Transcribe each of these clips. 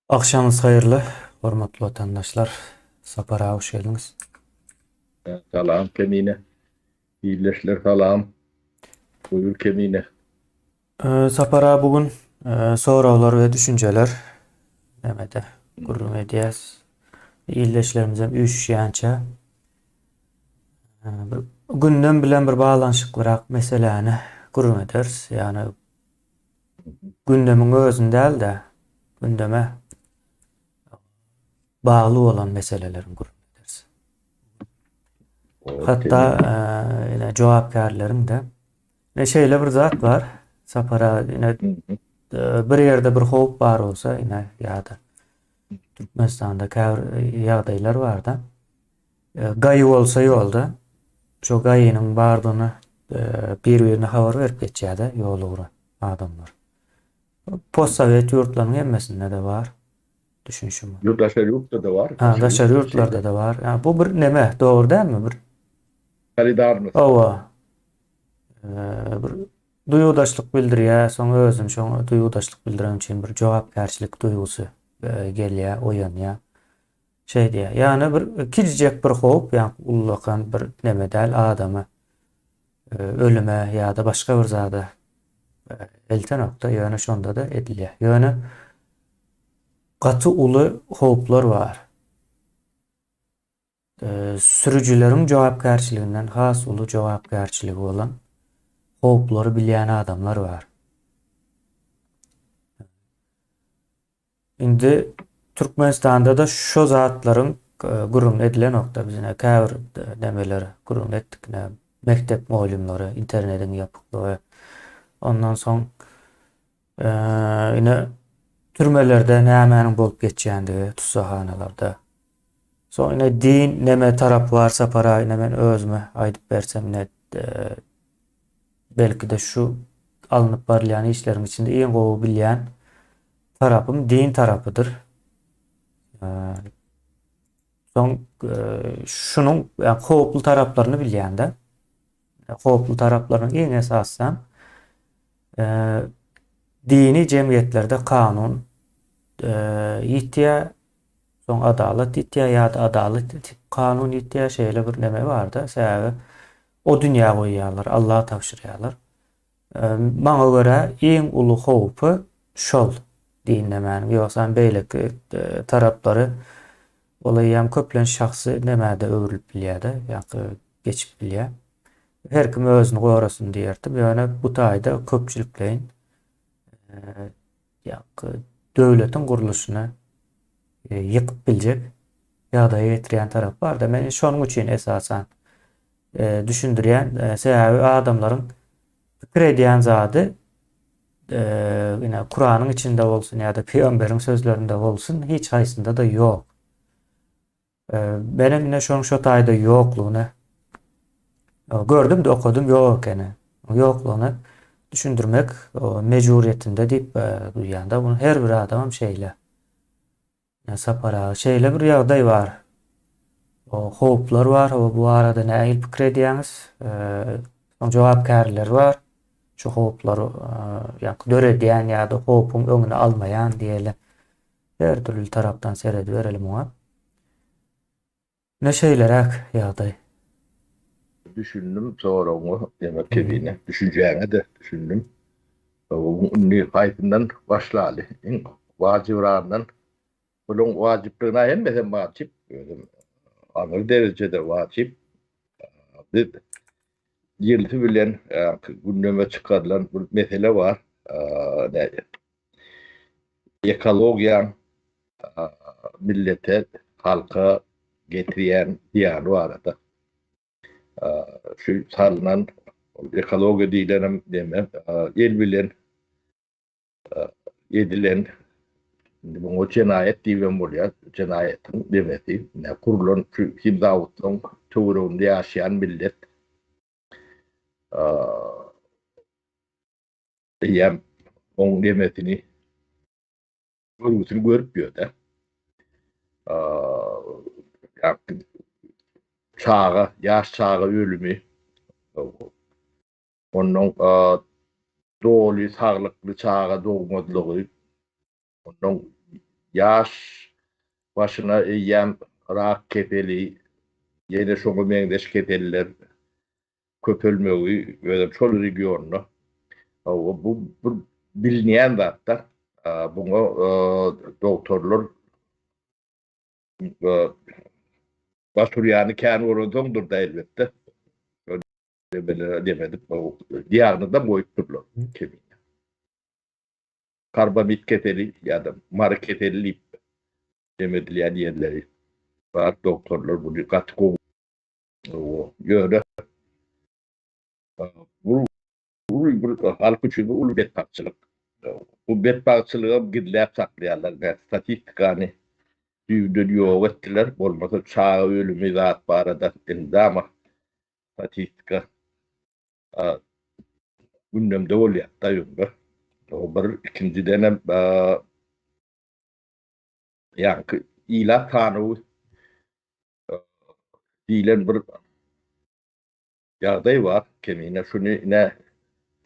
Akşamınız hayırlı, hormatly vatandaşlar. Sapara hoş geldiniz. Salam kemine. İyileşler salam. Buyur kemine. Sapara bugün soralar ve düşünceler demede gurum ediyaz. İyileşlerimizden üç yança. Bir gündem bilen bir bağlanşıklırak meseleni gurum ederiz. Yani gündemin özünde değil de gündeme bağlı olan meselelerin gurum ederiz. O Hatta kemine. yine cevapkarların da ne şeyle bir zat var. Sapara yine Hı hı. bir yerde bir hop bar olsa yine ya da Türkmenistan'da yağdaylar var da gayı olsa yolda şu gayının bardığını birbirine haber verip geçeceği yolu uğra adamlar. Postsovet yurtlarının emmesinde de var. Düşün şunu. Yurttaşlar yurtta da var. Ha, Aşı daşarı yurt şeyde. yurtlarda da var. Yani bu bir neme doğru değil mi? Bir Kalidarnısı. ova bir duyudaşlık bildiriyor. Sonra özüm şu duyudaşlık bildiren için bir cevapkarşılık duygusu geliyor, uyanıyor. Şey diye. Yani bir kiçicek bir hop yani ullakan bir nemedel adamı ölüme ya da başka bir zada elten nokta yani şonda da ediliyor. Yani katı ulu hoplar var. Sürücülerin cevapkarçılığından has ulu cevapkarçılığı olan hopları bilen adamlar var. Şimdi Türkmenistan'da da şu zatların gurun edilen nokta bizine kavr demeleri gurun ettik ne mektep muallimleri internetin yapıklığı ondan son yine türmelerde nämenin bolup geçýändigi tutsahanalarda sonra yine din neme tarap varsa para yine men özüme aýdyp bersem ne belki de şu alınıp barlayan işlerin içinde en gowy bilýän tarapım din tarapıdır. Son şunun yani hoplu taraflarını bilýände hoplu taraflarının en esasy dini cemiyetlerde kanun ihtiya son adalet ihtiya ya da adalet kanun ihtiya şeyle bir neme var da sebäbi o dünya goýýarlar Allah'a tapşyrýarlar. Maňa göre en ulu howpy şol dinlemäniň ýogsa beýleki tarapları olayam köplen şahsy nemede öwrülip bilýär-de ýa-da geçip bilýär. Her kim özüni gorasyň diýerdim. Ýöne bu taýda köpçülikleýin ýa-da döwletiň guruluşyna yıkıp bilecek ya da getiren taraf var da men şonuň üçin esasen düşündürýän sebäbi adamlaryň pikir edýän zady ýene Kur'anyň içinde bolsun ya da peýgamberiň sözlerinde bolsun hiç haýsynda da ýok. Benim ine şonuň şo taýda ýoklugyny gördüm de okudum ýok ekeni. Ýoklugyny düşündürmek mecburiyetinde diýip duýýanda bunu her bir adamam şeýle. Ya sapara şeyle bir ýagdaý bar. O hoplar var. O bu arada näil pikir edýäňiz? Jogapkärler var. Şu hoplar ýa-da döredýän ýa-da hopun öňüne almaýan diýelim. Her türlü tarapdan seredi berelim ona. Ne şeylerek ýagdaý. Düşündüm sonra onu demek Hı hı. kemine. Düşüneceğine de düşündüm. O ünlü faytından başladı. En vacibrandan. Bunun vaciplerine emmesen vacip. Anıl derecede vacip. Bir yıltı bilen gündeme çıkarılan bir mesele var. Ne, ekologiya millete, halka getiriyen diğer o arada. Şu salınan ekologi diyelim demem, el bilen edilen bu cenayet diyen buraya cenayetin demesi ne kurulan şu himzavutun tuğrunda yaşayan millet diyem onun demesini örgütünü görüp diyor da çağı, yaş çağı ölümü onun doğulu, sağlıklı çağa doğmadığı onun yaş başına eyyem rak kepeli, yine şoňa meňdeş keteller köpelmegi böyle çol regionu. Bu bilinýän zatlar. Buňa doktorlar başurýany kän orandyňdyr da elbetde. Demedik. Diýagny da goýup durlar. Karbamid keteli ya da mar keteli demedilýän ýerleri. Bar doktorlar bunu gatgo ýöne bu halk üçin ulu betbakçylyk. Bu betbakçylygy gidläp saklaýarlar. Statistikany düýden ýok etdiler. Bolmasa çağa ölümi zat barada ama statistika gündemde bolýar da ýöne. O bir ikinciden hem yani ilah tanrı diýilen bir ýagdaý var. Kemine şunu ne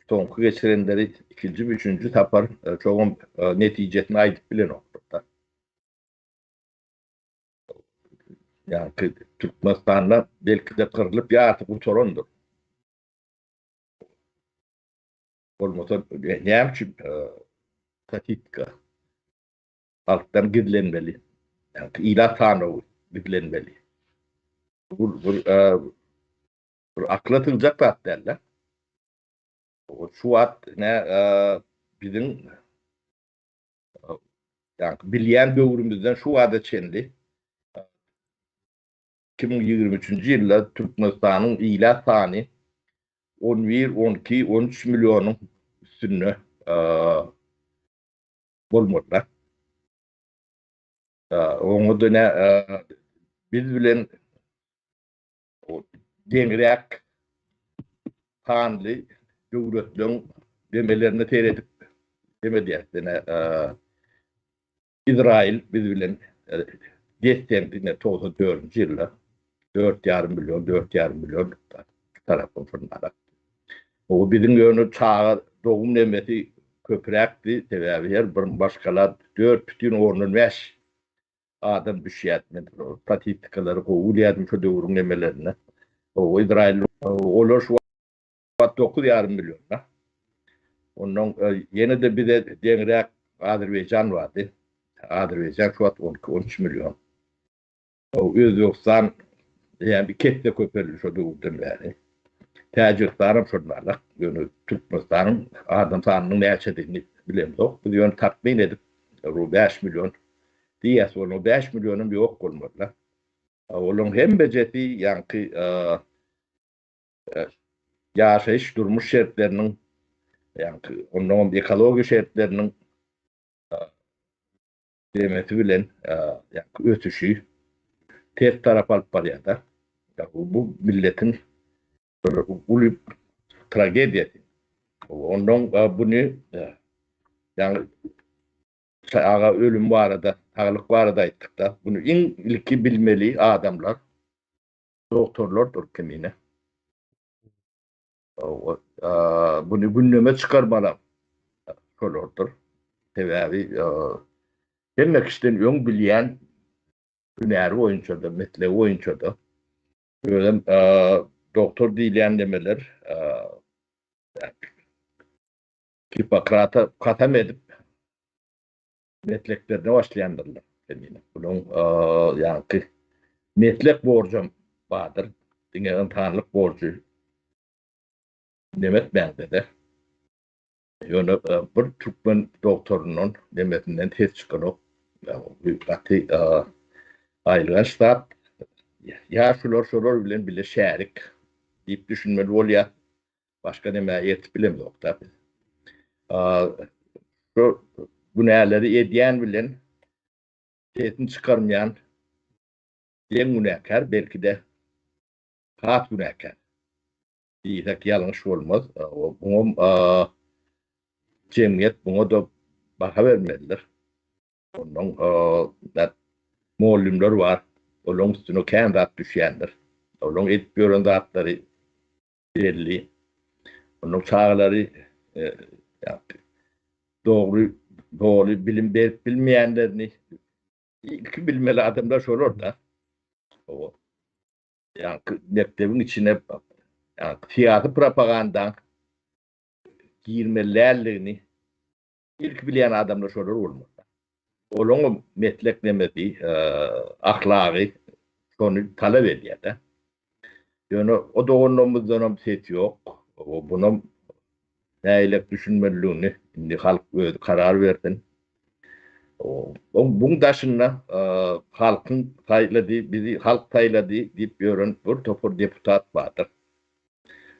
soňky geçirenleri ikinci, üçüncü tapar çoğun netijesini aýdyp bilen okda. Yani Türkmenistan'da belki de kırılıp yatıp uçorondur. Olmasa ne için statistika halktan gidlenmeli. Yani ilah tanrı gidlenmeli. Bu akla tılacak da derler. Şu at ne bizim yani bilyen dövrümüzden şu adı çendi 2023. yılda Türkmenistan'ın ilah tani 11, 12, 13 milyonun üstünü bulmadılar. Onu da ne biz bilen dengrek tanlı devletlerin demelerini teyredip demediyesine İsrail biz bilen destemdine 94. yılda 4,5 milyon tarafın fırınlara. O bizim yönü çağa doğum nemeti köpürekti. Sebebi her başkalar 4,5 adam düşüyetmedi. Statistikaları kovul yedim şu doğum nemelerine. O İsrail olur şu 9,5 milyon. Onun yine de bir de dengrek Azerbaycan vardı. Azerbaycan şu an 13 milyon. O Özbekistan yani bir kette köpürlü şu doğumdan beri. Tacikistan'ım şunlarla. Yani Türkmenistan'ın adam sanının ne yaşadığını bilemiyoruz. Biz yönü tatmin edip 5 milyon diyes onu 5 milyonun bir ok olmadılar. Onun hem beceti yankı yaşayış durmuş şartlarının yankı onun ekoloji şartlarının demeti bilen yankı ötüşü ters taraf alıp var da bu milletin ulu tragediyeti. Ondan bunu yani çağa ölüm var da, sağlık var da ettik da bunu en ilki bilmeli adamlar, doktorlardır kimine. Bunu gündeme çıkarmalı şolordur. Sebebi demek işte ön bilyen hüneri oyuncuda, mesleği oyuncuda. Böyle doktor diyen demeler Hipokrat'a katem edip mesleklerine başlayanlarlar. Bunun yani meslek borcum vardır. Dünyanın tanrılık borcu demet bende de. Yani bir Türkmen doktorunun demetinden tez çıkan o katı ayrılan stat ya şular bilen bile şerik deyip düşünmeli ol ya başka demeye yetip bilemiyor da. Şu bu neleri ediyen bilen sesini çıkarmayan en günahkar belki de kat günahkar. Diyecek yanlış olmaz. Bunu cemiyet buna da baka vermelidir. Onun muallimler var. Onun üstüne kendi at düşendir. Onun etmiyorun zatları belli. Onun çağları doğru doğru bilim berip bilmeyenlerini ilk bilmeli adamlar şolor da. O yani mektebin içine yani tiyatro propaganda girmelerlerini ilk bilen adamlar şolor olmalı. Onun meslek demedi, ahlakı konu talep ediyor da. Yani o da onun dönem set yok. O bunun neyle düşünmeliğini şimdi halk karar verdin. Bunun dışında halkın tayladı, bizi halk tayladı deyip gören bir topur deputat vardır.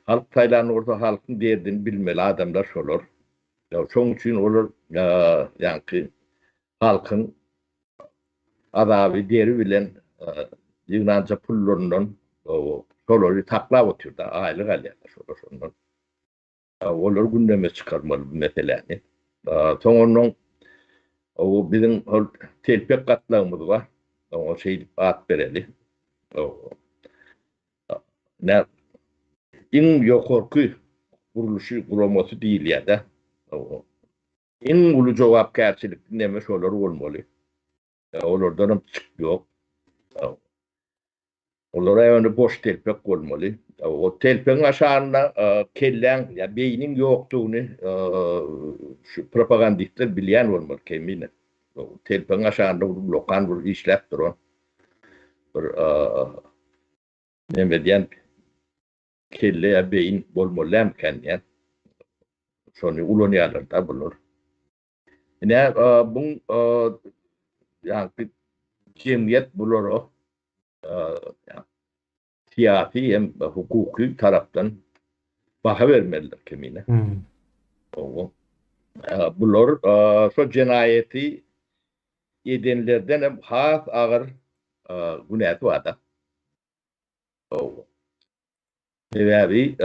Halk taylanır orada halkın derdini bilmeli adamlar olur. Ya, son için olur yani halkın adabı deri bilen Yunanca pullarından şolları takla oturdu. Aylık alıyorlar şollar. Olur gündeme çıkarmalı bu meseleni. Sonra o bizim telpek katlağımız var. O şey at bereli. O, ne in yukarı kuruluşu kurulması değil ya da o, in ulu cevapkarçılık dinlemiş olur olmalı. Onlardan çıkıyor. Onlara yani boş telpek olmalı. O telpeğin aşağında kellen ya beynin yoktuğunu şu propagandistler bilen olmalı kendine. O telpeğin aşağında lokan bir işleptir o. Bir ne diyen kelle ya beyin olmalı hem kendine. Sonra ulanıyorlar da bulur. Ne bu yani bir cemiyet bulur o. Yani siyasi hem hukuki taraftan baha vermeliler kendine. O. Bular şu cinayeti edenlerden hem has ağır günahı var da. Sebebi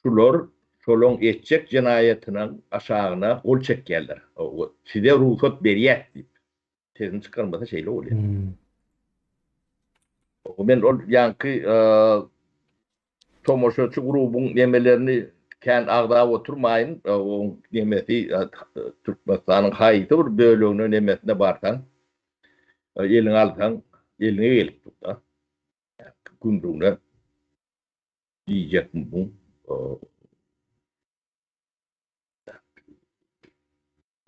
şular şolon etcek cinayetinin aşağına ol çekkerler. Size ruhsat beriyet deyip tezini çıkarmasa şeyle oluyor. Ben o yankı Tomoşoçu grubun yemelerini ken ağda oturmayın. O yemesi Türkmenistan'ın hayıtı bir bölüğünün yemesine barsan elini alsan eline gelip tut. Günrüğüne diyecek mi bu?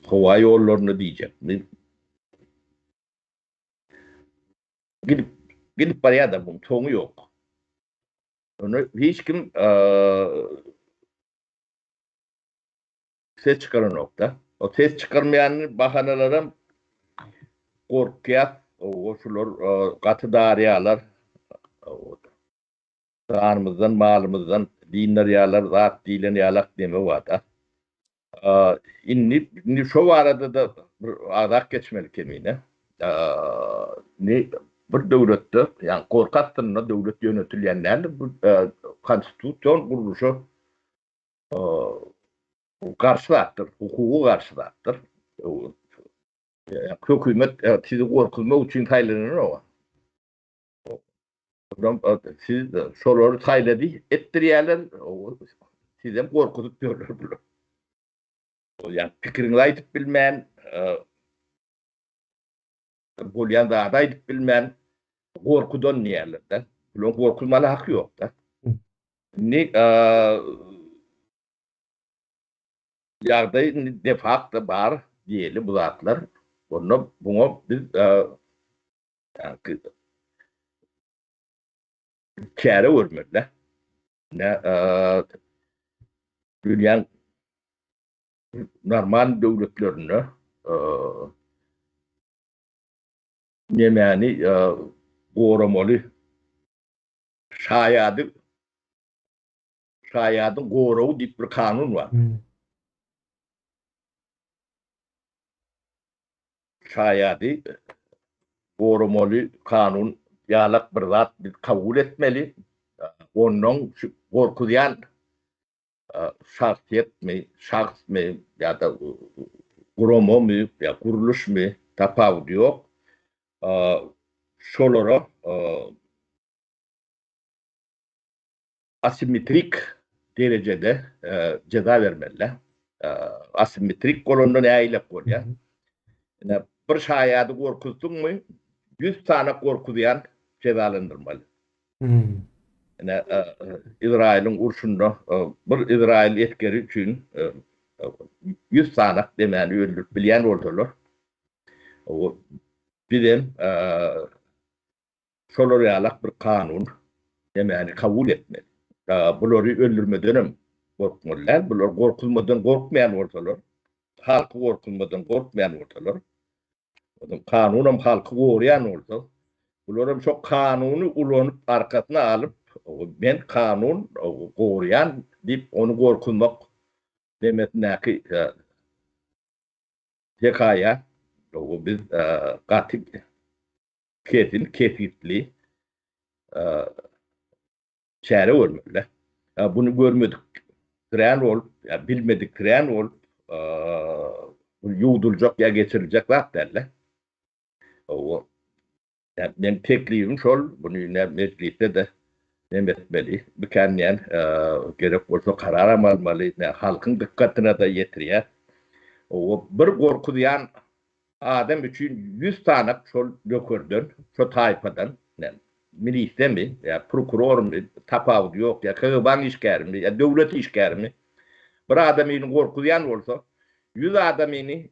Hava yollarını diyecek mi? Gidip gidip paraya da bunun sonu yok. Onu hiç kim ses çıkaran nokta. O ses çıkarmayan bahanelerim korkuya o şular katı dariyalar sağımızdan, malımızdan dinler yalar, zat dilen yalak deme var da. İnni şu arada da adak geçmeli kemine. Ne bir devlette yani korkattığında devlet yönetilenler bu konstitüsyon kuruluşu karşılattır, hukuku karşılattır. Hükümet sizi korkutmak için taylanır o. Siz soruları tayladı ettiriyorlar. Sizden korkutup diyorlar bunu. Yani fikrini aytıp bilmeyen, bolyan da aytıp bilmeyen korkudan niyerler de. Bunun korkulmalı hakkı yok da. Ne yağda defak da var diyelim bu zatlar. Bunu biz yani, kâre vurmadılar. Ne dünyanın normal devletlerine yemeğini korumalı şayadın koruğu deyip bir kanun var. Şayadi korumalı kanun yalak bir zat biz kabul etmeli. Onun korkuyan şahsiyet mi, şahs mı ya da kurumu mu ya kuruluş mu tafavut yok. Şolara asimetrik derecede ceza vermeliler. asimetrik bolanda näýilek bolýar. Mhm. Bir şaýady gorkuzdyňmy 100 tane gorkuzaýan cezalandyrmaly. Hmm. İsrail'in urşunda bir İsrail etkeri üçün 100 tane demeni öldürüp bilýän bolsalar. O bilen şolar ýalak bir kanun demeni kabul etmeli. Bulary öldürmedenim gorkmalylar. Bular gorkulmadan gorkmaýan bolsalar, halky gorkulmadan gorkmaýan bolsalar, adam kanunam halky gorýan bolsa, bularym şo kanuny ulanyp arkasyna alyp, men kanun gorýan diýip onu gorkulmak demetnäki hekaya, o biz gatyk kesitli şäre bolmaly. Bunu görmedik tren olup, bilmedik tren olup, ýuwduljak ýa geçiriljek wagt derler. O men teklifim şol, bunu mecliste de etmeli. Bükenýän gerek bolsa karar almaly, halkyň dikkatine de ýetirýär. O bir gorkuyan adam üçün 100 tane şol dökürdün, şo tayfadan, milise mi, ya prokuror mi, tapawdy ýok, ya KGB işgärmi, ya döwlet işgärmi. Bir adamyny gorkuyan bolsa, 100 adamyny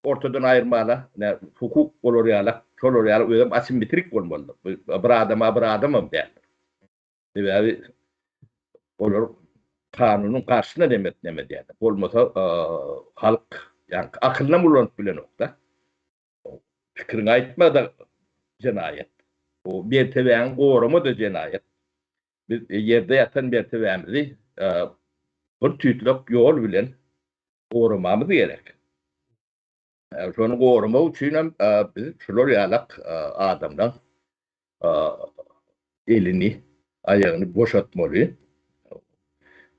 ortadan aýyrmaly, hukuk bolýarlar, şolar ýaly özüm asimetrik bolmaly. Bir adamam der. Sebäbi olar kanunyň karşyna neme diýär. Bolmasa halk ýani akylna ulanyp bilen okda. Pikirini aýtma da jenayet. O bertebeň gorama da jenayet. Biz ýerde ýatan bertebämizi bir tüýtlük ýol bilen goramamyz gerek. Şonu goramak üçin hem biz şolar ýalak adamdan elini, aýagyny boşatmaly.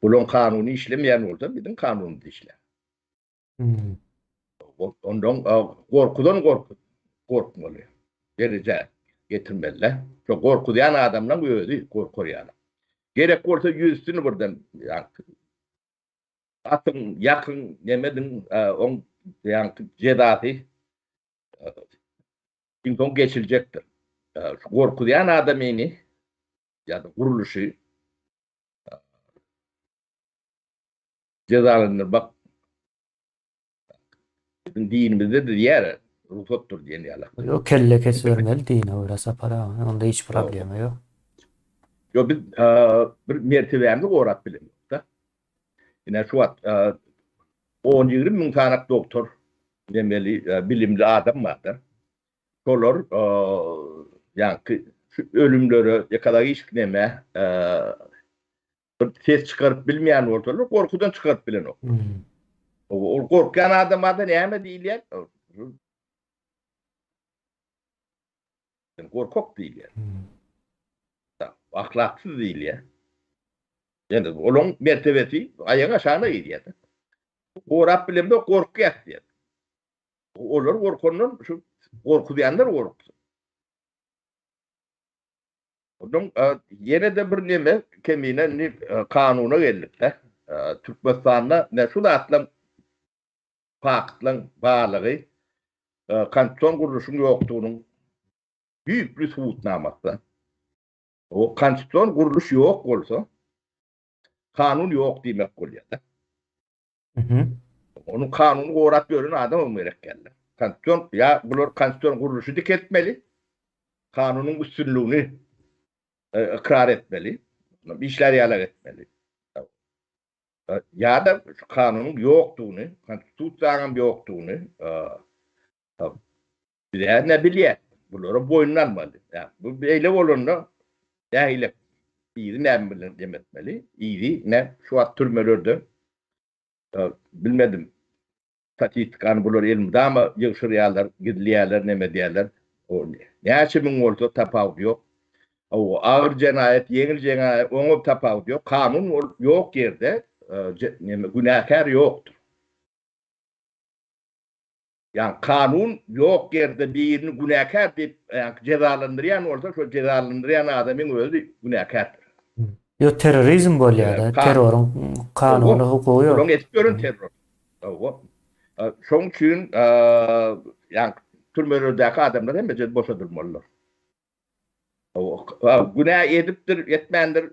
Bulun kanuny işlemeýän bolsa, bizim kanunymyz işler. Hmm. Ondan gorkudan gorkmaly. Derece getirmeliler. Çok gorkuyan adamdan özü gorkurýar. Gerek bolsa yüzsünü birden atın yakın nemedin on cezasy inson geçilecektir. Gorkuyan adamyny ya da guruluşy cezalandyrmak bizim dinimizde de diýer ruhsatdyr diýen ýaly. O kelle kesbermeli dine uğrasa para. Onda hiç problemi yok. Yo biz bir mertebämizi gorap bilen da. Ine şu wagt 10-20 min tane doktor demeli bilimli adam vardır. Şolar ýani şu ölümlere ýakada hiç neme ses çıkarıp bilmeýän bolsalar gorkudan çıkarıp bilen ok. O gorkan adama da näme diýilýär? Gorkok diýilýär. Ahlaksyz diýilýär. Yani olon mertebesi ayağa aşağına gidiyor. Gorap bilen de gorkuyak diýär. Olar gorkondan şu gorkuyanlar gorksun. Ondan yine de bir neme kemine kanuna geldik de. Türkmenistan'da ne şu da atlam paktlan bağlığı kanton kuruluşun yoktuğunun büyük bir subutnaması. O kanton kuruluş yok olsa kanun yok demek oluyor da. Onun kanunu gorap gören adam gerek geldi. Kanton ya bular kanton kuruluşu dik etmeli. Kanunun üstünlüğünü ikrar etmeli. İşler yalan etmeli. Ya da kanunun yoktuğunu, konstitusyanın yoktuğunu bilen ne bilýär. Bulara boyunlanmalı. Yani bu böyle olanda dahil iyi ne bilen demetmeli. İyi ne şu an türmelerde bilmedim. Statistikanı bular elimde ama yığışırýarlar, gidilýärler, neme diýerler. O näçe min bolsa tapawut ýok. O ağır cinayet, yeňil cinayet, oňa tapawut ýok. Kanun ýok ýerde günahkar yoktur. Yani kanun yok yerde birini günahkar deyip cezalandıryan olsa şu cezalandıryan adamın özü günahkardır. Yo terörizm bolýar da. Terörün kanuny, hukuky Ulan ýok. etmiyorum terör. O. Şoň üçin yani türmelerdäki adamlar hemme boşa durmalylar. Günah edipdir, etmendir.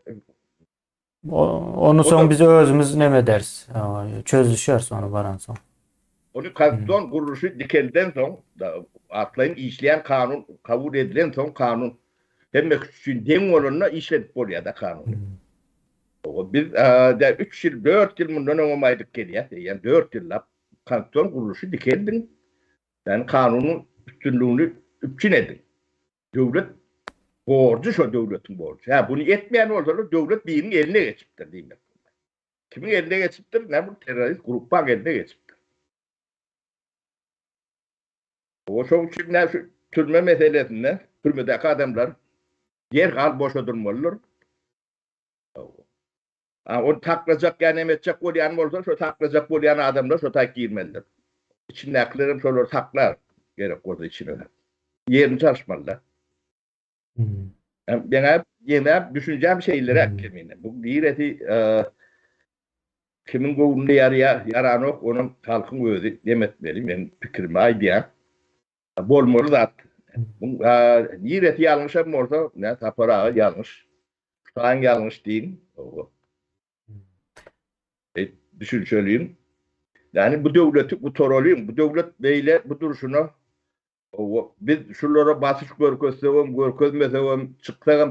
Onu O soň da biz özümüz neme ders? Çözüşýär sonu baran soň. onu kanton kuruluşu dikelden soň atlayın işleyen kanun kabul edilen soň kanun hemme üçin deň bolanyna işledip bolýar da kanun. Biz de 3 yıl 4 yıl mundan olmaydık gelýär. Yani 4 yıllap kanton kuruluşu dikeldin. Yani kanunun üstünlüğünü üpçün edin. Devlet borcu şu devletin borcu. Ha bunu etmeyen olsa devlet birinin eline geçiptir diyeyim ben. Kimin eline geçiptir? Ne bu terörist gruplar eline geçiptir. O çok için ne şu türme meselesinde türmedeki adamlar derhal boşa durmalılar. O taklayacak yani emetecek bolyan olsa şu taklayacak bolyan adamlar şu tak girmelidir. İçindekilerim şöyle taklar gerek olsa içine. Yerini çalışmalılar. Ben yine düşüneceğim şeyleri eklemeyine. Bu direti kimin gönlünde yaran yok, onun halkın özü demetmeli. Ben fikrimi aydiyem. Bolmalı da direti yanlış mı orada? Ne taparağı yanlış. Tutan yanlış değil. Düşün söyleyeyim. Yani bu devleti, bu toroluyum. Bu devlet böyle bu duruşunu biz şulara basış görkezmesem,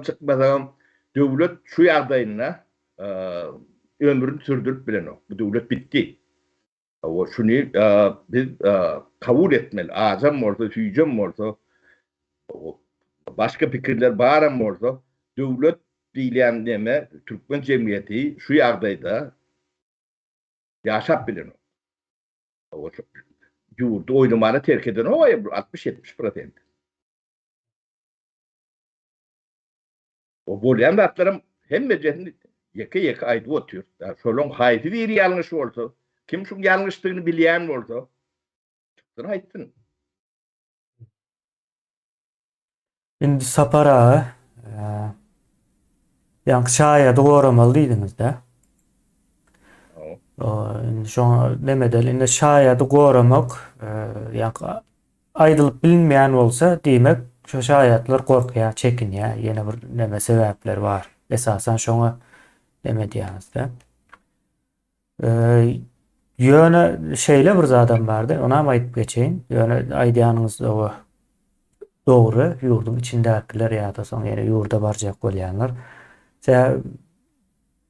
çıkmasam devlet şu ýagdaýyna ömrünü sürdürüp bilen o. Bu devlet bitti. Şunu biz kabul etmeli. Azam bolsa, süýjem bolsa, başka pikirler baram bolsa, devlet diýlen deme, Türkmen jemgyýeti şu ýagdaýda ýaşap bilen o. Yurdu oynamana terk eden o 60-70%. O bolyan zatlarım hem meclisinde yeke aýdyp otur. Şolong haýdy bir ýalňyş bolsa, kim şu ýalňyşlygyny bilýän bolsa, çıktın aýtdyn. Indi sapara ýa-ni şaýady goramaly diýdiňiz-de. Indi şoň nemedel indi şaýady goramak ýa-ni aýdylyp bilinmeýän bolsa diýmek şo şaýatlar gorkýar, çekinýär, ýene bir neme sebäpler bar. Esasen şoňa neme diýäňiz-de. Ýöne şeýle bir zadam bardy, ona aýdyp geçeýin. Ýöne aýdýanyňyz dogry, ýurdun içindekiler ýa-da soň ýene ýurda barjak bolýanlar.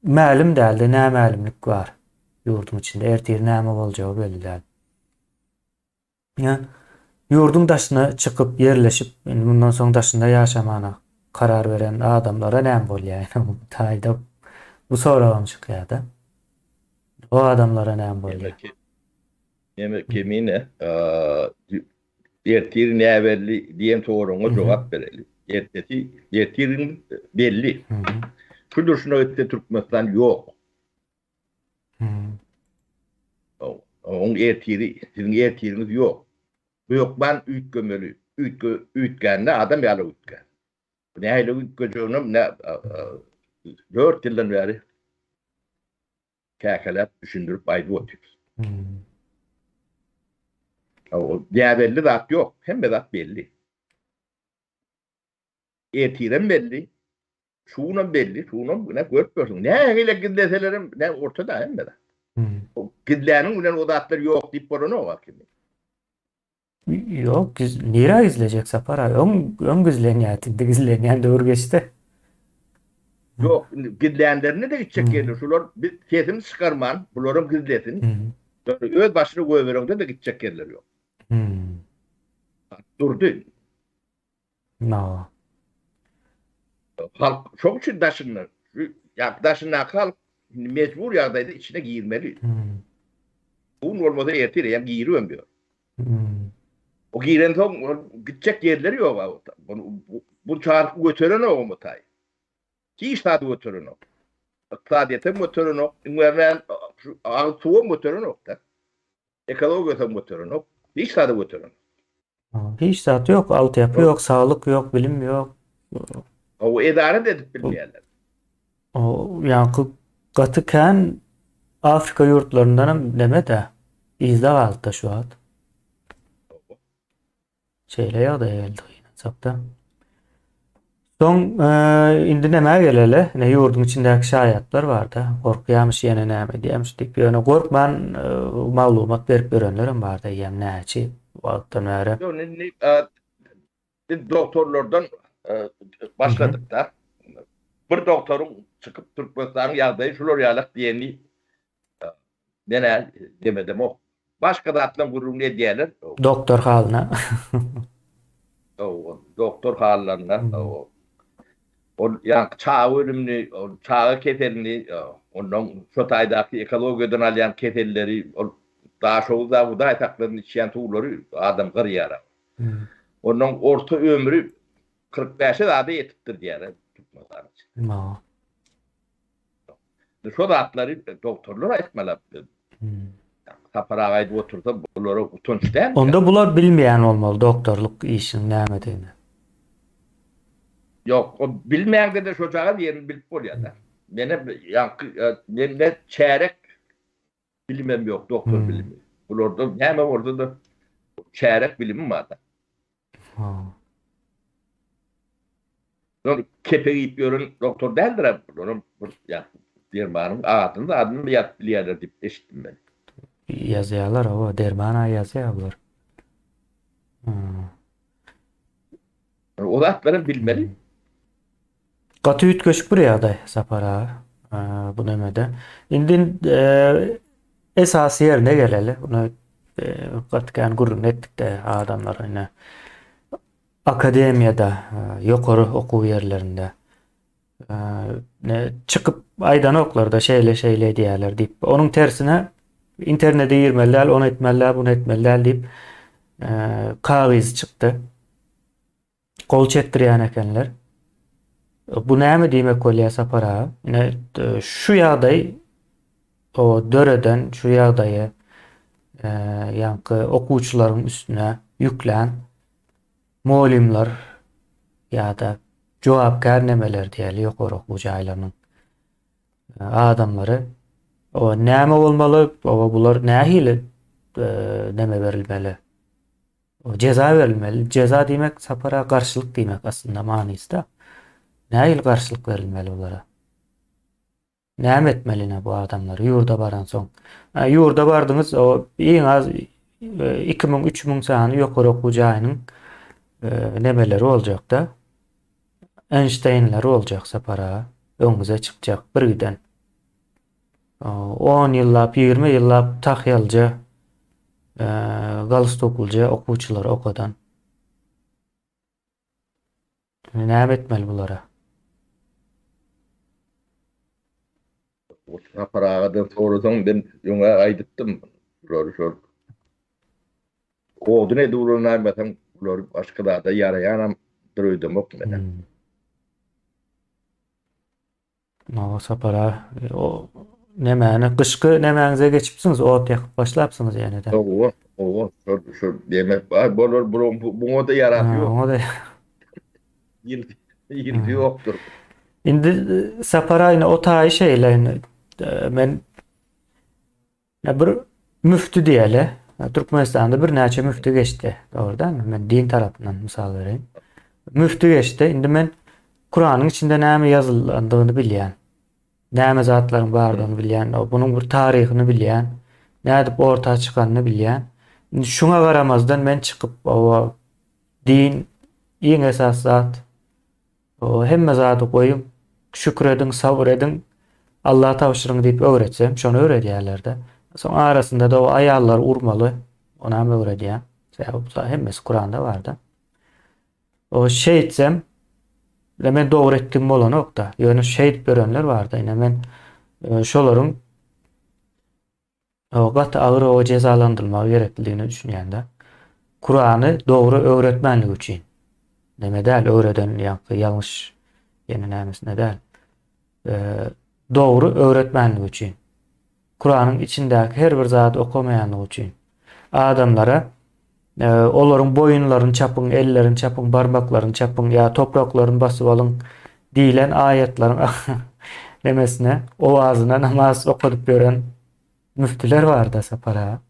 Mälim däldi, näme mälimlik bar ýurdun içinde, ertir näme boljagy belli däl. Yani yurdun daşyna çıkıp yerleşip bundan soň daşynda ýaşamana karar veren adamlara näme bolýar? Taýda bu sorawam çykýar-da. O adamlara näme bolýar? Demek ki mine ertir näberli diýen soraňa jogap bereli. Ertirin belli. Şu duruşuna ötte Türkmenistan yok. Onun ertiri, sizin ertiriniz yok. Bu yok ben üyt gömeli. Üytgende adam yalı üytgen. Ne hayli üytgöcüğünüm ne 4 yıldan beri kâkeler düşündürüp aydı otuyoruz. O değerli zat yok. Hem de zat belli. Ertiren belli. Şunun belli. Şunun ne görmüyorsun. Ne öyle gideselerim ne ortada hem de. O gidlerin ulan o zatlar yok deyip bana ne var ki? Yok, nira gizleyecek sapara. Ön gizlenýär, gizlenýän döwür geçdi. Yok, gidleyenlerine de gidecek yerler. Şular bir sesini çıkarman, bularım gizlesin. Öz başını koyuverende de gidecek yerler yok. Durdu. No. Halk çok için daşınlar. Daşınlar halk mecbur yağdaydı içine giyirmeli. Bunun olmasa ertireyen giyiriyorum diyor. O giyiren son gidecek yerleri yok. Bu çağırıp götüren o mutay. Ki iştadı götüren o. İktisadiyetin götüren o. İnvermen ağıtuğun götüren o. Ekologiyetin götüren o. İştadı götüren o. Hiç zat yok, altyapı yok, sağlık yok, bilim yok. O idare de edip bilmeyenler. O yankı gatıken Afrika yurtlarından deme de izde kaldı da şu an. Şeyle ya da geldi yine sapta. Son indi neme geleli. Ne yurdun içindeki şayatlar vardı. Korkuyamış yine neme diyemiş. Dik bir öne korkman malumat verip verenlerim vardı. Yem neçi. Vaktan beri. Yo, biz doktorlardan Hı hı. başladık da bir doktorun çıkıp Türkmenistan yazdığı Floryalıq diyeni nene demedim o. Başka da atlan gurum ne diyeler? Doktor haline. O doktor hallarına Hı. o yani çağ ölümünü, o çağı kefelini, ondan şu taydaki ekologiyadan alayan kefelleri, o daha çoğu da bu da etaklarının içiyen tuğları adam kırıyara. Hı. Onun orta ömrü 45'e daha da yetiptir diyeler. Tutmadan için. Ma. Şu da atları doktorlar etmeler. Hı. Taparağaydı otursa bunları utanç değil mi? Onda bular bilmeyen olmalı doktorluk işin nemediğini. Yok, o bilmeyen de çocuğa diyelim bilip oluyor da. Benim de çeyrek bilimim yok, doktor Hı. bilimi. Burada hemen orada da çeyrek bilimim var da. Ha. Onu kepeği görün doktor değildir abi. Onun ya firmanın adını biliyorlar deyip eşittim ben. Yazıyorlar o dermana yazıyorlar. Hı. O da benim Hı. bilmeli. Katı ütköşük buraya da sapara. Bu demede. Indi esas yerine geleli. Bunu katken gurrun ettik de adamlar yine akademiyada, yukarı okul yerlerinde e, ne çıkıp aydan oklarda şeyle diyorlar deyip onun tersine internete girmeler, onu etmeler, bunu etmeler deyip kaviz çıktı. Kol çektiriyen ekenler. Bu näme diýmek bolýasa para? Yine şu ýagdaý o döreden şu ýagdaýy yankı okuwçylaryň üstüne yüklän molimler ýa-da jogapkär nemeler diýeli ýokary okuwçy aýlarynyň adamlary o näme bolmaly? O bular nähili neme berilmeli? O ceza verilmeli. Ceza diýmek sapara garşylyk diýmek aslında manysda. Nähili garşylyk verilmeli olara? Näme etmeline bu adamlar yurda baran soň? Yurda bardyňyz o iň az 2000-3000 sany ýokary okuwçy aýynyň nemeleri boljak da. Einsteinler boljak sapara öňüze çykjak bir giden. 10 ýyllap, 20 ýyllap tahyalja galstokulja okuwçylar okadan. Näme etmeli bulara? O taparağadan sorasan ben ýoňa aýdypdym. Şol o ne durulnar batam bular başgalarda ýaraýanam duruydum ok menen. No sapara o nemäni kışkı nemäňize geçipsiňiz, ot ýakyp başlapsyňyz ýene de. O şu demek bolar buňa da ýarak ýok. Oňa da Ýylgy ýokdur. indi sapara ýene o taýy şeýlerini men bir müftü diýeli. Türkmenistanda bir näçe müftü geçdi. Doğrudan men din tarapyndan mysal bereyim. Müftü geçdi. Indi men Kur'anyň içinde näme ýazylandygyny bilýän. Näme zatlaryň bardygyny bilýän, bunyň bir taryhyny bilýän, nädip ortağa çykanyny bilýän. Şuňa garamazdan men çykyp o din iň esas zat. O hemme zady goýup şükür edin, sabır edin, Allah'a tawşyryň diýip öwretsem, şonu öwredýärler-de. Soň arasynda da o aýallar urmaly, ona hem öwredýär. Sebäbi hemmesi Kur'anda bar-da. O şeýitsem ve men dogry etdim bolan okda. Ýöne şeýit berenler bar-da. Ýene men şolaryň o gaty agyr o cezalandyrylmagy gerekligini düşünýär-de. Kur'any dogry öwretmenlik üçin. Neme däl öwreden ýa-da ýalňyş ýene nämesine däl. Dogry öwretmenlik üçin. Kur'anyň içindäki her bir zady okamayanlyk üçin. Adamlara olaryň boyunlaryny çapyň, ellerini çapyň, barmaklaryny çapyň ýa topraklaryny basyp alyň diýilen aýatlaryň emesine, ovazına namaz okudup gören müftüler var da sapara.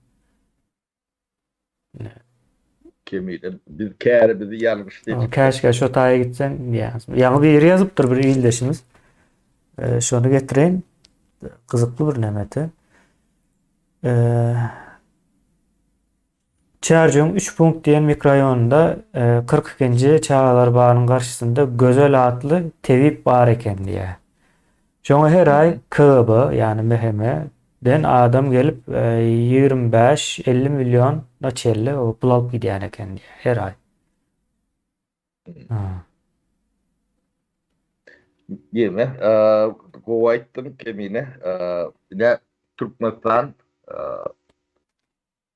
Kemiyle biz kârı bizi yanlış dedik. Keşke şu taya gitsen ya. Yanı bir yeri yazıptır bir ildeşimiz. Şunu getireyim. Kızıklı bir nemeti. Çarjong 3 punkt diyen mikrorayonunda 42. Çağlar Bağı'nın karşısında Gözel adlı tevip bar eken diye. Şoňa her ay KB yani MHM'den adam gelip 25-50 milyon da çelle o pul alıp gidýän eken diye her ay. Ha. Yeme, Kuwayt'ın kemine, ne Türkmenistan,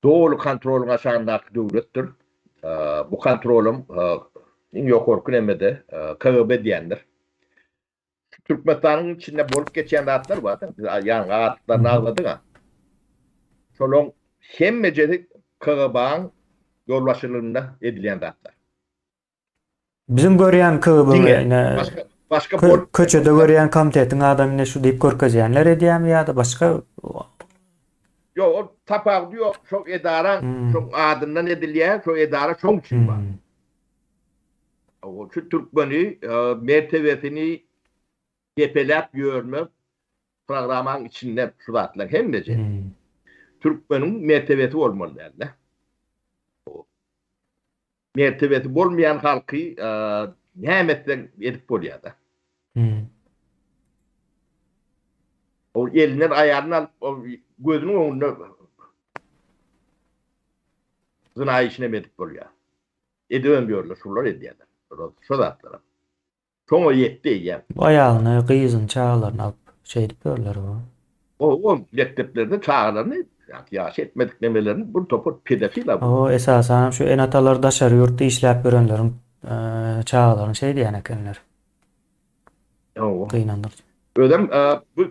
doğulu kontrolün aşağındaki devlettir. Bu kontrolüm, yok emede, KGB diýendir. Türkmenistan'ın içinde bolup geçen atlar var. Yani atlarını ağladın ha. Şolong hemmecedi KGB'nin yolbaşçılığında edilen atlar. Bizim görýän KGB Dinle, başka bol köçede görýän komitetin adamyna şu diýip görkezýänler edýärmi ýa-da başga yo o tapaq diyor çok edaran çok adından edilýär şu edara çok için var. O şu Türkmeni mertebesini gepelep görme programın içinde şu atlar hemmece. Türkmenin mertebesi olmalı derler. O mertebesi olmayan halkı nimetten edip bolýar da. O elinden ayarını alıp o gözünün önünde zina işine medip bolýar. Edemem diyorlar, şular edýärler. Şu zatlara. Çoğu yetti ýa. aýalyny, gyzyny, çağlaryny alıp şey edip görler o. O mekteplerde çağlarını yaş etmedik demelerini bu topu pedofil abi. O esasen şu enatalar daşary ýurtda işläp görenleriň çağlaryny şey diýen ekenler. O Gynandyr. ödem bu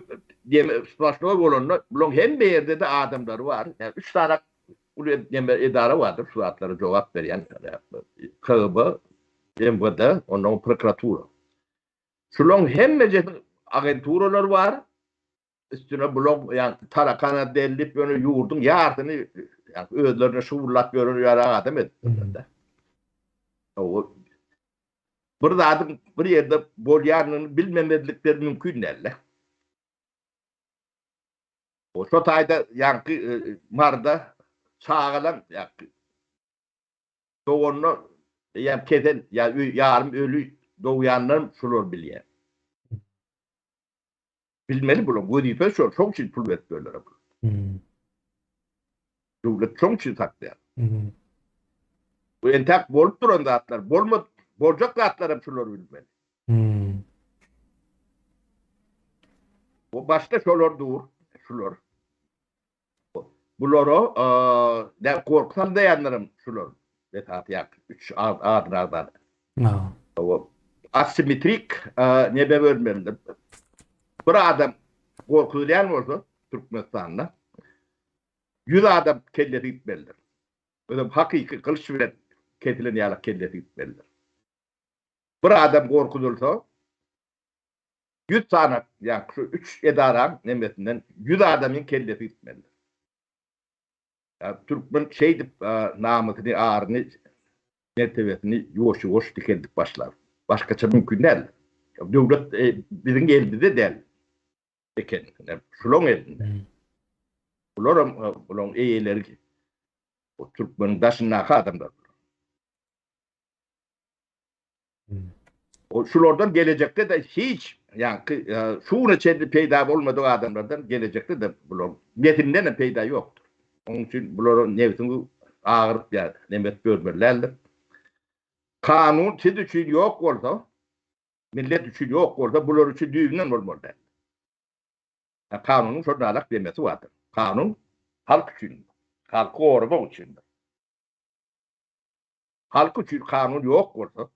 deme başlama bolanlar bulun hem bir yerde de adamlar var. Yani 3 tane idare vardır şu atlara cevap veren. KGB, MVD, ondan prokuratura. Şulon hem agenturalar var. Üstüne bulun yani tarakana delip böyle yurdun yardını yani ödlerine şuurlap görünüyor adam ettiler. O burada adım bir yerde bolyanın bilmemedikleri mümkün derler. O şotayda yankı marda çağılan yankı. Doğunu yani keten ya yarım ölü doğuyanlar şulur bilýär. Bilmeli bunu. Bu diýip çok için pul veripdirler. Dowlet çok için taktı. Bu entak bolup duran atlar. Boljak atlar hep şular bilmeli. O başta şular dur. Şular. Buloro ne korksam dayanırım şular. Vetat yak. 3 adlardan. O asimetrik ne be vermeli. Bir adam korkulayan olsa Türkmenistan'da 100 adam kellesi gitmelidir. Öyle hakiki kılıç bilen ketilen yalak kellesi gitmelidir. Bir adam korkulursa 100 tane yani şu 3 edaran nemesinden 100 adamın kellesi gitmelidir. Yani Türkmen şeydi namusunu ağrını mertebesini yoş dikendik başlar. Başkaça mümkün değil. Devlet bizim elinde değil. Eken, şulon elinde. Bulon eyeleri o Türkmenin daşındaki adamlar. O şulardan gelecekte de hiç yani şuuna çendi peyda olmadığı adamlardan gelecekte de bulon metinden de peyda yoktur. Onun için bulon nevsini ağırıp yani nemet görmelerdir. Kanun siz için yok olsa millet için yok orada, bunlar için düğünden olmalı. Yani kanunun şuna alak demesi vardır. Kanun halk için, halkı korumak için. Halk için kanun yok orada.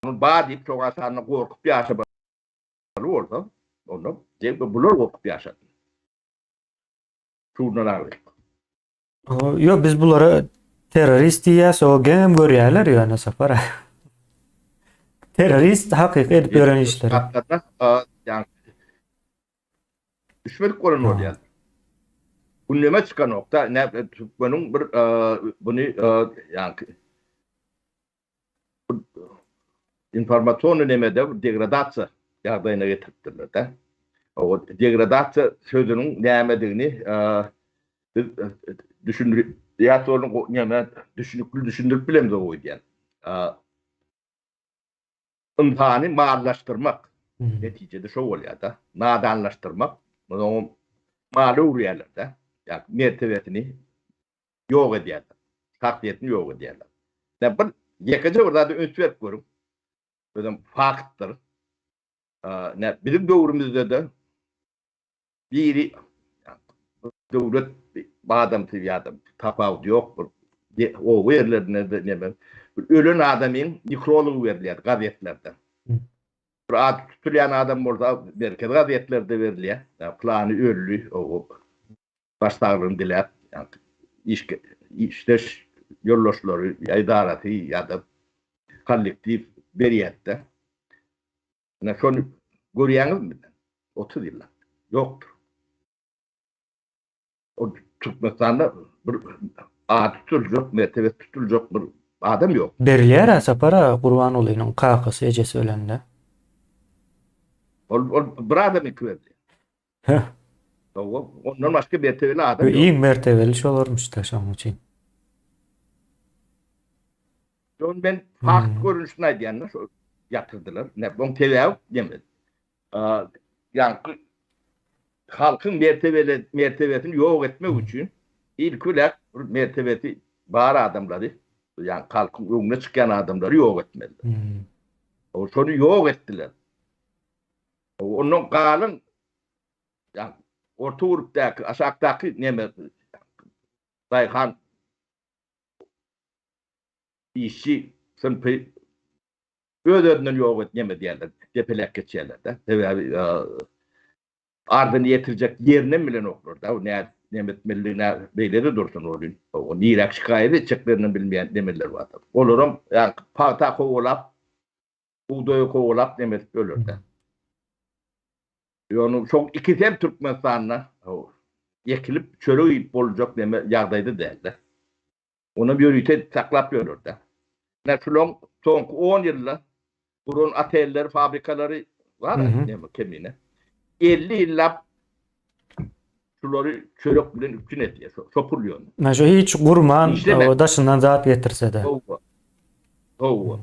Kanun badip çok asanla korkup yaşamalı orada. Onu bunlar korkup yaşadı. Şundan alak. Yok biz bunlara terörist diýäs, o gem görýärler ýöne sapara. Terörist hakik edip gören işleri. Yani Düşmedik olan Ha. oluyor. Gündeme çıkan nokta ne Türkmen'in bir bunu yani informasyon önemede degradatsiya yağdayına getirdiler de. O degradatsiya sözünün nämediğini biz düşündür ya sorun neme düşündürüp bilemiz o diyen. İmtihanı mağarlaştırmak. Neticede şu oluyor da. Nadanlaştırmak. Bunu malı uğrayanlar da. Yani mertebetini yok ediyorlar. Hakkiyetini yok ediyorlar. Ne bir yekaca orada da önsüvet görüm. Böyle faktır. Ne bizim dövrümüzde de biri yani, devlet badam tiyadam tafavut yok. O yerlerine de ne ben ölen adamın mikrologu veriliyor gazetelerde. Bir ad tutulayan adam burada merkez gazetelerde veriliyor. Yani planı ölü o başlarının diler. Yani işleş yollaşları ya idareti ya da kolektif beriyette. Ne şunu görüyorsunuz mu? 30 yıllar. Yoktur. O Türkmenistan'da bir ad tutulacak, mertebe tutulacak bir adam yok. Berilýär sapara Gurban olayının kakasy ejesi ölende. O bir adam verdi. Heh. Ondan başka mertebeli adam yok. İyi mertebeli şolarmış da şoň üçin. Son ben farklı görünüşüne diyenler yatırdılar. Ne bon tevev demedi. Yani halkın mertebesini yok etmek için ilk olarak mertebeti bağır adamları yani halkın önüne çıkan adamları yok etmeliler. O sonu yok ettiler. Onun kalın yani orta gruptaki aşağıdaki neme Dayhan işi sınıfı öderinden yok etmedi diyorlar. Depelek geçerler de. Ardını yetirecek yerine bile okur da. O ne etmeliğine beyleri dursun oyun. O nirak şikayet edeceklerini bilmeyen demirler var. Olurum yani pata kovalap buğdayı kovalap demek ölür de. Yani çok iki tem Türkmenistan'la yekilip çörü yiyip olacak deme yağdaydı derler. Onu bir ünite saklap ölür de. Ne son 10 yılda burun ateller, fabrikaları var ya kemine. 50 yılda şuları çörek bilen üstün ediyor. Sopurluyor. Meşe hiç gurman İşleme. daşından zat getirse de. Doğru.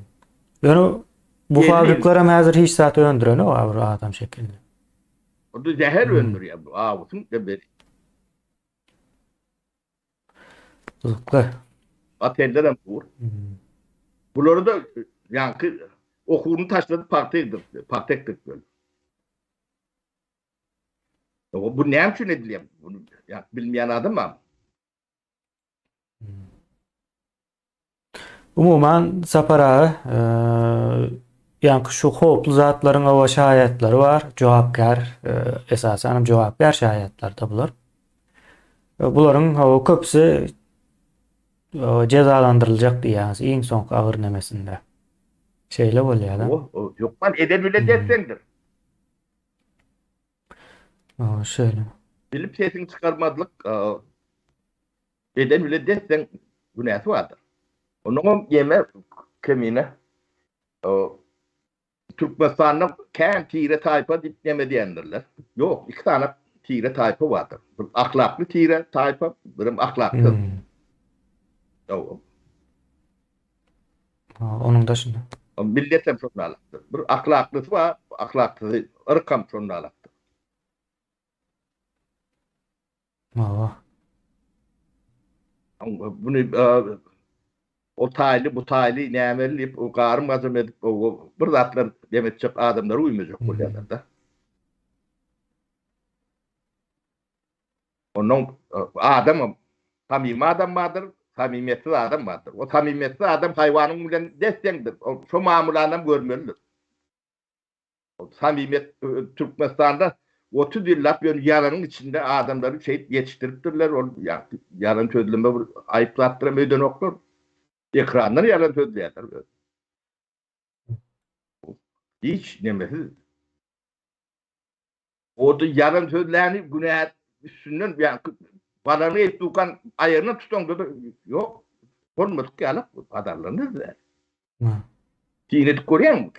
Yani bu 50 fabriklara hazır hiç zat öndüren o adam şeklinde. O da zehir öndürüyor. Ağustos da bir Zıkkı. ateller vur. Bunları da yankı okulunu taşladı partektir böyle. Bu ne için ediliyor? Bunu yani bilmeyen adam ama. Umuman sapara yani şu hoplu zatların o şahitleri var. Cevapkar esasen cevapkar şahitler da bular. Buların o köpüsü cezalandırılacak diýäňiz iň soňky agyr nemesinde. Şeýle bolýar da. Yok lan eden bile dessendir. Şöyle. Bilip sesini çıkarmadık. Eden bile dessen günahı vardır. Onun yeme kemine Türkmenistan'da kendi tire tayfa dip yeme diyenlerler. Yok, iki tane tire tayfa vardır. Bir ahlaklı tire tayfa, bir ahlaksız. Onun dışında. Milletem çok nalaktır. Bir ahlaklısı var, ahlaksızı ırkam çok nalaktır. Bunu o taylı bu taylı nemelip o karım gazım edip o bir zatlar demet çok adamlar uymayacak bu yerlerde. Onun adam samimi adam vardır, samimiyetsiz adam vardır. O samimiyetsiz adam hayvanın bilen destektir. O şu mamulanam görmelidir. O samimiyet Türkmenistan'da 30 yıllık bir yalanın içinde adamları yetiştiriptirler. Yalan sözleme ayıplattıramıyor noktalar. Ekranlar yalan sözlüyorlar. Hiç nemesiz. O da yarın sözlerini günah üstünden yani balanı ettukan ayarını tutan da yok. Olmadık ya kadarlanır da. Hı. Tinet koruyan mı?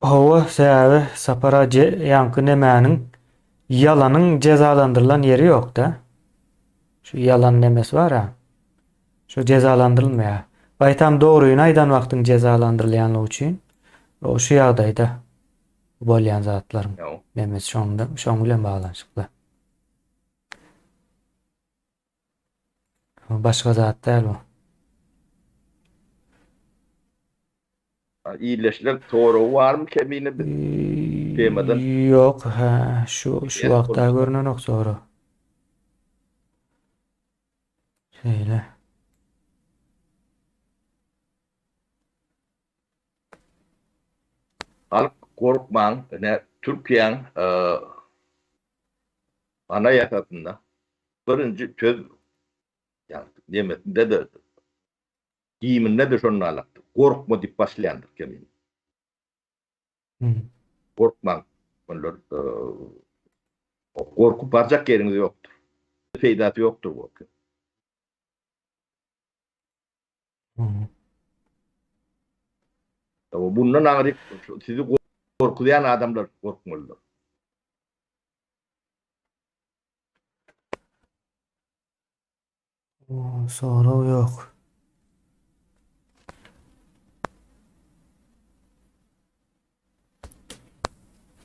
Hawa sebäbi sapara ýaňky nemäniň ýalanyň cezalandyrılan ýeri ýok da. Şu yalan nemes bar ha. Şu cezalandyrylmaýar. Baytam dogruýyny aýdan wagtyň cezalandyrylýanlygy üçin o şu ýagdaýda bolýan zatlaryň Yok. nemes şoň bilen baglanyşykly. Başga zat däl bu. İyileşler toru var mı kemiğine bir Kıymadan. Ýok, ha, şu Evet, wagtda konuşma. görünen ok soru. Şeýle. halk korkman ne Türkiye'nin anayasasında birinci söz yani nimetinde de giyiminde de şonun alaktı. Korkma dip başlayandır kemiğine. Hı. Korkman. Bunlar korku parçak yeriniz yoktur. Feydatı yoktur bu. Hı. Ama bundan ağrı sizi korkulayan adamlar korkmalıdır. Soru ýok.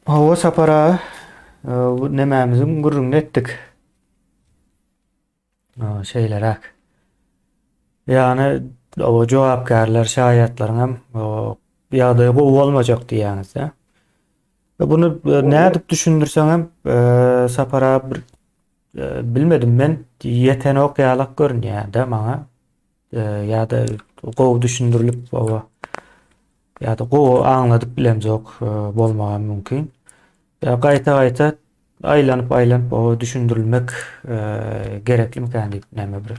Hawa sapara nemämiziň gürrüňini etdik. Şeýleräk. Ýani o jogapkärler, şaýatlaryň hem ýagdaýy gowy bolmajak diýäňiz da. Ve bunu nädip düşündürseň hem sapara bir bilmedim men ýetene okýalak görünýär da maňa. Ýa-da gowy düşündirilip ýa-da gowy aňladyp bilemjok bolmagan mümkin. Gaýta aýlanyp o düşündirilmek gerekli mikä diýip näme bir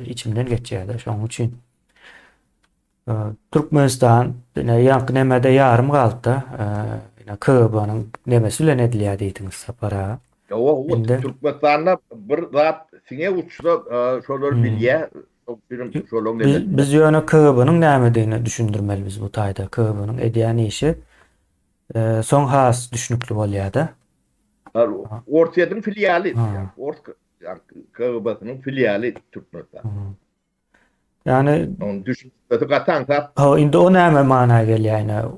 içimden geçýär-de şoň üçin. Türkmenistan ýanky nemede ýarym galdy. KGB-nyň nemesi bilen edilýär diýdiňiz sapara. O Indi- Türkmenistan'da bir zat sine uçsa şolar bilýär. Şolong Biz ýöne KGB-nyň näme diýini düşündirmelibiz bu taýda. KGB-nyň edýän işi soň has düşnükli bolýar-da. Ortaýadyň filiali. Ha. Yani KGB'nin filiali Türkmenistan. Yani Onun düşünmesi katan indi o näme managa gelýär? Ýani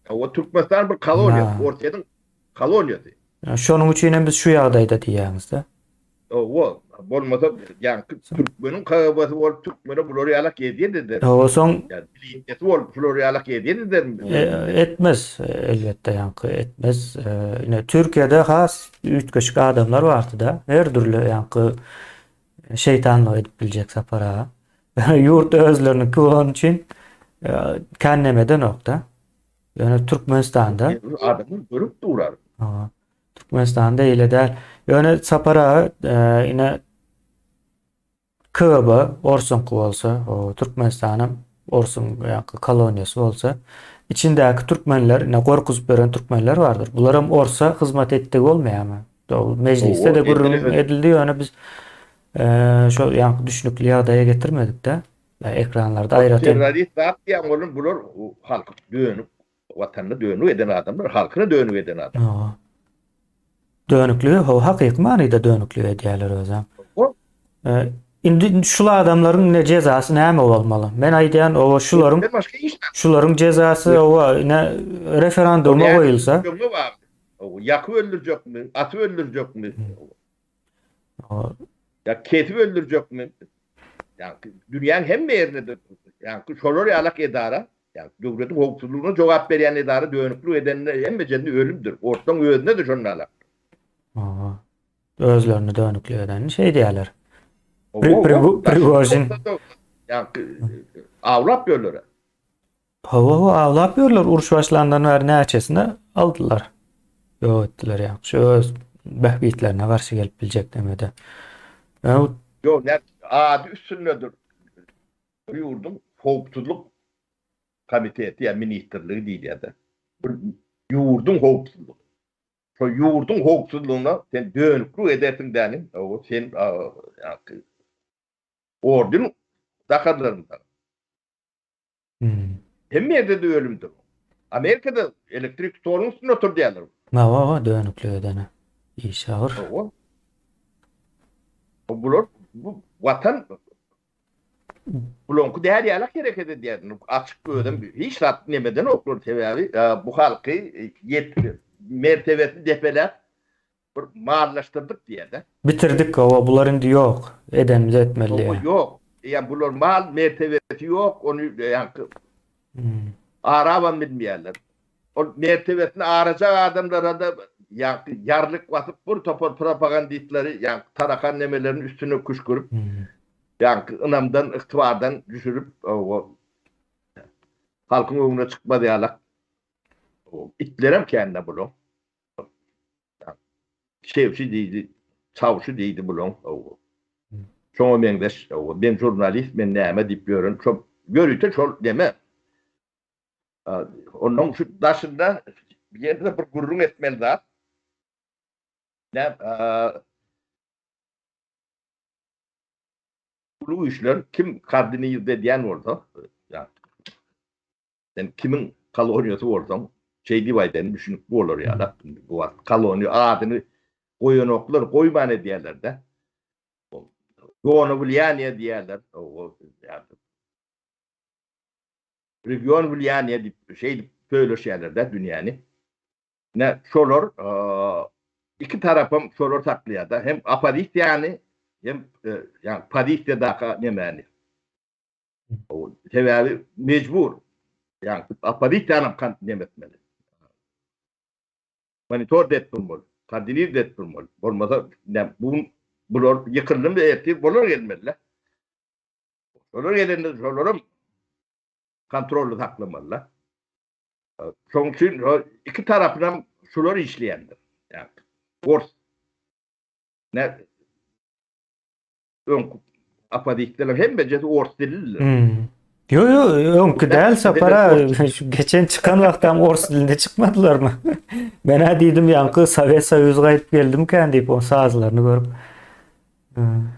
o Türkmenistan bir koloniya. Ha. Ortaýadyň koloniýasy. şonuň üçin hem biz şu ýagdaýda diýýäňiz-de. O bolmasa yani Türkmenin KGB'si bolup Türkmeni Floriyalak ýedýärdir. O soň Yani bilinçli bolup Floriyalak ýedýärdir. etmez elbette ýanky etmez. Ine Türkiýede has ütkeşik adamlar bardy-da. Her türlü ýanky şeytanlyk edip biljek sapara. Ýurt özlerini kıwan üçin kennemeden okda. Yani Türkmenistan'da Adamı görüp durar. Türkmenistan'da öyle değil. Yani sapara yine KGB Orsunku olsa, o Türkmenistan'ın Orsun ýa-da koloniýasy bolsa, içindäki Türkmenler, yine korkuzup beren Türkmenler vardır. Bularym orsa hyzmat etdik bolmaýarmy? O mecliste de gurrun edildi. Yani biz şu ýanky düşnükli ýagdaýa getirmedik de. Ekranlarda aýraten. Terörist zat diýen bolun bular halk dönüp watanyny dönüp eden adamlar, halkyny dönüp eden adam. Dönüklüğü hakyky manyda dönüklüğü edýärler özüm. O Indi şular adamlaryň ne jezasy näme bolmaly? Men aýdýan o başka iş şularyň jezasy o ne referenduma goýulsa, o yak öldürecek mi? Atı öldürecek mi? o Ya keti öldürecek mi? Yani dünyanın hem yerinde yani şolor alak edara yani devletin hukukçuluğuna cevap veren edara dönüklü edenler hem becenli ölümdür. Ortadan özüne de şonun alak. özlerini dönüklüğü eden şey diýerler. O- Prigozhin. Yani avlap yolları. Hawa awlap ýörler uruş başlandan beri näçesine aldylar. Ýok etdiler ýa. Şu öz behbitlerine garşy gelip biljek demede. Yok ne adi üstünlüdür. Yurdum hukukçuluk komitesi yani ministerliği değil ya da. Yurdum hukukçuluk. Şu yurdun hoksuzluğuna sen dönüklük edersin denin. O sen yani, ordun takarlarından. Hem yerde de ölümdür. Amerika'da elektrik sorunun üstüne otur diyorlar. Ma dönüklüğü dene. İşahır. O bu vatan bulonku değer yalak hareket ediyor. Açık gördüm. Hiç rahat nemeden okur tevavi. Bu halkı mertebetli defeler mağarlaştırdık diye de. Bitirdik o buların diyor yok. Edemiz etmeli. O yok. Yani bunlar mal mertebeti yok. Onu yani araban bilmeyenler. O mertebetini arayacak adamlara da yarlık basıp bu topor propagandistleri yani tarakan nemelerin üstüne kuşkurup yani ınamdan, iktidardan düşürüp o halkın önüne çıkma diyorlar. İtlerem kendine bulun. Şevçi değildi, çavuşu değildi bulun. Çoğu mendeş, ben jurnalist, ben neyme deyip görün. Çok görüntü çok deme. Onun şu dışında bir yerde bir gururun etmeli daha. Ne? Bu işler kim kardini diyen orada? Yani kimin kaloniyası orada? Şey divayden düşünüp bu olur ya da bu kaloni adını koyun oklar koymane diyorlar da. Yoğunu Vulyaniye diyorlar. Yani, region Vulyaniye şey böyle şeyler de dünyanın. Ne şolor iki tarafım şolor taklaya da hem apadist yani hem yani padist de daha ne mani. O tevavi mecbur. Yani apadist tanım kan demetmeli. Monitor detmol. Kardinal detmol. Olmasa ne bu bulor yıkıldım da etti bulor gelmeli. Bulor gelende şolorum kontrollü taklamalı. Çünkü iki tarafından şolor işleyendir. Yani ors ne ön apadikler hem beceri ors dililir. Yo önkü değil sapara şu geçen çıkan vaktam Ors dilinde çıkmadılar mı? Ben ha dedim yankı Sovet Soyuz gayet geldim kendi o sazlarını görüp.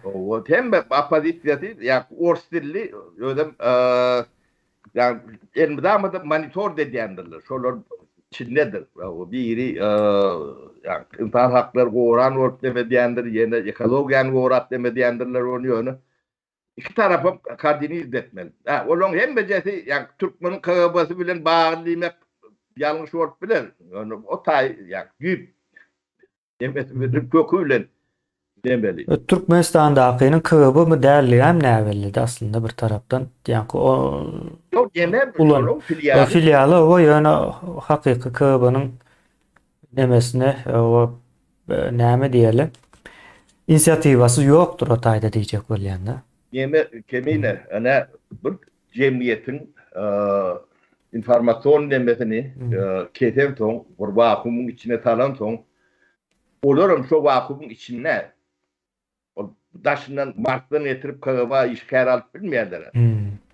O hem apadikleri yani ors dili ödem yani elmada monitor dediğindirler. Şolar içindedir. O biri yani insan hakları koğuran ort demediğindir. Yine ekologiyen koğurat demediğindirler onu yönü. İki tarafım kardini izletmeli. Onun hem becesi yani Türkmen'in kağıbası bilen bağırlaymak yanlış ort bilir. Yani, o tay yani güp demesi köküyle demeli. Türkmenistan'dakinin kıbı mı değerli hem ne belli aslında bir taraftan. Yani o O gene ulan onun filiali. filialı o yani hakiki kıbının demesine o neme diyelim. İnisiyativası yoktur o tayda diyecek olayan da. Kemiyle ana bir cemiyetin informasyon demesini kesen ton, bir vakumun içine talan ton, olurum şu vakumun içine o daşından Mars'tan getirip kağıba işgal alıp bilmeyenlere.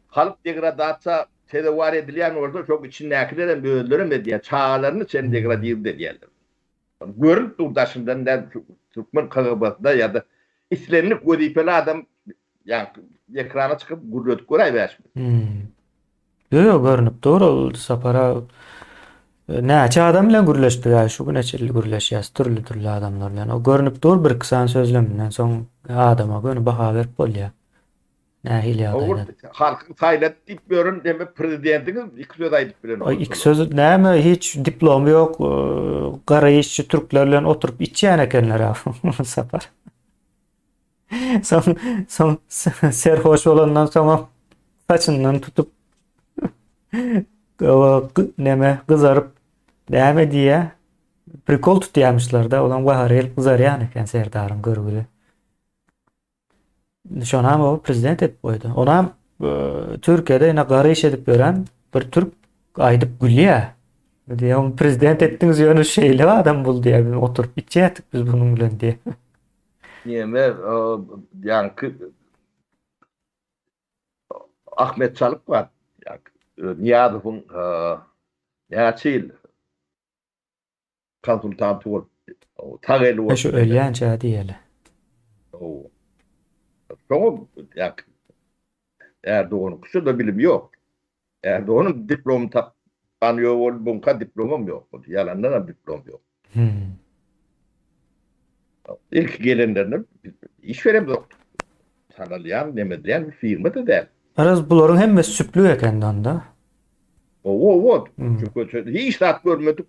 Halk degradatsa tedavar edilen orada çok içindekilerin böyleleri diye çağlarını sen degradiyim de diyorlar. Görüp durdaşından da Türkmen kağıbasında ya da İslamlık vazifeli adam yani ekrana çıkıp gurröt koray vermiş. Yo görünüp doğru sapara näçe adam bilen gürleşdi şu neçeli gürleşýär türlü adamlar bilen o görünüp dur bir kısan sözlemden soň adama göni baha berip bolýar. Nähili ýagdaýda. Halkın saylat dip görün deme prezidentiniz iki söz aýdyp bilen. O iki söz näme hiç diplomy ýok, garaýyşçy türkler bilen oturup içýän ekenler sapar. Son serhoş bolandan soň saçyndan tutup neme kızarıp näme diye prikol tutýarmyşlar da olan waharel kızarýan eken serdarym görgüli. Şonam o prezident etip koydu. Onam Türkiýede ene garaýş edip beren bir türk aýdyp gülýär. Diýär prezident etdiňiz ýöne şeýle adam buldy diýär. Oturup içýärdik biz bunun bilen diýär. Niye yani Ahmet Çalık var. Yani Niyazov'un Yaçil konsultantı olup O tageli Şu olsun. ölýän çädi ýeli. O. Şoňa ýak Erdoğan'ın kuşu da bilim yok. Erdoğan'ın diplomu tanıyor ol, bunka diplomam yok. Yalandan diplom yok. İlk gelenlerine iş veremiyor. Tanılayan, demediyen bir firma da değil. Araz bularyň hemme süplü ekende onda. O. Hmm. Çünkü hiç rahat görmedik.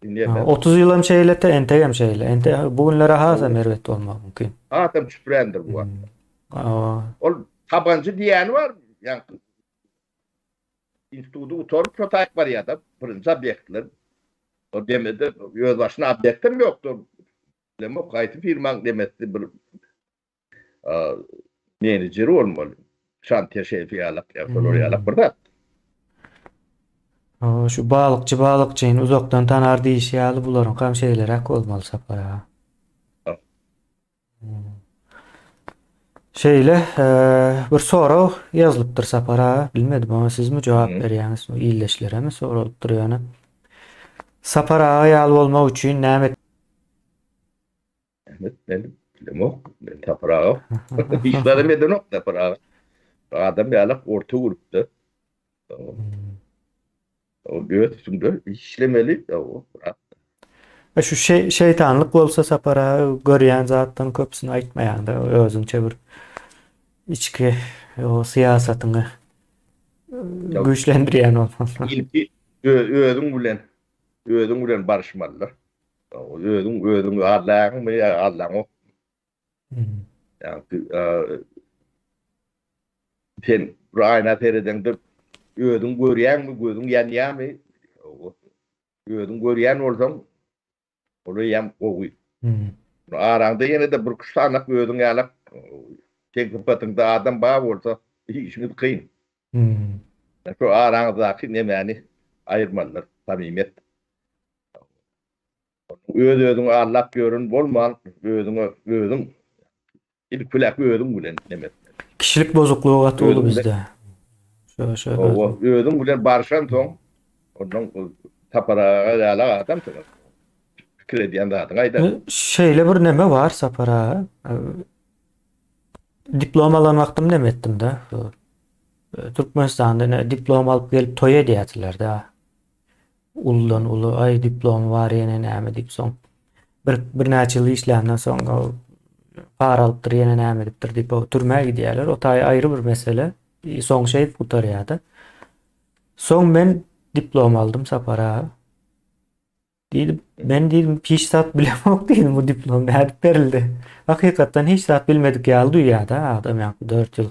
Dinleyemez. 30 ýylym şeýlete entegem şeýle. Ente bugünlere hasa merwet bolmak mümkin. Adam çüprendir bu. Aa, O tabancı diyen var. Yani institutu utor prototip var ya da birinci obyektler. O demedi, yozbaşına obyektler yoktur. Demo kayıtı firman demesi bir menajeri olmalı. Şantiye şefi alak, oraya alak burada. şu balykçyny uzakdan tanar diýişýäli bularyň kam şeýlerek bolmaly sapara. Şeýle bir soraw ýazylypdyr sapara. Bilmedim ama siz mi jogap berýäňiz? Illeşlereme soralypdyr ýöne. Sapara ýaly bolmak üçin näme Evet, ben taprağı. İşlerim eden o taprağı. Adam yalak orta grupta. O göğsünde işlemeli. O şu şeytanlyk bolsa sapara görýän zatdan köpsini aýtmaýanda özünçe bir içki o siýasatyny güýçlendirýän bolmaly. ilki ödün bilen barışmalılar. O ödün Allah'ın mı ya Allah'ın o. Yani sen rayna tereden de ödün görýän mi, gözün ýanýar mı? Ödün görýän bolsam onu yem oğuy. Aranda yine de bir kuşanak ödün alak. Tek patında adam bağ olsa işiniz kıyın. Şu arandaki nemeni ayırmalılar. Samimiyet. Ödün Allah görün bolman. Ödün ilk plak ödün bilen demek. Kişilik bozukluğu gatyly bizde. Şo. O ödün bilen barşan soň ondan tapara ala adam türü. Fikir ediyen de adın ayda. Şeýle bir neme var sapara. Diplom alanmakdym demetdim de. Türkmenistanda diplom alıp gelip toy edýärdiler de. Uldan ulu ay diplom var ýene näme diýip soň bir näçe ýyl işlämden soň para alypdyr ýene näme diýipdir diýip türmäge gidýärler. O taý aýry bir mesele. Soň şeýit gutarýardy. Soň men diplom aldım sapara. Ben dedim hiç zat bilemok dedim bu diplom näde berildi. Hakykatdan hiç zat bilmedik ýaly duýýarda adam ýa 4 ýyl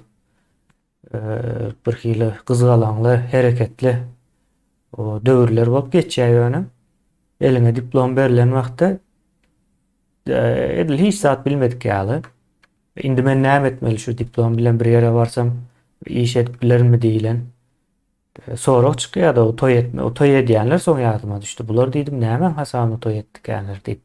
bir hili kızgalanlı, hareketli o döwürler bolup geçýär ýöne. Eline diplom berilen wagtda edil hiç zat bilmedik ýaly. Indi men näme etmeli şu diplom bilen bir ýere barsam iş edip bilermi diýilen. Sonra çykýar da o toy edýänler soň ýadyma düşdi. Bular diýdim näme hasany toy etdikänler diýip.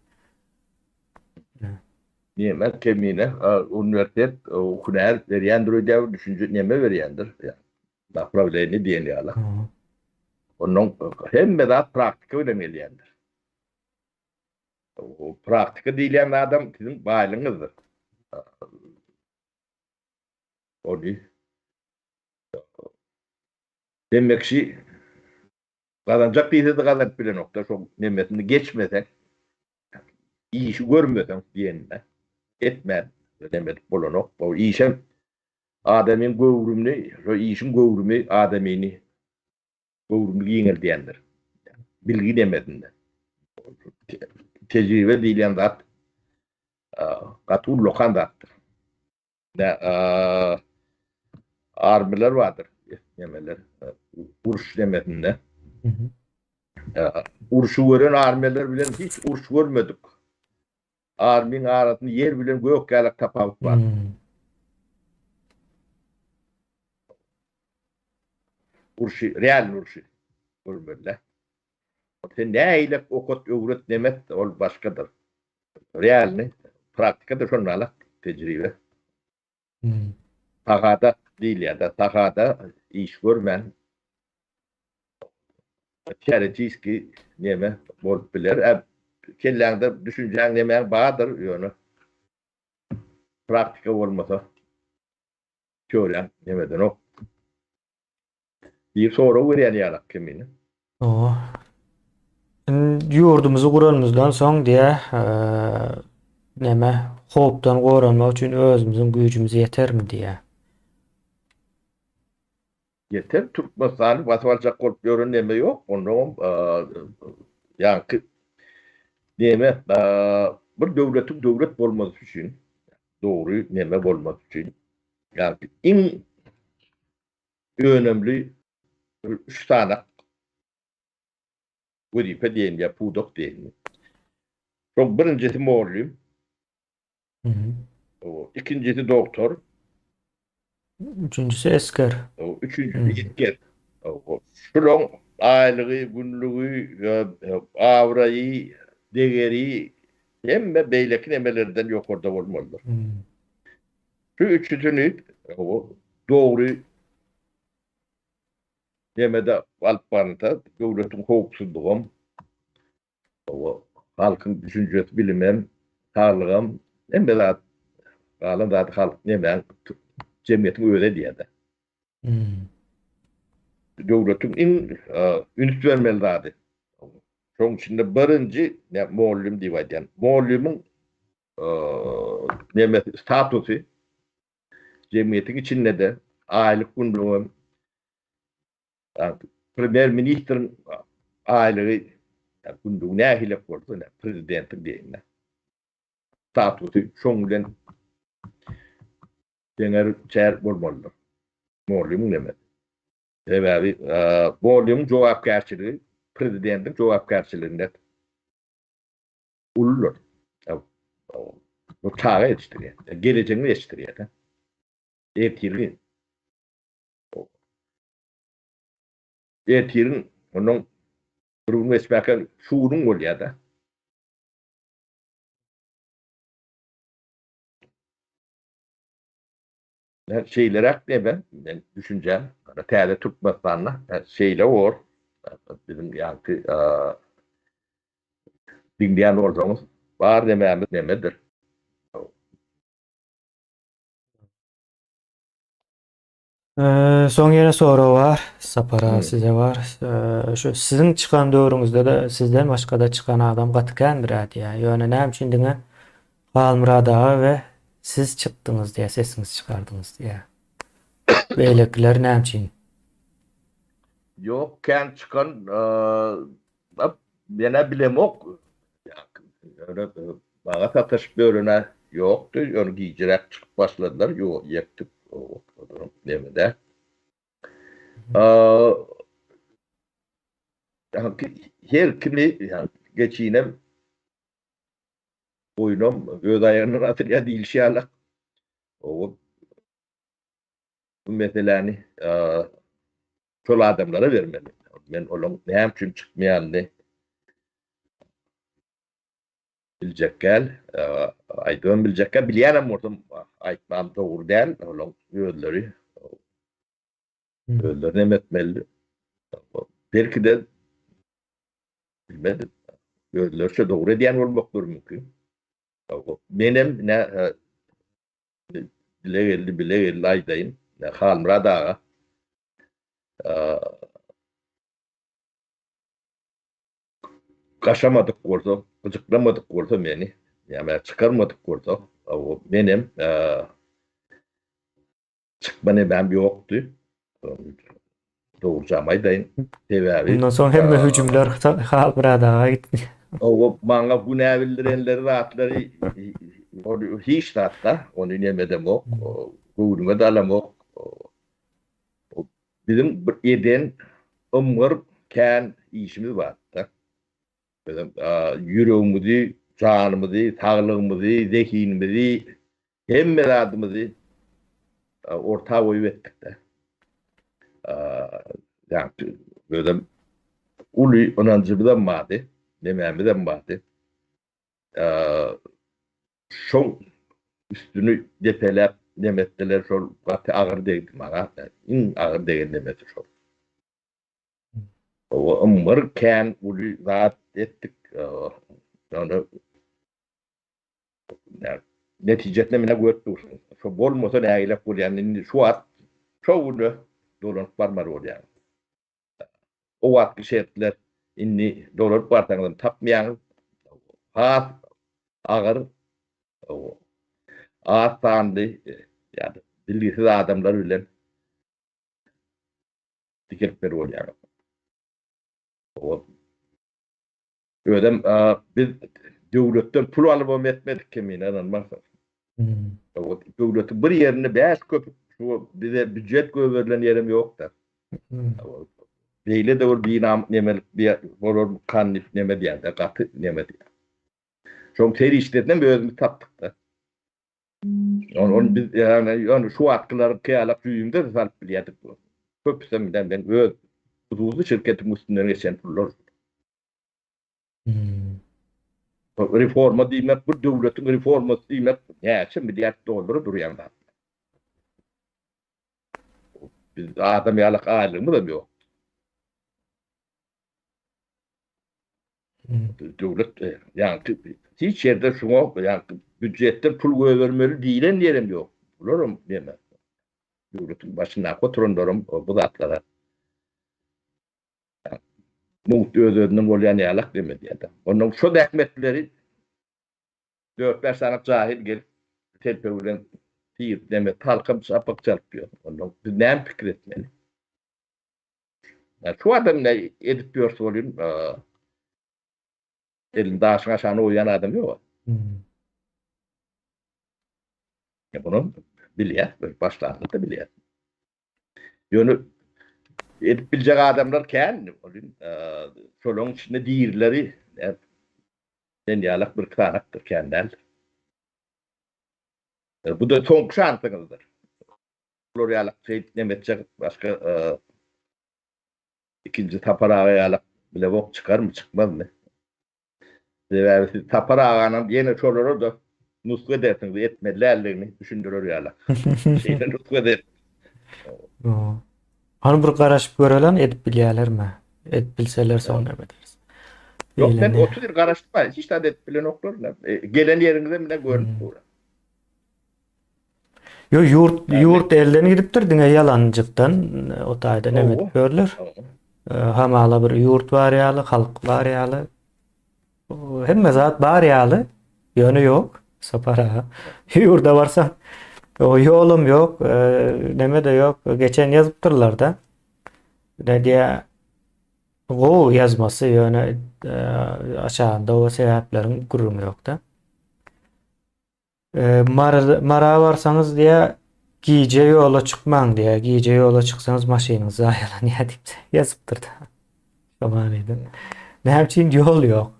Nimet kemine üniversitet okunar berýändir öýdäw düşünje neme berýändir. Направление diýen ýaly. Onuň hemme zat praktika bilen gelýändir. O praktika diýilen adam sizin baýlygyňyzdyr. Ony demekçi kazanacak diýse de kazanıp bilen nokta şu nimetini geçmesek işi görmesek diýende etmän demek bolanok. O işem adamın göwrümni, şu işin göwrümi adamyny göwrümli ýeňil diýendir. Bilgi demedinde. Tecrübe diýilen zat gatul lokan zatdyr. Armiler vardır. Yemeler. Uruş demedinde. Uruşu gören armiler bilen hiç uruş görmedik. Armin arasında yer bilen gök galak tapawut var. Uruşu, real uruşu görmediler. Sen näýle okut öwret demek ol başgadyr. Realni, praktikada şonala tecrübe. Tahada diýil da tahada iş görmän. Teoretik neme bolup biler. kelläňde düşünjäň näme badyr ýöne. Praktika bolmasa teoriýa nämeden o. Bir soru berýän ýarak kimini. O. Yurdumuzy guranymyzdan soň diýe näme hopdan goranmak üçin özümiziň güýjümiz ýetermi diýe. Yeter tutmasan basbalcak bolup ýören näme ýok. Onuň ýa-ni näme bir döwletiň döwlet bolmasy üçin dogry näme bolmasy üçin ýa-ni iň önemli üç tane wezife diýen ýa pudok diýen. Çok birincisi muallim, o ikincisi doktor, Üçüncüsü esker. o üçüncüsü yetkir. O şulan aylığı, günlüğü, avrayı, degeri hemme beylekin emelerden yukarıda olmalıdır. Şu üçüsünü o doğru yemede alpbarında devletin hukuksuzluğum, o halkın düşüncesi bilimem, sağlığım, emme kalan da halk nemen cemiyetin öyle diye de. Devletin ünit vermeli zaten. Şoň içinde birinci muallim diýýän. Muallimin nämesi statusy cemiyetin içinde de aylık günlüğüm Premier Ministrin aylığı günlüğü nähile bolsa prezidentin diýen. Statusy şoň bilen deňer çär bolmalydyr. Muallim näme? Sebäbi muallim jogapkärçiligi prezidentin jogapkärçiliginde ulur. Bu çağa yetiştirýär. Geleceğini yetiştirýär. Ertirgin. Ertirin onuň durumu esbäken şuurun bolýar da. Şeyler ben düşüneceğim. Täze tutmasanla şeyle or. Bizim ýa-ni dinleýän bolsaňyz bar demämiz nemedir? Soň ýene soraw bar. Sapara size var. Şu sizin çıkan döwrüňizde de sizden başga da çıkan adam gatykändir diýär. Ýöne näme üçin diňe Galmurad aga we siz çıkdyňyz diýe sesiniz çykardyňyz diýe. Beýlekler näme üçin? Yok kän çıkan ýene bilemok. Öyle baga sataşyp börüne yoktu. Onu giydirek çıkıp başladılar. Yok yektik. O demede. Her kimi geçinem oynam öz ayağının atırya diýilşýärler. O bu meseleni şol adamlara vermeli. Men olam näme üçin çykmaýandy biljekkel, aýdym biljekkel bilýärem bolsam aýtmam dogry däl, olam özleri özlerine etmeli. Belki de bilmedim. Özlerse dogry diýen bolmakdyr mümkin. Benim bile geldi aýdaýyn. Galmurad aga kaşamadık bolsa, gıcıklamadık bolsa meni, ýa-ni çıkarmadık bolsa, o benim çıkma nebem ýokdy. Dogrucam aýdaýyn. Sebäbi Bundan soň hemme hüjümler Galmurad aga gitdi. o maňa günä bildirenleri rahatlary hiç hatta onu nemedem ok. Guruma da alamok. Bizim bir eden ömür kän işimiz var da. Bizim yüreğimizi, canımızı, sağlığımızı, zekinimizi, hemme adımızı orta koyup ettik de. Yani böyle ulu inancımızdan vardı, nememizden vardı. Şoň üstünü depeläp nemetdiler şol gaty agyr diýdi maga. Iň agyr degen nemeti şol. O ömür kän uly zat etdik. Onu yani neticede mine gördük. Şu bolmasa nägilek bolýan indi şu at çoğunu dolanıp barmar bolýan. O wagtky şertler indi dolanıp barsaňyz tapmaýan has agyr o asandy yani bilgisiz adamlar bilen dikip ber bolýar. O ödem biz döwletden pul alyp etmedik kimine inanmazsın. O döwleti bir ýerine bäş köp şu bize büdjet göwerilen ýerim ýokda. Beýle de bol binam nemelik bir bolor kanif neme diýär, gaty neme diýär. Şoň teri işlerden bir özümüz tapdyk da. Onu biz yani şu atkylar kıyalak düýümde salyp bilýärdik bu. Köpüsem ben öz uzun şirketim üstünden geçen pullar. Reforma diýmek bu döwletin reformasy diýmek näçe milliard dollar durýan. Biz adam ýalyk aýlygymy da ýok. Döwlet ýa-ni hiç ýerde şoňa ýa-ni büdjetden pul göwermeli diýilen ýerim ýok. Bularam deme. Döwletin başynda oturanlarym bu zatlara. Muhtu özünden bolýan ýalyk demedi ýa-da. Onuň şu ähmetleri 4-5 sanyk jahil gelip telpe bilen tiýip deme talkym çapyk çalpýar. Onuň biz näme pikir etmeli? Şu adam ne edip ýörse bolýan, elinde aşağı şanı oýan adam ýok. Bunu bilýär, başlandyda bilýär. Ýöne edip biljek adamlar kän, şolaň içinde diýirleri, sen ýalyk bir kanakdyr kändäl. Bu da toňk şansyňyzdyr. Bular ýalyk şey nemetjek başga ikinji taparaga ýalyk bile bok çykarmy, çykmazmy? Sebäbi tapara aganyň ýene şolary da nusga edersiňiz, etmelilerligini düşündirer ýalyk. Şeýle nusga eder. Onu bir garaşyp görelen edip bilýärlermi? Edip bilseler soňra ederiz. Yok ben 30 yıl garaşdypma, hiç de edip bilen oklar. Gelen ýeriňizde mine görüp bura. Yo yurt elden gidipdir diňe ýalanjykdan o taýda nemet görler. Hamala bir yurt bar ýaly, halk bar ýaly. Hemme zat bar ýaly, ýöne ýok, sapara. Ýurda barsa o ýolum ýok, neme de ýok. Geçen ýazypdyrlar da. Ne diýä o yazması ýöne aşağında o sebäplerin gurumy ýok da. Mara barsaňyz diýä giýje ýola çykmaň diýä. Giýje ýola çyksaňyz maşynyňyzy aýalan ýa diýip ýazypdyr da. Şoman edi. Näme üçin ýol ýok?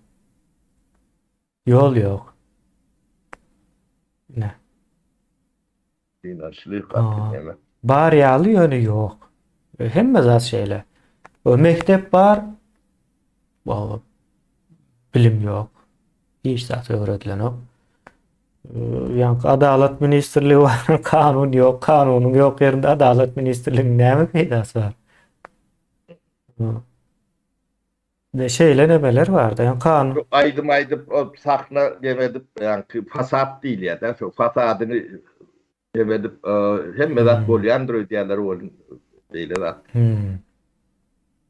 Ýol ýok. Ne? Dinçlik gatdyňa. Bar ýaly ýöne ýok. Hemme zat şeýle. O mektep bar. Bilim ýok. Hiç zat öwredilen ýok. Yani Adalet Ministrliği var, kanun yok, kanunun yok yerinde Adalet Ministrliği'nin näme peýdasy var? Ne şeyle nemeler vardı yani kanun. Aydım o sakna demedip yani fasat değil ya da şu fasadını demedip hem medat bolýandyr diýerler bolýan diýler da.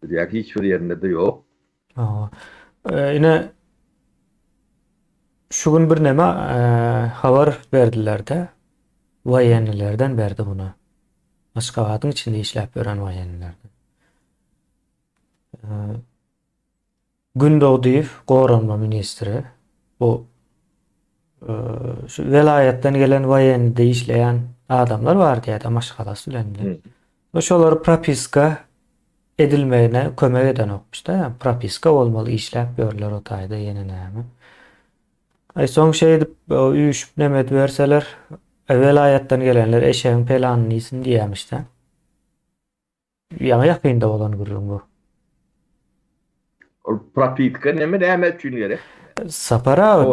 Ya hiç bir yerinde de yok. Yine şu gün bir neme haber verdiler de waýenlilerden berdi bunu. Aşgabatyň içinde işläp gören waýenlilerden. Gündoğduýew Goranma ministri bu şu velayetden gelen waýenlide işleyen adamlar var diýär maşgalasy bilen. Şolary propiska edilmegine kömek eden okmuş da. Propiska bolmaly işläp görler o taýda ýene näme. Soň şey edip üýüşüp nemet berseler velayetden gelenler eşeğin pelanyny isin diýämiş de. Ýa ýakynda bolan gurrun bu. O pratika näme üçin gerek? Sapara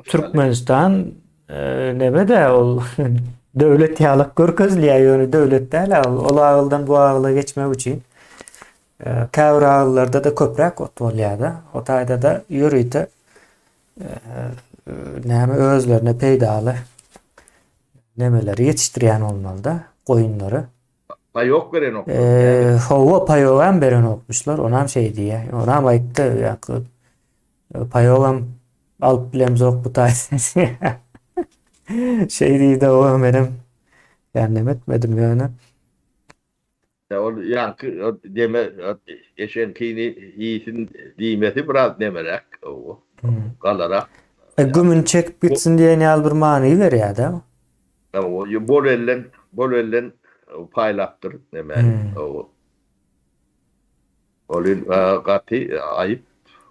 Türkmenistan neme de ol döwlet ýalyk görkezliýär ýöne döwlet däl ol agyldan bu agyla geçmek üçin käwr agyllarda da köprek ot bolýar da. O taýda da ýürüýte näme özlerine peýdaly nemeleri yetiştirýän bolmaly da goýunlary. Payok veren oklar. Howa payogan beren okmuşlar. Onam şey diye. Onam aýtdy ýa-ki payogam alıp bilemzok bu taýsy. Şey diýdi o benim ýannem etmedim ýöne. O yankı deme geçen kini iyisin diýmesi biraz demerek o galara. Gümün çekip gitsin diýen ýaly bir many berýär-de. O bol ellen paylaktır deme o. Olin gaty ayıp.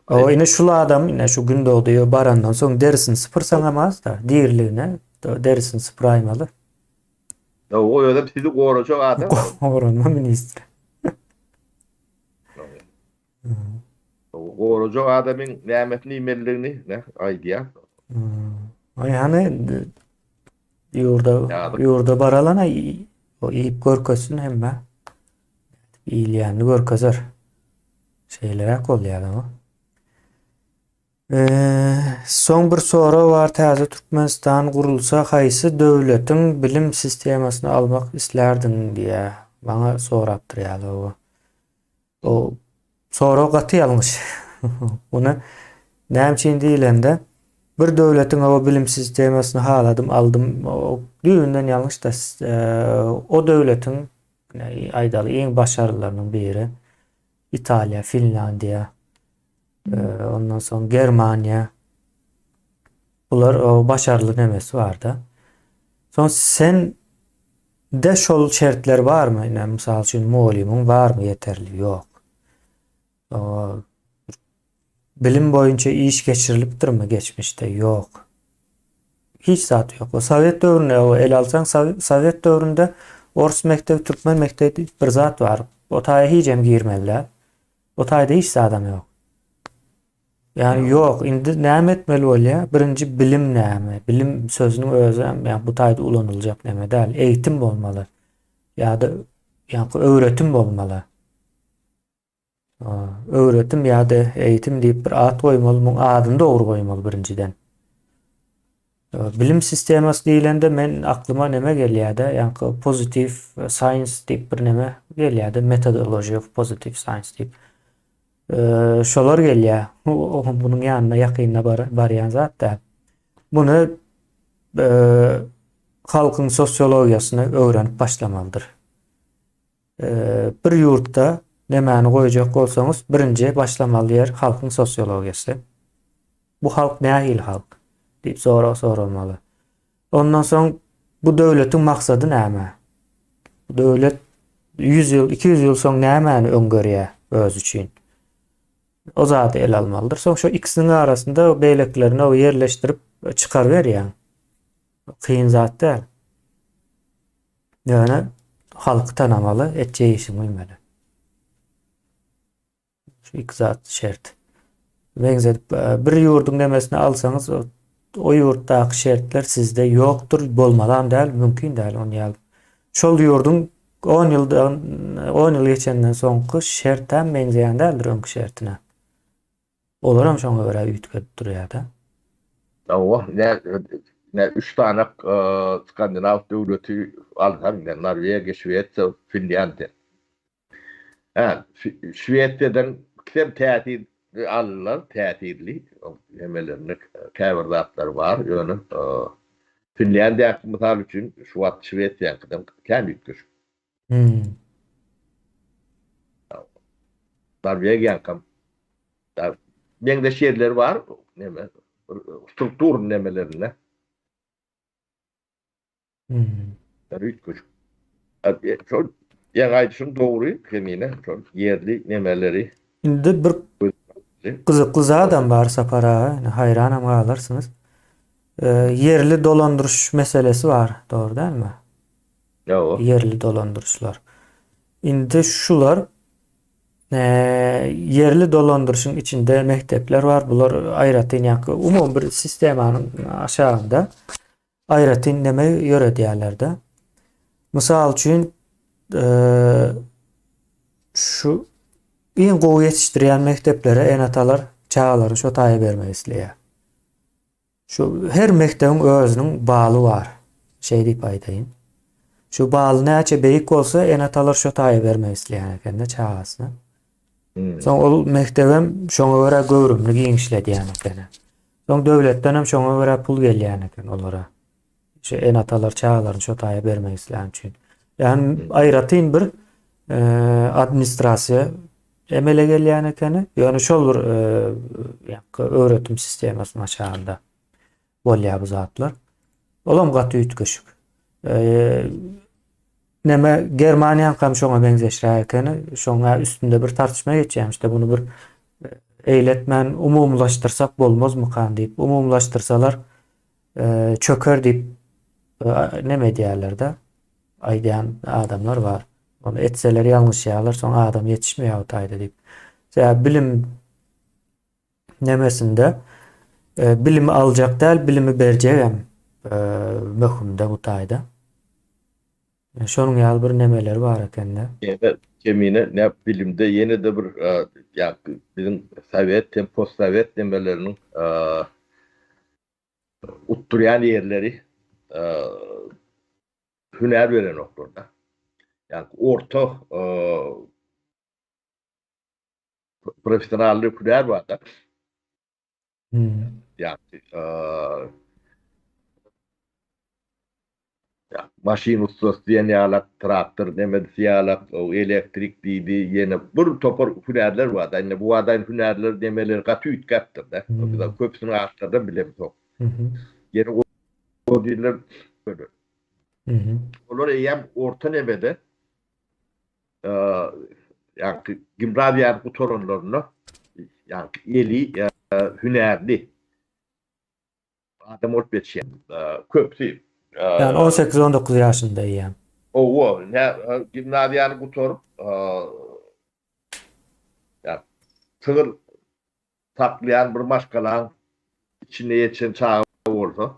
O ine şula adam ine şu gün doğduyor barandan soň derisini sıpırsanamaz da diğerliğine derisini sıpıraymalı. O ýerde sizi gorajak adam. Oranma ministri. O gorajak adamyň nämetli imellerini ne aýdýar. Yani yurda baralana o iyip görkösün hemme iyiliğini görközer. Şeylere kolýar ama. Son bir soru var. Täze Türkmenistan gurulsa haýsy döwletiň bilim sistemasyny almak islärdin diye bana sorapdyr ýaly o. O soru gaty ýalňyş. Bunu näme üçin diýilende bir döwletiň o bilim sistemasyny haladym, aldym. O düýünden ýalňyş da o döwletiň aýdaly iň başarlylarynyň biri Italiya, Finlandiya, ondan sonra Germania. Bular o başarılı nemesi var da. Sonra sen de şol şertler var mı? Yani misal üçün muallimin var mı? Yeterli yok. O, bilim boyunca iş geçirilipdir mi geçmişte? Yok. Hiç zat yok. O Sovet dövrüne o el alsan Sovet dövründe Ors mektebi, Türkmen mektebi bir zat var. O taýa hicem girmeliler. O taýda hiç adam yok. Yani yok. Indi näme etmeli bolýar? Birinci bilim näme? Bilim sözüniň özü yani bu taýda ulanylacak näme däl. Eğitim bolmaly. Ýa-da ýa-ni öwretim bolmaly. Öwretim ýa-da eğitim diýip bir ad goýmaly, muň adyny dogry goýmaly birinciden. Bilim sistemasy diýilende men aklyma näme gelýär-de? Ýa-ni positive science diýip bir näme gelýär-de? Methodology of positive science diýip. Şolar gelýär. Bunun ýanyna ýakyna barýan zat da. Bunu halkyň sosiologiýasyny öwrenip başlamalydyr. Bir ýurtda nämäni goýjak bolsaňyz, birinji başlamaly ýer halkyň sosiologiýasy. Bu halk nähil halk diýip sorulmaly. Ondan soň bu döwletiň maksady näme? Bu döwlet 100 ýyl, 200 ýyl soň nämäni öňgerýär öz üçin? O zat el almalıdır. Soň şu ikisinin arasında o beýleklerini o yerleştirip çıkar berýär. Kıyın zat däl. Yani halky tanamaly, etjeği işin bilmeli. Şu iki zat şert. Benzedip bir ýurdun demesini alsanız o ýurtdaky şertler sizde ýokdur, bolmadan däl, mümkin däl onu ýaly. Şol ýurdun 10 ýyl geçenden soňky şertden benzeýän däldir öňkü şertine. Olaram şoňa görä üýtgedip durýar da. O ne 3 tane Skandinav döwleti alsan, Norvegiýa, Şweýtsiýa, Finlandiýa. Şweýtsiýadan kim täsir alırlar, täsirli emelerini käbirdatlar var. Ýöne Finlandiýa mysal üçin şu wagt Şweýtsiýadan kän üýtgür. Norvegiýa kam Meňde şeýerler var, näme? Struktur nemelerine. Üýtgür. Şol ýa gaýdyşyň dogry kemine, şol ýerli nemeleri. Indi bir gyzykly zadam bar sapara, hayranam galarsınız. Yerli dolandırış meselesi var, doğru değil mi? Ýa. Yerli dolandırışlar. Indi şular yerli dolandırışın içinde mektepler var. Bular aýratyn ýa-ki umum bir sistemanyň aşagynda aýratyn näme ýöre diýerler-de. Mysal üçin şu iň gowy ýetişdirýän mekteplere enatalar çağalary şo taýa bermek isleýär. Şu her mektebin özünün balı var. Şey deyip aytayın. Şu balı näçe beýik bolsa enatalar şo taýy bermek isleýän ekende çağasyna. Hmm. Soň ol mektebem şoňa görä göwrümli giňişledýän eken. Soň döwletden hem şoňa görä pul gelýän eken olara. Şu enatalar çağalaryny şo taýy bermek isleýän üçin. Yani aýratyn bir administrasiýa emele gelýän ekeni. Yani şol bir öwretim sistemasyna çağında bolýar bu zatlar. Olam gaty ütkeşik. Neme Germaniýa hem şoňa benzeşýär ekeni. Şoňa üstünde bir tartışma geçýär. İşte bunu bir eýletmän umumlaşdyrsak bolmazmy kan diýip umumlaşdyrsalar çöker diýip neme diýerler de aýdýan adamlar var. Onu etseler ýalňyş ýalar, soň adam ýetişmeýär taýda diýip. Sebäp bilim nemesinde bilimi aljak däl, bilimi berjek hem möhümde bu taýda. Şonuň ýaly bir nemeleri bar ekende. Evet, kemine ne bilimde yeni de bir ya bizim Sovet hem post-Sovet demelerinin utturyan yerleri hüner veren noktada. Yani orta profesyonellik hüner var da. Yani ya, maşin ustası diyen yalak, traktör demedisi yalak, o elektrik deydi, yine bir topar hünerler var da. Yani bu adayın hünerler demeleri katı ütkaptır da. O da köpsünü ağaçlardan bilemiz o. Yine o diller böyle. Onlar eyyem orta nemede yani gimnazya bu torunlarını yani eli hünerli adam olup yetişen köpsü Yani 18-19 ýaşyndaýam. o ne gimnazyanı bu torup yani tığır taklayan bir maşkalan içinde yetişen çağı oldu.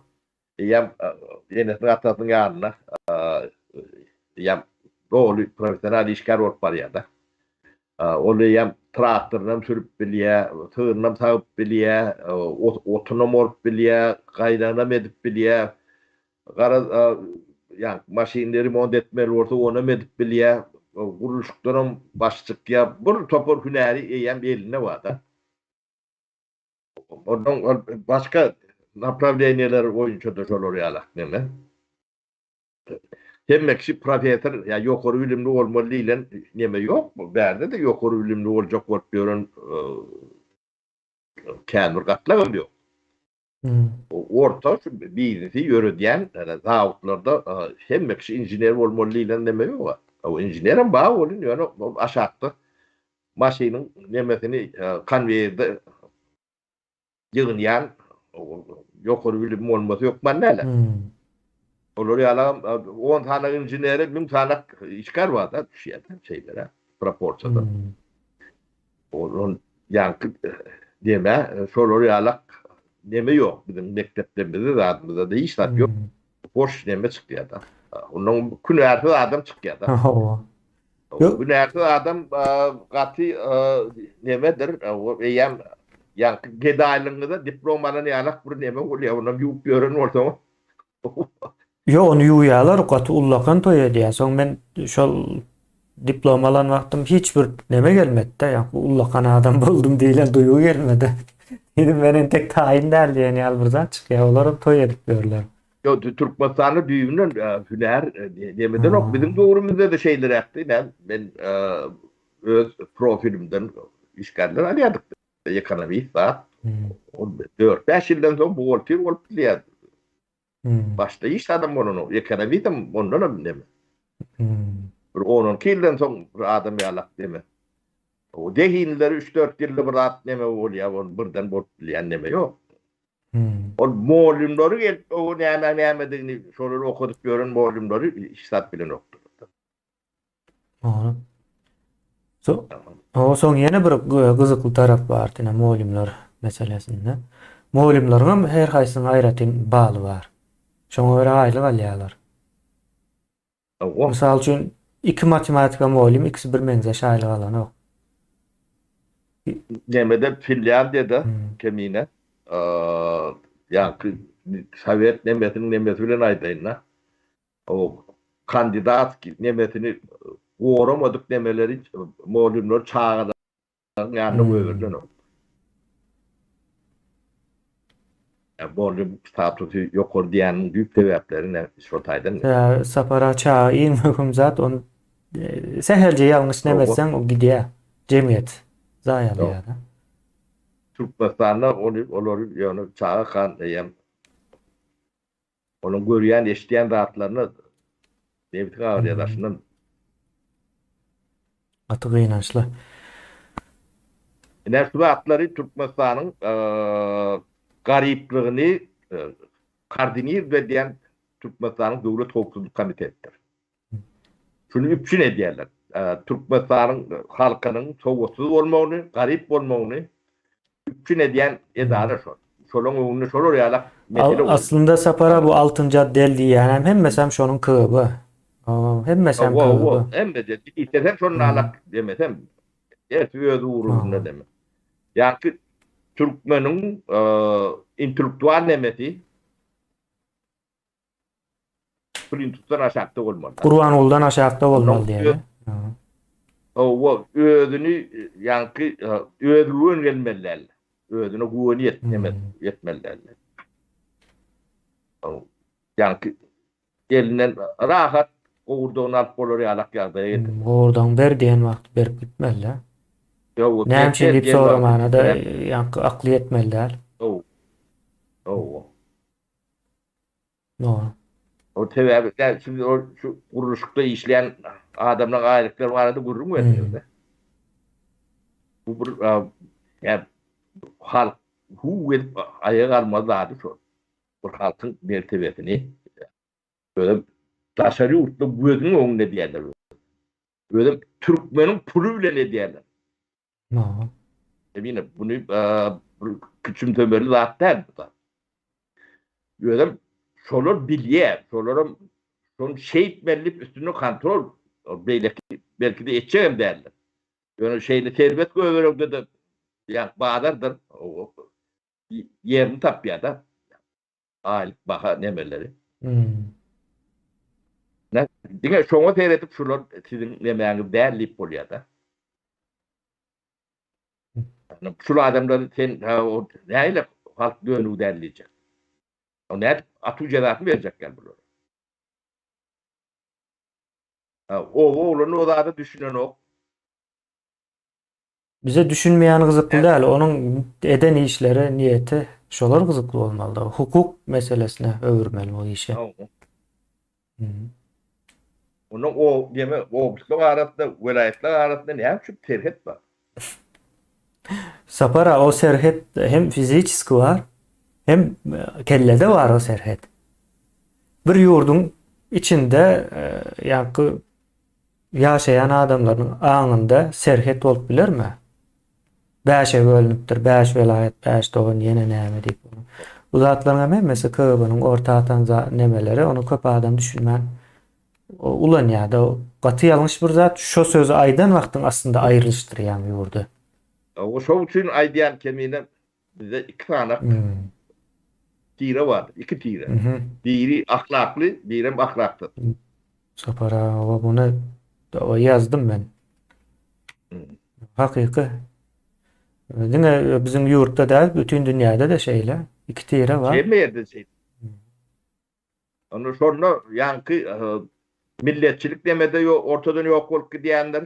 Eyyem yine rahatlatın yanına eyyem doğru profesyonel işler olup var ya da. Onu eyyem traktörünüm sürüp bilýär, tığırınım sağıp bilýär, otunum olup bilýär, gaýdanam edip bilýär, yani maşinleri remont etmeli olsa onu edip bilýär, guruluşlarım başçykya, bir topar hüneri eyyem eline var da. Ondan başka направлениялар oyuncuda şol ýalak neme. Hemmekşi profesör ya ýokary bilimli bolmaly diýilen neme ýok. Bu bärde de ýokary bilimli boljak bolup ýören kämir gatlagy ýok. Orta biznesi ýöredýän zawutlarda hemmekşi injener bolmaly diýilen neme ýok. O injenerim ba bolyn ýöne aşakdy maşynyň nemesini kanwerde ýygynýan ýokary bilim bolmasy ýok manäle. Olur ýalam 10 tane injeneri 1000 tane işkar var da düşýär şeylere proporsiyada. Onun ýanky deme şol ýalak neme ýok bizim mekteplerimizde zatymızda da hiç zat ýok. Boş neme çykýar da. Onun künärli adam çykýar da. Künärli adam gaty nemedir o eýem ýanky gedaýlygynda diplomany ýalak bir neme bolýar onu ýuwup ýören bolsa. Yo onu ýuýarlar, gaty ullakan toýa diýär. Soň men şol diplom alan wagtym hiç bir neme gelmedi-de. Ýa ullakan adam boldum diýilen duýgu gelmedi. Dedim menen tek taýyn däl diýen ýaly bir zat çykýar. Olar toýa edip berler. Yo Türkmenistan'ı düýünden hüner demeden ok bizim döwrümizde de şeyler ýakdy. Ben öz profilimden işgärler alýardyk. Ekonomi zat. 4-5 ýyldan soň bu boltyr bolup bilýär. Başta iş adam onu ekonomi de ondan neme. Bir 10 ýyldan soň bir adam ýalak deme. O dehinleri 3-4 ýylda bir zat neme bolýar, onu birden bolup bilýän neme ýok. O molimleri gelip o näme diýeni şolary okudyp gören molimleri işsat bilen okdy. Soň ýene bir gyzykly tarap bar tine molimler meselesinde. Molimleriň her haýsynyň aýratyn baly bar. Şoňa görä aýlyk alýarlar. Mysal üçin 2 matematika molim, ikisi bir meňzeş aýlyk alan ok. Nemede Finlandiyada kemine Yani Sovet nemetinin nemeti bilen aydayına. O kandidat ki nemetini uğramadık nemeleri molimler çağıdan yanına överden o. Yani molim statüsü yok diyenin büyük sebepleri şortaydan. Sapara çağı iyi mühüm zat onu sehelce yanlış O, demesen o gidiyor. Cemiyet. Zayalı o ya da. Türkmenistan'da olur yani çağı kan diyem. Onun görüyen, eşleyen rahatlarını devletin ağrıyalaşından Atık inançlı. Nersu atları Türkmenistan'ın garipliğini kardinir ve diyen Türkmenistan'ın Devlet Hoksuzluk Komitesi'dir. Şunu üpçün ediyorlar. Türkmenistan'ın halkının soğuksuz olmağını, garip olmağını üpçün ediyen edalar şu. Şolun oğlunu şolur yalak mesele olur. Aslında Sapara bu 6. deldi yani hem mesem şonun kıbı. Hem mesem kıbı. Hem de istesen şunun alak demesem evet öyle uğruna demek. Yani Türkmen'in intelektüel nemeti Printus'tan aşağıda olmalı. Kurban oldan aşağıda olmalı diye. O ödünü yani ödülüğün gelmeliler. Ödünü güveni yetmeliler. Yani elinden rahat uğurduğun alıp olur alak yağda yedir. Oradan ver diyen vakti berip gitmeli. Näme için dip soramana da yankı aklı yetmeliler. No. O tebebler şimdi şu kuruluşlukta işleyen adamların aylıkları var da gurur mu ediyor? Bu yani halk edip ayağa almalı adı şu. Bu halkın mertebesini böyle taşarı urtla gözünün önüne diyorlar. Böyle Türkmenin puluyla ne diyorlar. No. Eminim bunu küçümsemeli zaten. Böyle şolur bilye, şolurun şehit mellip üstünü kontrol belki de edeceğim derler. Yani şeyini servet koyuyorum da yani bağlardır. Yerini tapıyor da aylık baka nemeleri. Ne? Dine şonu seyredip şular sizin nemeğiniz değerli oluyor da. Yani şu adamları sen o neyle halk dönüğü derleyecek. O ne atı cezasını verecek gel bunlar. O oğlunu o da düşünen o. Bize düşünmeyen gızıklı değil. Onun eden işleri, niyeti şolar gızıklı olmalı. Hukuk meselesine öğürmeli o işe. Onun o yeme o arasında velayetler arasında ne yapıyor? Terhet var. Sapara o serhet hem fiziki var hem kellede var o serhet. Bir yurdun içinde yankı yaşayan adamların anında serhet olup bilir mi? 5'e bölünüpdür. 5 velayet, 5 doğun yine näme deyip bunu. Bu zatların hemmesi kıbının orta atan nemeleri onu köp adam düşünmän. Ulan ya da katı yanlış bir zat şu sözü aydan vaktin aslında ayrılıştır yani yurdu. O şu için aydiyan kemiğine bize iki tane tire vardır. İki tire. Biri ahlaklı, biri ahlaksız. Sapara bunu yazdım ben. Hakiki. Dine bizim yurtta da bütün dünyada da şeyle iki tire var. Şey mi yerde şey? Onu sonra yankı milletçilik demede yok, ortadan yok olup diyenler.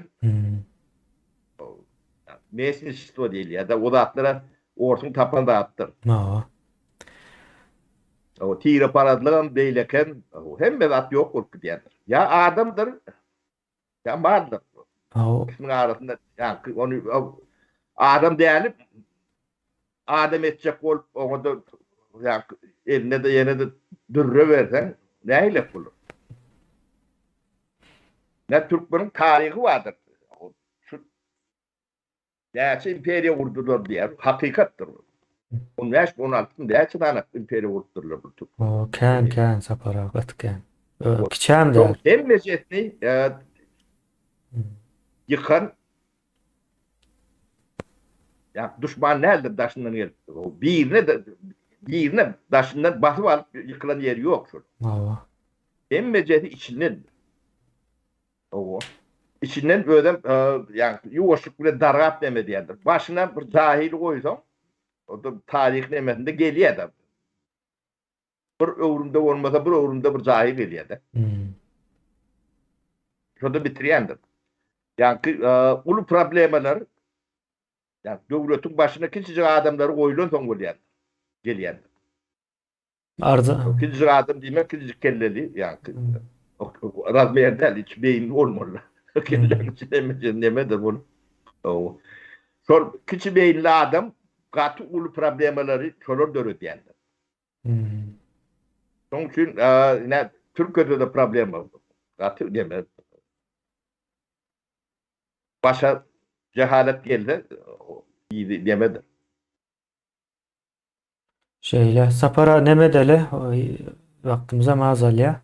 Nesin işte o değil ya da o da atlara orsun tapan da attır. O tire paradlığın beyleken hem medat yok olup diyenler. Ya adamdır ya vardır. İsmin arasında yani onu adam değerli adam edecek olup onu da yani eline de yine de dürre versen neyle bulur? Ne Türkmen'in tarihi vardır. Şu Değerçi imperiya vurdular diye hakikattır. 15-16'ın değerçi tane imperiya vurdular bu Türk. Kan sapara katken. Kiçem de. Çok hem meselesini yıkan ya düşman nerede daşından gelip birine de Yerine taşından basıp alıp yıkılan yeri yok şu. Ava. Emmeceti içinden o. İçinden böyle yani yuvaşık bile dargap demedi yani. Başına bir cahil koysam o da tarih nimetinde geliyor adam. Bir ömrümde olmasa bir ömrümde bir cahil geliyor da. Hmm. Şurada bitiriyendir. Yani ulu problemler yani devletin başına küçücük adamları koyulan son geliyor. Geliyor. Arda. Küçücük adam demek küçücük kelleli yani. Hmm. Razmeyen değil, hiç beyin olmalı. Hmm. Kendilerinin için nemedir bunu. O. Sonra küçük beyinli adam katı ulu problemleri çolur dörü diyendir. Hmm. Onun için ne Türkiye'de de problem var. Katı demez. Başa cehalet geldi. İyi demedir. Şeyle sapara nemedele vaktimize mazalya.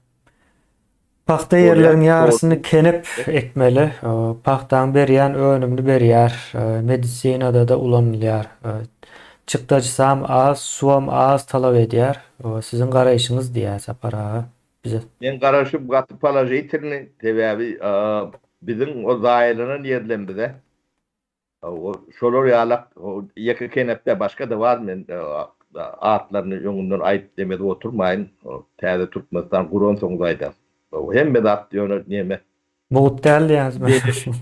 Paxta Doğru yerlerin ya. yarısını Doğru. kenep ekmeli. Paxtan berýän önümlü berýär. Medisinada da ulanylýar. Çıktaçsam az, suam az talap edýär. Sizin garaýşyňyz diýär sapara bize. Ben karışıp katı palajı itirini tebebi bizim o zahirinin yerlerinde de o şolor yalak o yakı kenepte başka da var mı? Artlarını yönünden ayıp demedi oturmayın. O täze tutmasdan Kur'an soňdaydı. O hem medat diyor neme. Bugut däl Beleş, diýäňizmi?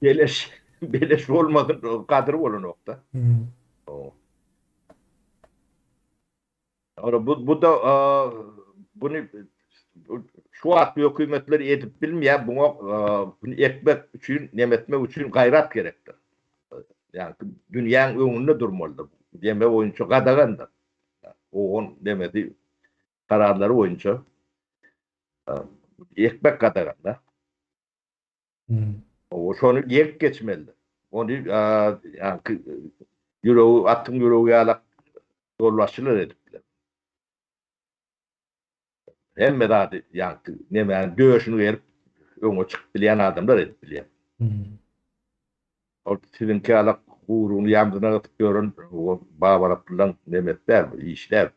beleş, beleş olmadın o kadr olur nokta. Hmm. O. Ora bu da bunu şu at hükümetleri edip bilmeyen bunu ekmek için, nemetmek için gayret gerektir. Yani dünyanın önünde durmalıdır. Deme oyuncu kadagandır. O on demedi kararları oyuncu. Ekmek kadagandır. Hmm. O şonu yek geçmelidir. Onu yani yüreği, atın yüreği alak dolaşılır edipler. Hem medadi yani nemen dövüşünü verip öňe çıkıp bilen adamlar edip bilen. Hmm. O sizinki alak uğrunu yamdına atıp görün o babaraplan nemetler işler.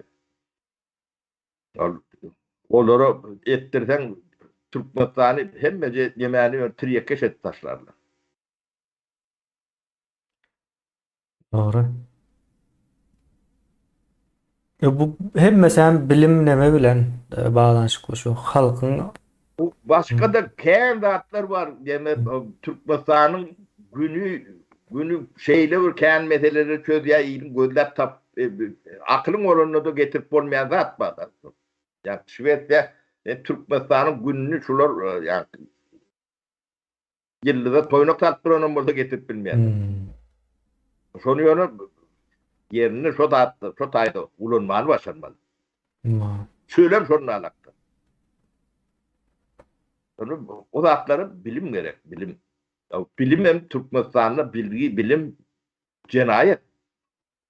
Onları ettirsen Türkmenistan'ı hemmece yemeğini triyeke et taşlarlar. Doğru. Bu hem mesela bilim neme bilen bağlanışıklı şu halkın. Bu Hmm. başka da kendi var. Yeme Türkmenistan'ın günü şeyle bir kendi meseleleri çözüyor. İlim gözler aklın oranını da getirip olmayan zat var. Yani Şvedya Türkmenistan'ın gününü şular yani yılda toynak tatlıranın burada getirip bilmeyen. Hmm. Şonu yönü yerini şu dağıttı, şu taydı, ulunmalı başarmalı. Ma. Söylem şunun alaktı. Onu, o dağıtları bilim gerek, bilim. Ya, bilim hem Türkmenistan'la bilgi, bilim cenayet.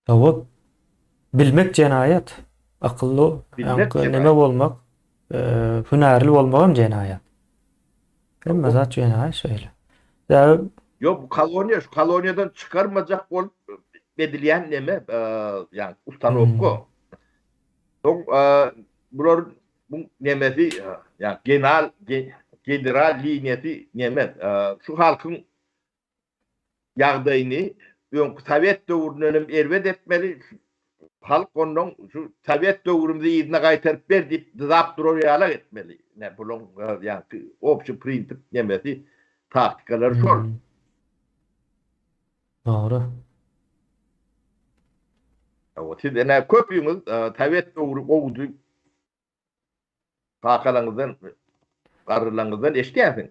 Tabii bilmek cenayet. Akıllı, Bilmek yani neme cenayet. olmak, hünerli olmağım cenayet. Değil mi? O, Zaten cenayet şöyle. Ya, yok bu koloniya, şu koloniyadan çıkarmayacak olup edilen neme, yani hmm. ustanokku. Çok, bunlar, bu nemesi, yani general liniyeti neme, şu halkın yağdayını Sovet döwründen erwet etmeli. Halk ondan şu Sovet döwründe ýerine gaýtaryp ber diýip zap durýarlar etmeli. Ne bulun yani opşy printip nemesi taktikalar şol. Hmm. Doğru. O siz ene köpüňiz Sovet döwrü gowdy kakalaňyzdan garrylaňyzdan eşdýärsiň.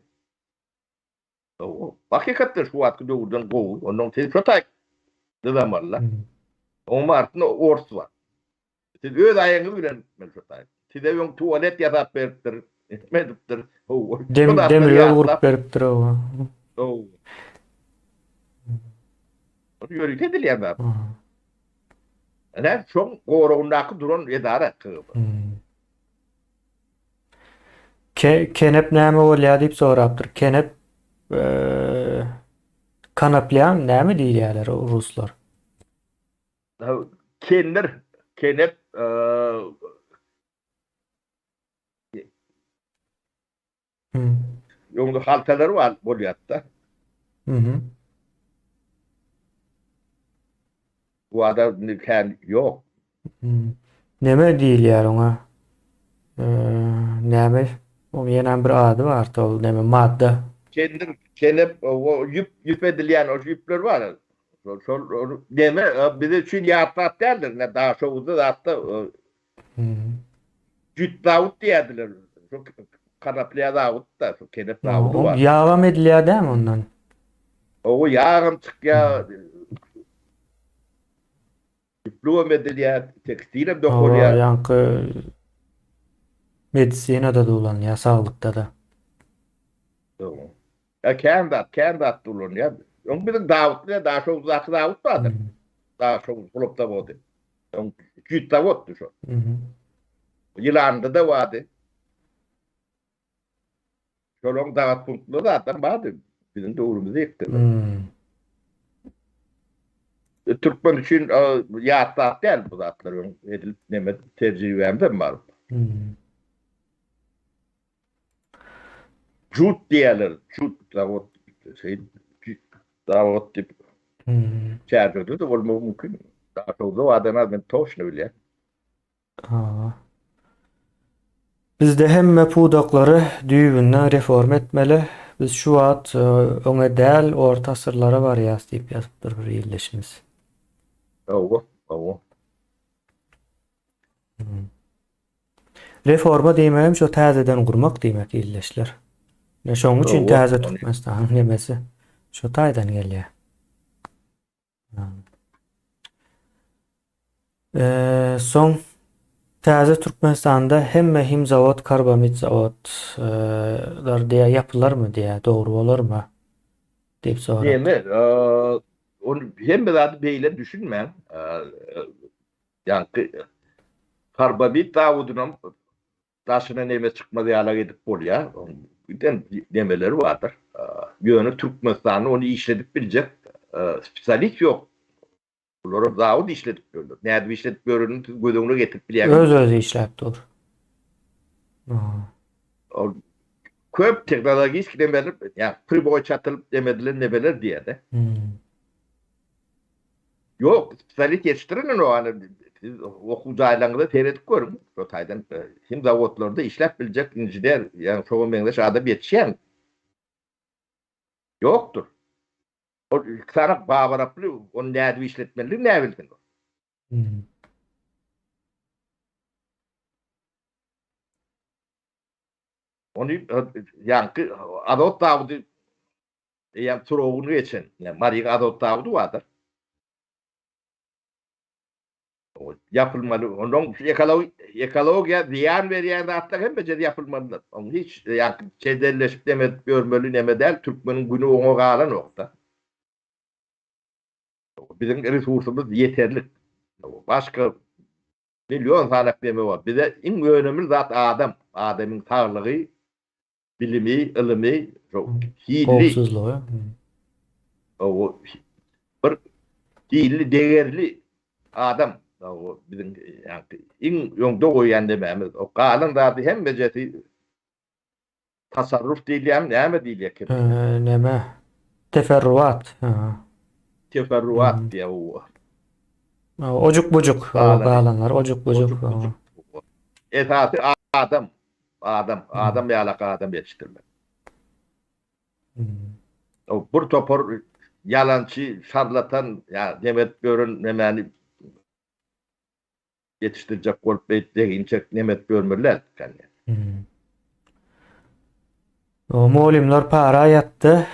O hakykatda şu wagtda döwrden gowy ondan siz şotak zamanlar. Hmm. Onun artında ors var. Siz öz aýaňyz bilen şotak. Size ýok tuvalet ýasap beripdir. Etmedipdir. O Demir yol kurup beripdir o. O. Yürüyüp edilýär bäp. Hmm. Ana şoň gowrundaky duran edara kyby. Hmm. Kenep näme bolýar diýip sorapdyr. Kenep kanaplyam näme diýýärler o ruslar? Kenler, kenep Hı. Yolda haltaları var bolyatta. Hı hı. Bu adam nüken yok. Hı. Neme diýilýär oňa? Näme? O ýene bir ady bar, ol neme madda. Kenep o yüp edilen o yüpler var ya. Deme bir de çünkü yartat derler ne daha çok uzun hatta Hı. Cüt Davut diyediler. Çok Karaplaya Davut da çok Kenep Davut'u O var. ýagam edilýär dämi ondan? O yarım çık Hı. ya diplom edilýär, tekstilem O dokolýar. ýanky medisinada da ulanýar, saglykda da. Ya kendat durun ya. Onun bir de Davut ne daha çok uzak Davut Hı. vardır. Daha çok bulup da oldu. Onun Cüt Davut'tu şu. Hı hı. Yılan'da da vardı. Şolong Davut punktlu da adam vardı. Bizim doğrumuzu yıktılar. Hı. Türkmen için yahtat değil bu zatlar. Edilip neme tercihemden var. Hı. Jut diyorlar. Jut Davut şey Jut Davut tip Hı. çağırdı da olma mümkün. Daha çok da adamlar ben toşnu bile. Ha. Bizde hemme pudoklary düýbünden reform etmeli. Biz şu wagt öňe däl orta asyrlara barýas diýip ýazypdyr bir ýerleşimiz. O. Reforma diýmegim şo täzeden gurmak diýmek ýerleşler. Ne şoň üçin O. täze Türkmenistan nemesi şo taýdan gelýär. Soň täze Türkmenistanda hemme him zawod, karbamid zawodlar diýe ýapylarmy diýe, dogry bolarmy diýip sorar. Değil mi? Onu hem de beyle düşünmem. Yani karbamid Davud'un taşına neme çıkmadı yala gidip bol ya. Birden demeleri vardır. Yönü Türkmenistan'ı onu işledip bilecek. Spesialist yok. Bunları Davud işledip görülür. Nerede işledip görülür, gözünü getirip bilecek. Öz işläp dur. Köp teknolojik demeler, yani priboy çatılıp demediler nebeler diye de. Yok, spesialist yetiştirin o hani. Siz okul caylarında seyredip görün. Rotay'dan kim zavodlarda işlep bilecek injiler, yani çoğun benimle adam yetişen yoktur. O sana bağıraplı, onu nerede işletmeli, ne bilsin o. Onu yankı adot Davud'u yani Turov'unu geçen, yani Maria adot Davud'u vardır. O yapılmalı. Onun ekologiya ziyan veriyen de hatta hem beceri yapılmalıdır. Onun hiç yani çedelleşip demet görmeli neme der. Türkmenin günü ona kalan nokta. Bizim resursumuz yeterli. Başka milyon tane deme var. Bize en önemli zat adam. Adamın sağlığı, bilimi, ilmi, hilli. Gowsuzlygy. O bir hilli, değerli adam. O bizim yani en yolda koyan dememiz. O kalan zatı hem beceri tasarruf değil hem ne değil ya ki. Neme? Teferruat. Teferruat diye o. Ojuk bujuk galanlar, ojuk bujuk. Esası adam yalaka adam yetiştirme. O bir topor yalancı, şarlatan ya demet görün nemeni yetiştirecek olup deyince nemet görmürler. O muallimler para ýatdy.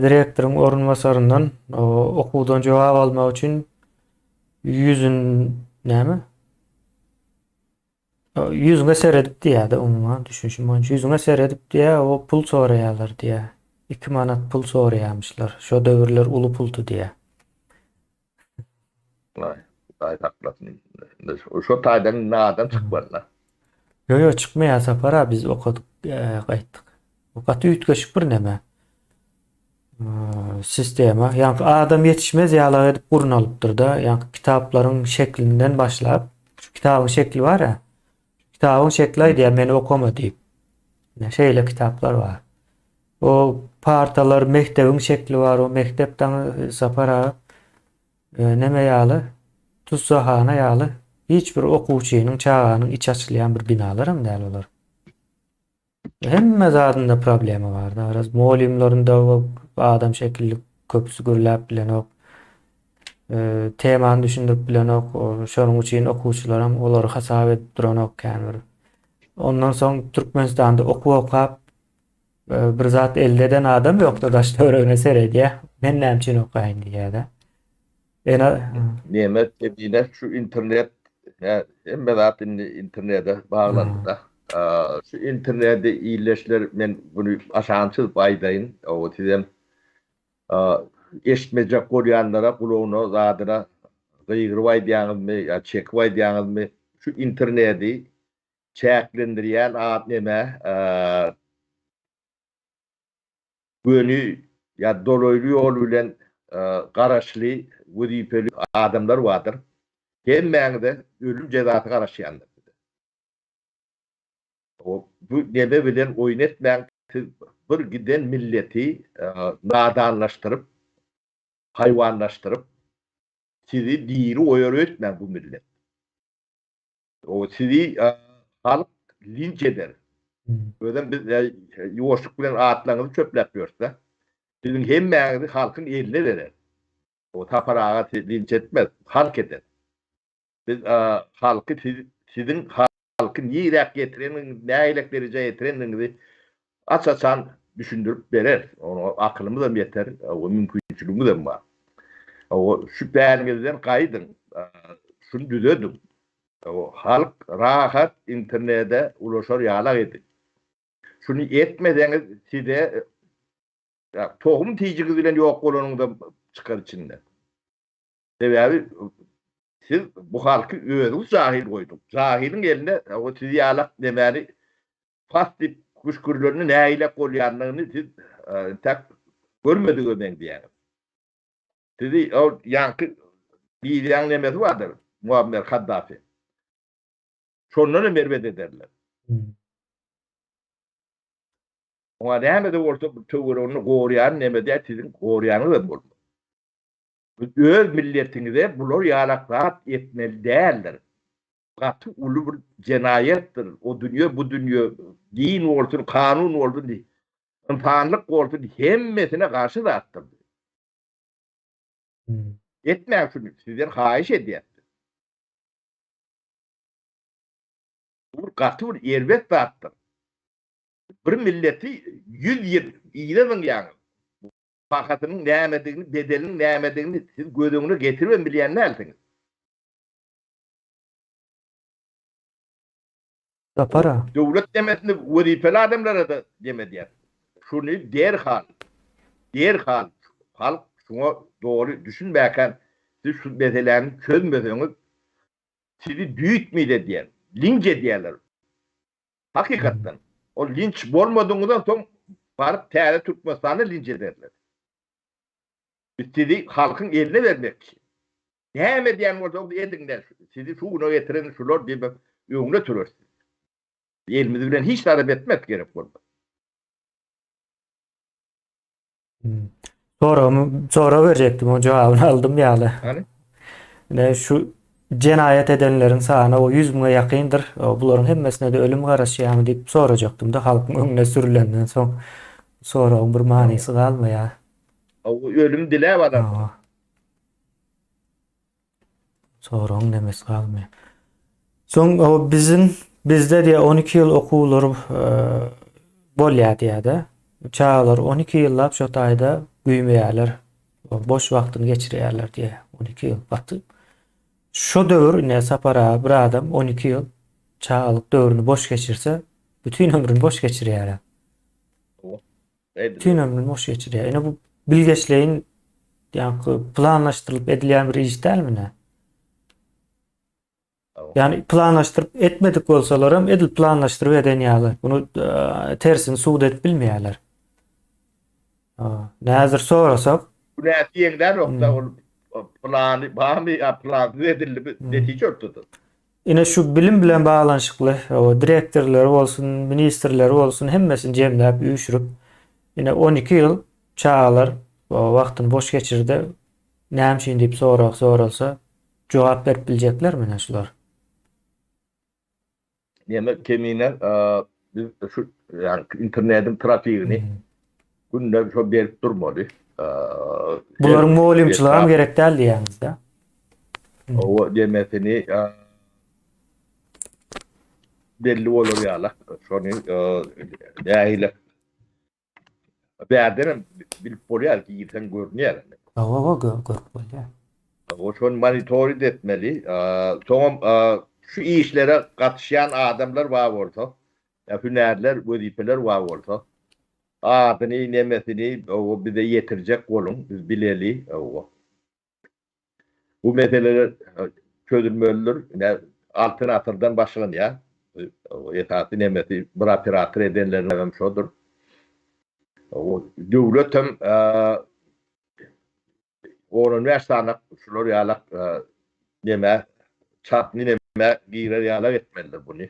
Direktorun orunmasaryndan okuwdan jogap almak üçin yüzüne seredip diýär-de umuman düşünşüm boýunça yüzüne seredip diýär, o pul soraýarlar diýär. 2 manat pul soraýarmyşlar. Şo döwürler uly puldy diýär. Ay haklısın. Şu taydan nadan çıkmadılar. Yo çıkmaýasa para biz okudyk, gaýtdyk. O gaty ütgeşik bir neme. Sistema. Ýani adam yetişmez ýaly edip gurun alypdyr da. Ýani kitaplaryň şeklinden başlap Şu kitabın şekli var ya. Kitabın şekli diye beni okuma deyip. Ne şeyle kitaplar var. O partalar mektebin şekli var. O mektepten sapara neme ýaly tutsahana ýaly hiçbir okuwçynyň çağanyň iç açylayan bir binalarym däl olar. Hemme zatynda problemi bar da. Araz molimlerinde o adam şekilli köpüsü gürläp bilen ok. Temany düşündirip bilen ok. Şonuň üçin okuwçylaram olary hasap edip duran ok kändir. Ondan soň Türkmenistanda okap bir zat elde eden adam ýokda daşda öregine serediýär. Men näçin okaýyn diýär-de. Ena Nimet dediğine şu internet, ya, hem zaten internete bağlandı da. Şu internette iyileşler, ben bunu aşansız baydayın. O sizden eşitmeyecek koruyanlara, kulağına, zadına gıygırvay diyanız mı, ya çekvay diyanız mı? Şu interneti çeklendiren ad neme, gönü ya dolaylı yoluyla garaşlı, vazifeli adamlar vardır. Hemmende ölüm cezası garaşıyanlar. O bu neme bilen oyun etmeyen bir giden milleti nadanlaştırıp, hayvanlaştırıp, sizi diri oyar etmeyen bu millet. O sizi halk linç eder. Öden biz yoğuşluk bilen atlarınızı çöplepiyorsa, sizin hemmenizi halkın eline verer. O taparağa linç etmez, halk eder. Biz halkı sizin halkın yiyerek getirenin, neylek derece getireninizi açaçan düşündürüp verer. Onu aklımız da yeter, o mümkünçülüğümüz de var. O şüphelenizden kaydın, şunu düzedim. O halk rahat internete ulaşır yağlak edin. Şunu etmedeniz size tohum tiyiciniz bilen yok olanın da çıkar içinde. Sebebi siz bu halkı özünüz cahil koyduk. Cahilin eline o sizi yağlak demeli fastif kuşkurlarını neyle kolyanlarını siz tek görmediniz ben diyelim. Sizi o yankı bir yanlemesi vardır. Muammer Kaddafi. Şonları mervet ederler. Ona näme de bolsa töwereni goýan näme de sizin goýanyňyz da bolmaly. Öz milletiňize bular ýalaklat etmeli däldir. Gaty uly bir jenayetdir. O dünýä bu dünýä din bolsun, kanun bolsun, insanlyk bolsun hemmesine garşy zatdyr. Etmäň şunu sizden haýyş edýär. Bu gaty bir erbet zatdyr. Bir milleti 100 yıl iyilemin yani. Fakatının nämedigini, bedelinin nämedigini siz gödüňüne getirben bilýän näldiniz? Sapara. Döwlet demesini wezipeli adamlara da demediler. Şunu derhal halk şuna doğru düşünmäken siz şu meselerini çözmeseniz sizi düýtmeydi diýer. Linç edýärler. Hakikaten. O linç bolmadığından soň barıp täze Türkmenistan'da linç ederler. Sizi halkın eline vermek. Näme diýen bolsa edinler. Sizi şuna getiren şular diýip öňüne türersiz. Elimiz bilen hiç talep etmek gerek bolmaz. Sonra verecektim o cevabını aldım ýaly. Hani? Ne şu cenayet edenlerin sahana o 100 000'a yakındır. Buların hemmesine de ölüm garaşýarmy diýip sorajaktım da halkyň öňüne sürülenden soň sonra bir manysy galmaýar. O ölüm dilep adam. Sonra oň nemesi galmaýar. Soň o bizde de 12 ýyl okuwlar bolýar diýär-de. Çağlar 12 ýyllap şo taýda güýmeýärler. Boş wagtyny geçirýärler diýe 12 ýyl batyp. Şo döwür ne sapara bir adam 12 ýyl çağalyk döwrüni boş geçirse bütün ömrüni boş geçirýär. Bütün ömrüni boş geçirýär. Ene bu bilgeçliğin ýa-ni planlaşdyrylyp edilýän bir iş dälmi ne? Yani planlaştırıp etmedik bolsalar hem edil planlaştırıp eden ýaly. Bunu tersini suud edip bilmeýärler. Näzir sorasak Bu näsiýeňden okda ol plany, bahmy plan edilip netije tutdy. Yine şu bilim bilen bağlanışıklı o direktörleri olsun, ministerleri olsun hemmesini cemlep üyüşürüp yine 12 yıl çağalar o vaktini boş geçirdi. Näme deyip sorulsa cevap berip bilecekler mi şular? Näme kemine biz şu yani internetin trafiğini günde şu berip durmadı. Buların muallimçılığa mı etraf- gerek değil diýäňizde? O demesini belli olur ýaly. Şonu dähile bäderim bilip bolýar ki ýeten görnýär. Owa görüp bolýar. O şonu monitoring etmeli. Şu işlere katışan adamlar var orta. Hünerler, vazifeler var orta. Adını, nemesini o bize yetirecek olun. Biz bileli. Bu meseleler çözülmelidir. Altın atırdan başlayın ya. Etatı nemesi bir operatör edenlerin evim şodur. O devletim onun versanak şular yalak neme çapni neme girer yalak etmelidir bunu.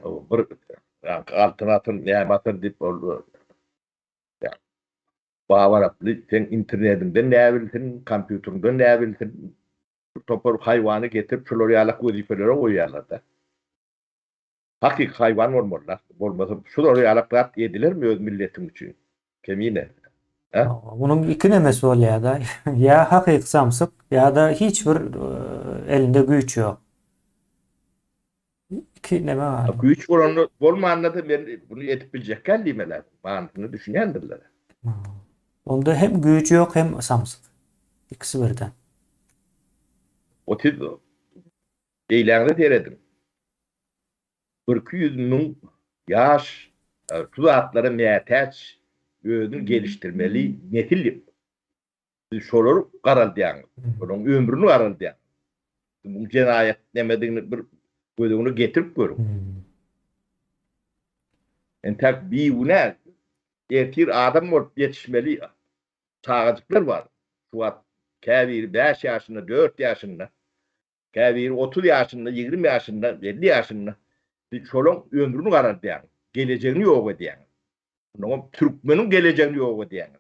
O bir altın atın neme atın deyip oldu. Bağvaraplı sen internetinden ne bilsin, kompüterinden ne bilsin, topar hayvanı getirip şular yalak vazifelere koyuyorlar da. Hakik hayvan olmalılar. Olmasa şular yalaklar yediler mi öz milletin için? Kemine. Bunun iki nemesi bolýar da. Ya hakyky samsyk ya da hiçbir elinde güýç ýok. İki neme var. Güç oranı olmayanlar da ben bunu yetip bilecek geldiğimler. Mantığını düşünendirler. Onda hem güýç ýok hem samsyk. İkisi birden. O tiz eylerde teredim. 200 bin yaş tuzatları mehteç özünü geliştirmeli netil şolor qaraldiyan. Onun ömrünü qaraldiyan. Bu cenayet demediğini bir gözünü getirip görün. Entek bir buna ertir adam olup yetişmeli çağcıklar var. Şu an kevir 5 yaşında, 4 yaşında, kevir 30 yaşında, 20 yaşında, 50 yaşında bir çoluk ömrünü qaraldiyan. Geleceğini yok ediyen. Onun Türkmenin geleceğini yok ediyen.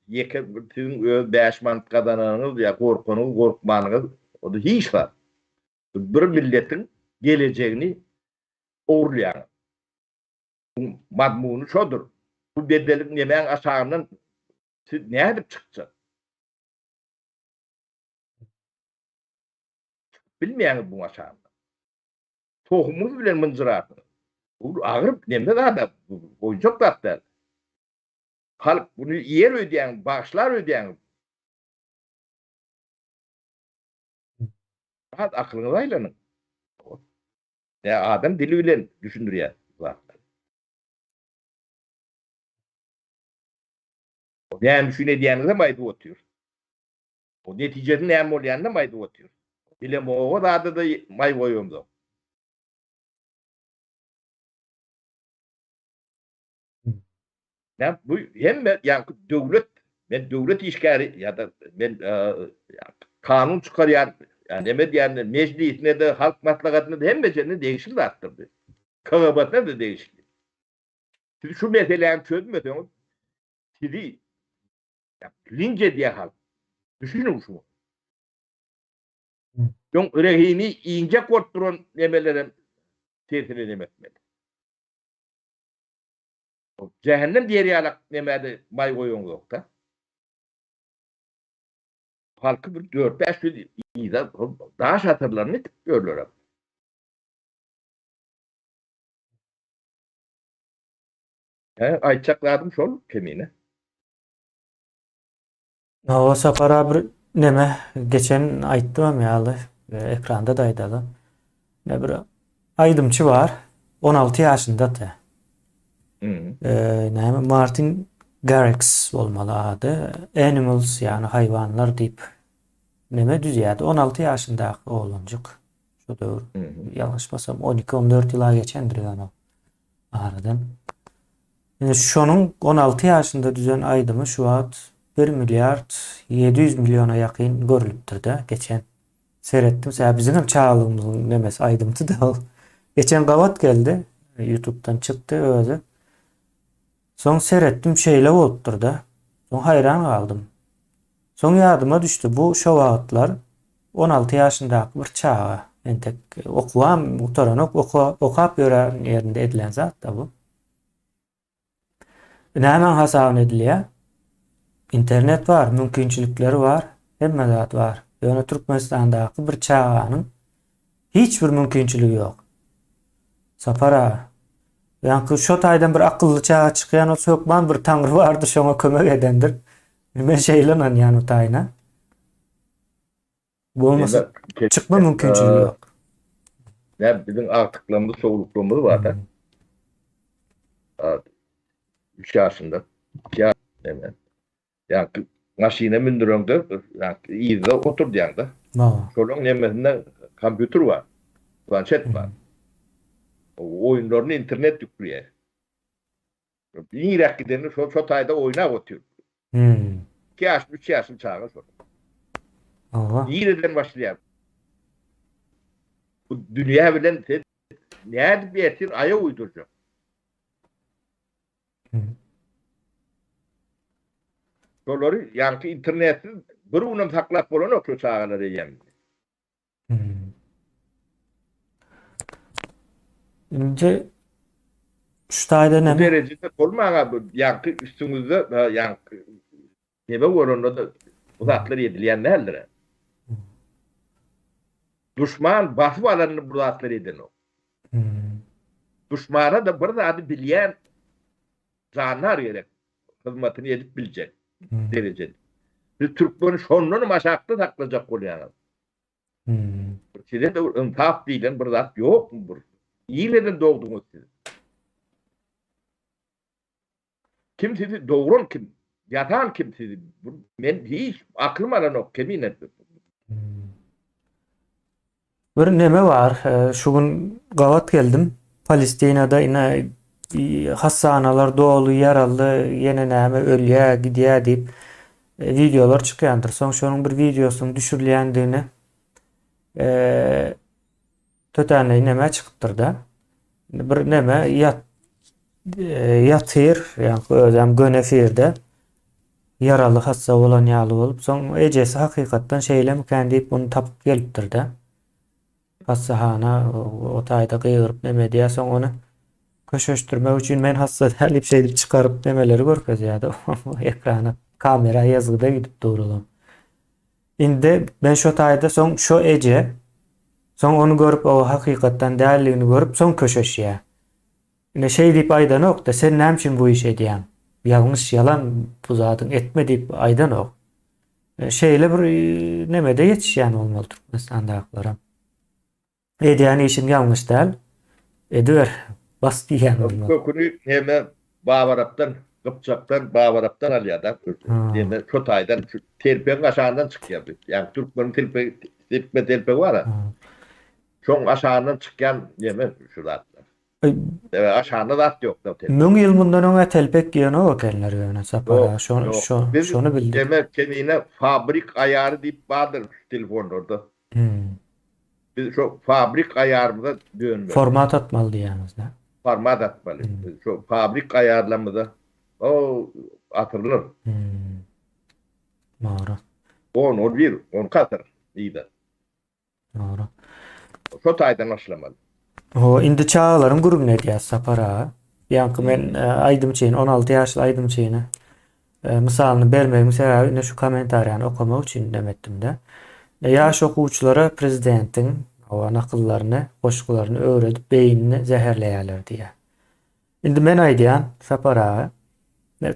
Yeke sizin öz 5 manat kazananınız ya korkunuz, korkmanınız o da hiç var. Bir milletin geleceğini uğurlayan. Madmunu şodur. Bu bedelin yemeğin aşağından siz ne edip çıkacak? Bilmeyen bu aşağından. Tohumuz bile mıncıratı. Bu ağırıp nemde daha da oyuncak da der. Halk bunu yer ödeyen, bağışlar ödeyen. Rahat aklınıza aylanın. Ya adam dili bilen düşündürüyor. Yani düşüneceğinize maydı otuyor. O neticede ne olyanına maydı otuyor. Bilem o da adı da may koyuyorum da. Ya bu hem yani devlet işgali ya da ben kanun çıkarıyor yani yani meclisine de halk maslahatına da hem becerine değişiklik arttırdı. Kalabatına da değişiklik. Şimdi şu meseleyi çözmeden sizi lince diye halk. Düşünün şunu. Yok rehini ince korkturan nemelerin tesiri demetmedi. Cehennem diğeri yalak nemedi may koyun yok da. Halkı bir 4-5 yıl iyi de daha şatırlarını görülür. Ayçakladım şol kemiğine. O sapara bir neme geçen aýtdym ýaly ekranda da aýdaly. Ne bir aýdymçy var. 16 ýaşynda da. Näme Martin Garrix bolmaly ady. Animals yani hayvanlar diýip neme düzýärdi. 16 ýaşyndaky oğlancık. Şu döwür. Ýalňyşmasam 12-14 ýyla geçendir ýany. Aradan. Yani şonun 16 ýaşynda düzen aýdymy şu wagt 1 milyard 700 milyona yakın görülüpdür da geçen Seyrettim. Mesela bizim hem çağalığımızın nemesi aydımtı da. Geçen Gavat geldi. YouTube'dan çıktı özü. Son seyrettim şeyle olupdur da. Son hayran kaldım. Son yadıma düştü. Bu şovaatlar 16 yaşındaki bir çağa. Yani tek okuyan, muhtaran okap gören yerinde edilen zat da bu. Ne hemen hasavun ediliyor. İnternet var, mümkünçülükleri var, hemme zat var. Yani Türkmenistan'daki bir çağının hiçbir mümkünçülüğü yok. Sapara. Yani şu taydan bir akıllı çağa çıkayan olsa yok, man bir tanrı vardı şuna kömek edendir. Ben şeyle yani o tayına. Bu olmasa çıkma mümkünçülüğü yok. Ne bizim artıklığımız, soğuklığımız var da. 3 yaşında. 2 yaşında hemen. Yani maşine mindiriyordu. Yani iyi de oturdu yanında. Şolun nemesinde kompütür var. Planşet var. O oyunlarını internet yüklüyor. İyi gideni şu tayda oyuna oturuyor. 2 yaş, 3 yaşın çağı sonra. İyi neden başlıyor. Bu dünya bilen nerede bir etin aya uyduracak. Şoları yani internetin bir unum saklap bolan o şu çağları yem. Önce şu tayda Bu ne? derecede olmağa bu yankı üstümüzde yankı nebe oranında da uzatları yedilen neler? Düşman basıp alanını uzatları yedin o. Düşmana da burada adı bilen canlar gerek. Hizmetini edip bilecek derecede. Bir Türkmen'i şonunu maşakta takılacak oluyor. Sizin de intaf değilen bir zat yok mu? İyilerin doğdunuz siz. Kim sizi doğuran kim? Yatan kim sizi? Ben hiç aklım alan yok. Kemin ettim. Bir neme var. Şu gün Gavat geldim. Palestina'da yine hastaneler dolu, yaralı, yine neme ölüye gidiyor deyip videolar çıkıyordur. Son şunun bir videosunu düşürülendiğini tötenle neme çıktır da. Bir neme yatır yani özüm gönefirde yaralı hasta olan yalı olup son ecesi hakikaten şeyle mükemmel deyip bunu tapıp geliptir de. Hastahana o tayda kıyırıp neme diye son onu köşöştürme için men hasta derlip şey çıkarıp nemeleri görkez ya da ekrana kamera yazıda gidip doğrulum. Indi ben şu tayda son şu ece son onu görüp o hakikaten değerliğini görüp son köşöş ya. Ne şey deyip aydan ok da sen ne için bu iş ediyen? Yanlış yalan bu zatın etme deyip aydan ok. Şeyle bir nemede yetişen olmalı Türkmenistan'da haklara. Ediyen işim yanlış değil. Ediver. Bas diyen olmalı. Kökünü hemen Bağvarap'tan, Kıpçak'tan, Bağvarap'tan alıyor da. Hemen şu taydan, telpeğin aşağından çıkıyor. Yani Türkmen'in telpeği var ya. Çok aşağından çıkan hemen şu zatlar. Evet, aşağında zat yok da. Mün yılından ona telpek giyen o vakenler yani sapara. Şunu bildik. Demek kendine fabrik ayarı deyip vardır telefon orada. Biz şu fabrik ayarımıza dönmüyoruz. Format atmalı yalnız da. Format atmalı. Şu fabrik ayarlamada o atılır. Doğru. 10 katır. İyi de. Doğru. Şu taydan başlamalı. O indi çağlarım grubu ne diye sapara. Yankı ben aydım şeyin 16 yaşlı aydım şeyine. Misalını vermeyim sebebi ne şu komentar yani okumak için demettim de. Yaş okuçulara prezidentin o nakıllarını, koşkularını öğretip beynini zehirleyerler diye. Şimdi ben aydiyan sapara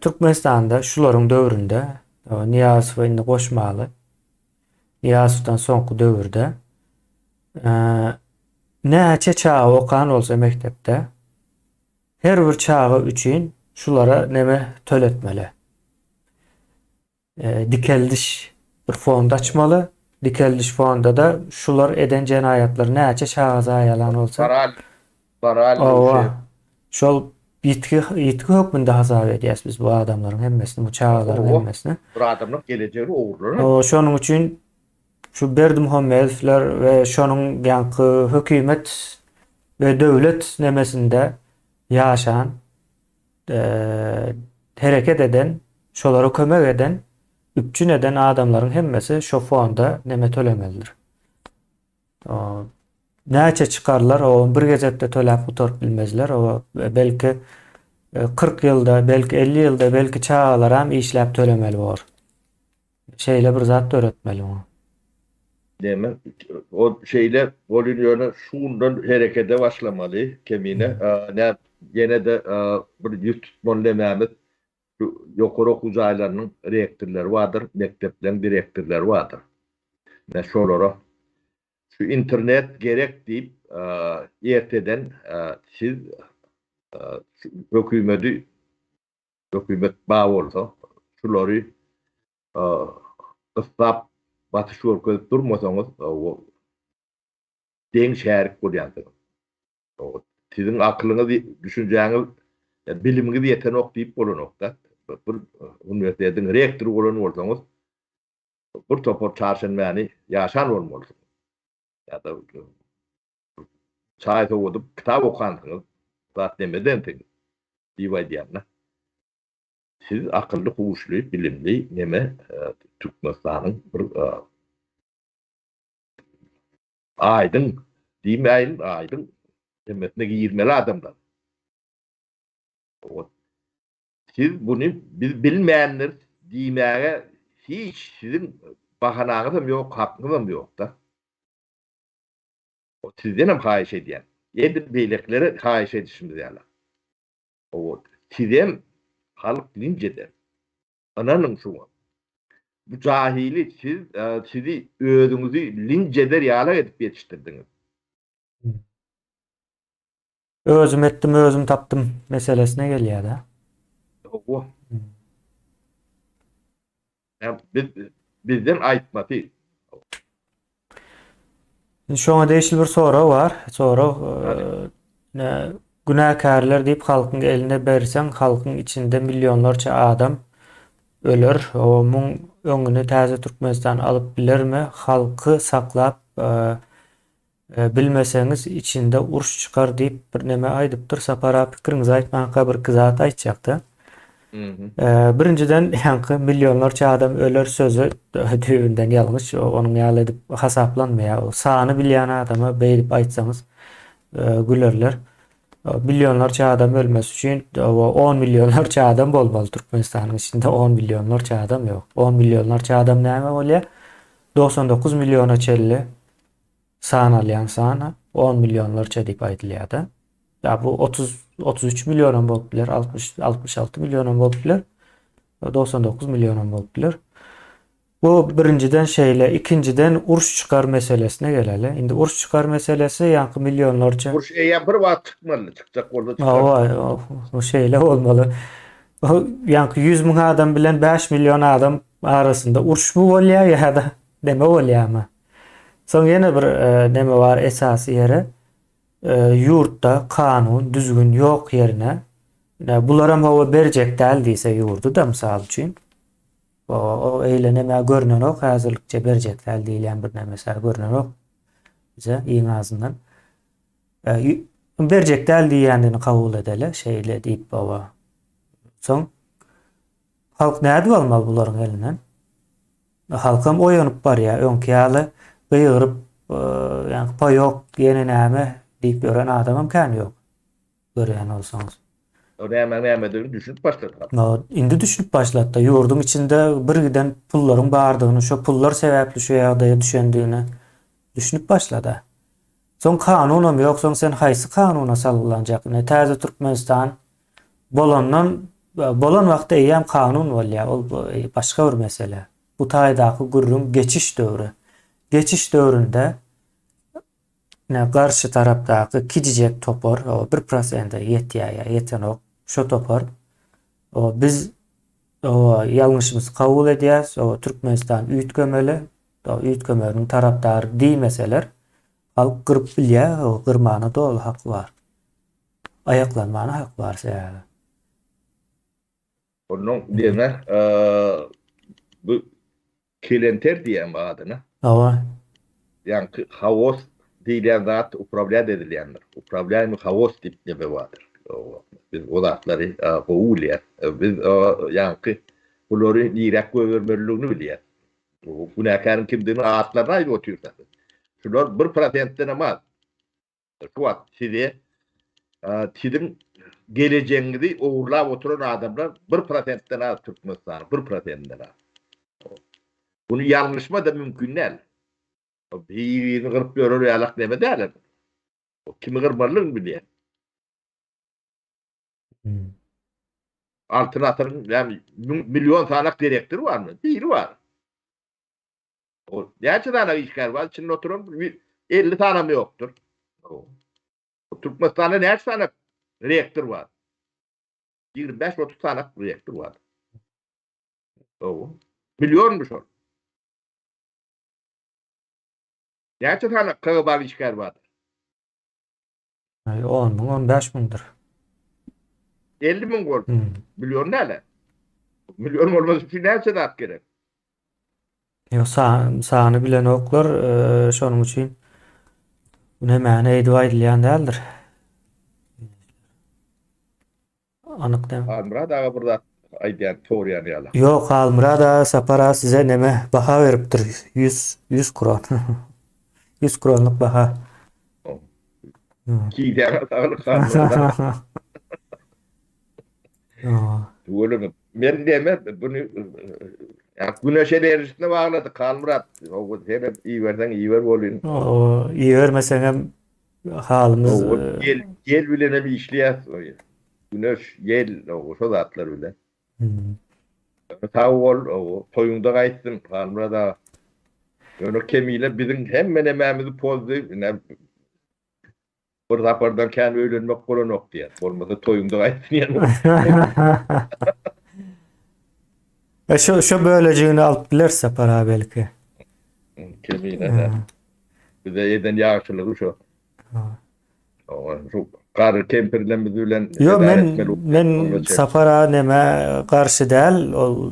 Türkmenistan'da şuların dövründe Niyazov indi koşmalı. Niyazov'dan sonku dövrde neçe çağı okan olsa mektepte her bir çağı için şulara neme töletmeli. Dikeldiş bir fond açmalı. Dikeldiş fonda da şular eden cinayetler neçe çağıza yalan olsa Baral şol yitki hükmünde hasar ediyes biz bu adamların hemmesini, bu çağların hemmesini. Bu adamın geleceği uğurlar. O şunun için şu Berdimuhamedovler ve şonun ýanky hökümet ve döwlet nemesinde ýaşan, hereket eden, şolara kömek eden, üpçün eden adamların hemmesi şo fonda neme tölemelidir. O, näçe çıkarlar, o bir gezekde töläp oturup bilmezler. O belki 40 ýylda, belki 50 ýylda, belki çağalaram işläp tölemeli bor. Şeýle bir zat öğretmeli onu. Deme, o şeyler Bolonya'nın şundan harekete başlamalı kemine. Ne gene de bir yüz tutman dememiz yukarı uzaylarının reaktörleri vardır, mekteplerin direktörleri vardır. Ne şolara şu internet gerek deyip erteden siz hükümeti bağ olsa şuları ıslap batış orkayıp durmasanız o den şerik bolýandyr. O sizin aklınız, düşünjäňiz, biliminiz ýeten okdyp bolanokda. Bir üniversiteden rektor bolan bolsaňyz, bir topar çarşanmany ýaşan bolmaly. Ya da çaýda odup kitap okansyňyz, zat demeden teň diýýärler. Siz akıllı, huşly, bilimli neme Türkmenistan'ın bir aydın, diýmeýin aydın demesine girmeli adamlar. Siz bunu bilmeyenler diýmäge hiç sizin bahanaňyz yok, hakkınız yok da. O sizden hem haýyş edýän. Ýedi beýleklere haýyş edişimiz ýalar. O sizem halk linjeder. Ananyň şuňa. Bu cahili sizi özüňizi linjeder ýalar edip ýetişdirdiňiz. Özüm etdim, özüm tapdım meselesine gelýär da. O. Bizden aýtmaty. Şoňa değişil bir soru var. Soru günahkarlar deyip halkın eline bersen, halkın içinde milyonlarca adam ölür. O muň öňüne täze Türkmenistan alıp bilermi? Halkı saklap bilmeseňiz içinde uruş çıkar diýip bir neme aýdypdyr. Sapara pikiriňizi aýtmaňka bir kızat aýtjakdy. Birinciden ýanky milyonlarca adam ölür sözü düýünden ýalňyş. Onuň ýaly edip hasaplanmaýar. O sany bilýän adama beýlip aýtsaňyz gülerler. Milyonlarca adam ölmesi üçin 10 milyonlarca adam bolmaly Türkmenistanyň içinde 10 milyonlarca adam ýok. 10 milyonlarca adam näme bolýar? 99 milyona çelli sanalýan sana 10 milyonlarca diýip aýdylýar da. Ya bu 33 milyon bolup biler, 66 milyon bolup biler, 99 milyon bolup biler. Bu birinciden şeyle, ikinciden uruş çıkar meselesine geleli. Indi uruş çıkar meselesi yankı milyonlarca. Uruş bir vaat çıkmalı, çıkacak orada çıkar. O şeyle olmalı. O yankı 100 bin adam bilen 5 milyon adam arasında uruş mu bolýar ya da deme bolýarmy? Soň ýene bir neme var esasy ýere. Yurtda kanun düzgün yok yerine bularam hava berjek däl diýse yurdu da mysal üçin o eýleneme görnen ok hazırlykça berjek däl diýilen bir nemesi görnen ok bize iň azyndan berjek däl diýendini kabul edele şeýle diýip baba. Soň halk näde bolmaly bularyň elinden? Halkam oýanyp barýar, öňki ýaly gyýryp ýani paýok ýene näme diýip gören adamam kan yok. Gören olsanız. O näme düşünüp başladı. No, indi düşünüp başlatdı. Yurdun içinde bir giden pulların bardığını, şu pullar sebepli şu ýagdaýa düşendiğini düşünüp başladı. Son kanunum yok, son sen haýsy kanuna salylanjak? Ne täze Türkmenistan bolan wagtda eýem kanun bolýar. Ol başga bir mesele. Bu taýdaky gurrun geçiş döwrü. Geçiş döwründe karşı tarapdaky kijijek topar, o 1% ýetýär, ýeten ok, şo topar. O biz o ýalňyşymyzy kabul edýäs, o Türkmenistan üýtgemeli, o üýtgemeliň tarapdary diýmeseler, halk gyryp bilýär, o gyrmana dolu hak bar. Ayaklanmana hak bar säýär. Onun diýene bu Kelenter diyen adına. Ava. Yani havos diyen zat upravlad edilenler. Upravlad havos dip de vardır. Biz o zatları qoğulya. Biz yani bunları direkt görmürlüğünü biliyor. Bu nakarın kimdiğini atlarına ayıp otuyorlar. Şunlar 1%'den ama şu an size sizin geleceğinizi uğurlap oturan adamlar 1%'den az Türkmenistan, 1%'den az. Bunu yanlışma da mümkün değil. Birini kırıp görür yalak deme derler. O kimi kırmalını biliyor. Altınatırın yani milyon tane direktör var mı? Değil var. O gerçi tane işgal var. Şimdi oturun 50 tane mi yoktur? O Türkmenistan'da ne tane reaktör var? 25-30 tane reaktör var. O milyonmuş o. Gerçi tane kağıbal işgal var. 10 bin 15 bindir. 50 bin gol. Milyon ne lan? Milyon olması için nerede de at gerek? Yo sağını bilen oklar şonun için ne mene edip aýdylýan däldir. Anyk dem. Amra da burada aydan toğrayan yala. Yok Almira da sapara size neme baha veripdir. 100 kron. 100 kronluk baha. Ki de kalmada. Oğlum ben deme bunu ya güneş enerjisine bağladı kalmırat. O hep iyi versen iyi ver bolun. O iyi vermesen hem halimiz O gel bile ne bir işleyas o ya. Güneş gel o şu zatlar bile. Tav ol o toyunda kaytsın kalmırada. Onu kemiyle bizim hemen emeğimizi pozdu. Ne bir rapordan kendi öğrenmek kolay nok diye. Olmasa toyunda kaytsın yani. Şu böyleceğini alıp bilerse para belki. Kemiyle de. Bir de eden yağışçılığı şu. O şu kar kemperden bilen Yo men sapara neme karşı değil o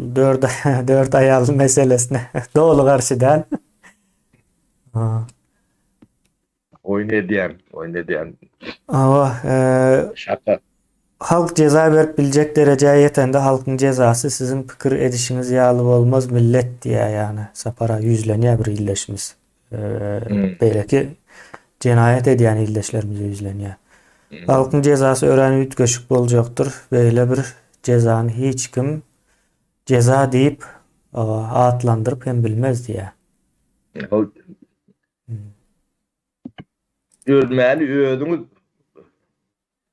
dört ayalı meselesine doğulu karşı değil. Oynadayan. Ama Şaka. halk ceza verip bilecek dereceye yeten de halkın cezası sizin pikir edişiniz yağlı olmaz millet diye yani sapara yüzleniyor bir illeşimiz. Belki cinayet ediyen illeşlerimize yüzleniyor. Halkın cezası öğrenip ütköşük bolacaktır. Böyle bir cezanı hiç kim ceza deyip adlandırıp hem bilmez diye. Ölmeli ödünüz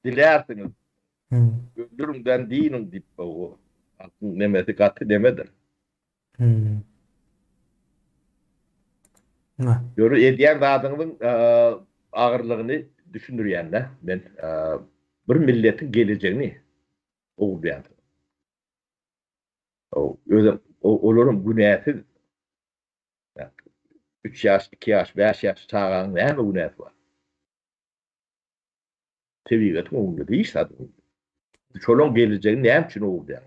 dilersiniz. Öldürümden değilim deyip o. Aklın nemesi katı demedir. Görü ediyen zadının ağırlığını düşünüryen de ben bir milletin geleceğini oğulayan. Olurum günahsiz 3 yaş, 2 yaş, 5 yaş sağan ne mi günah var? Teviyetin oğlu değil zaten. Çolun geleceğini ne için oğulayan?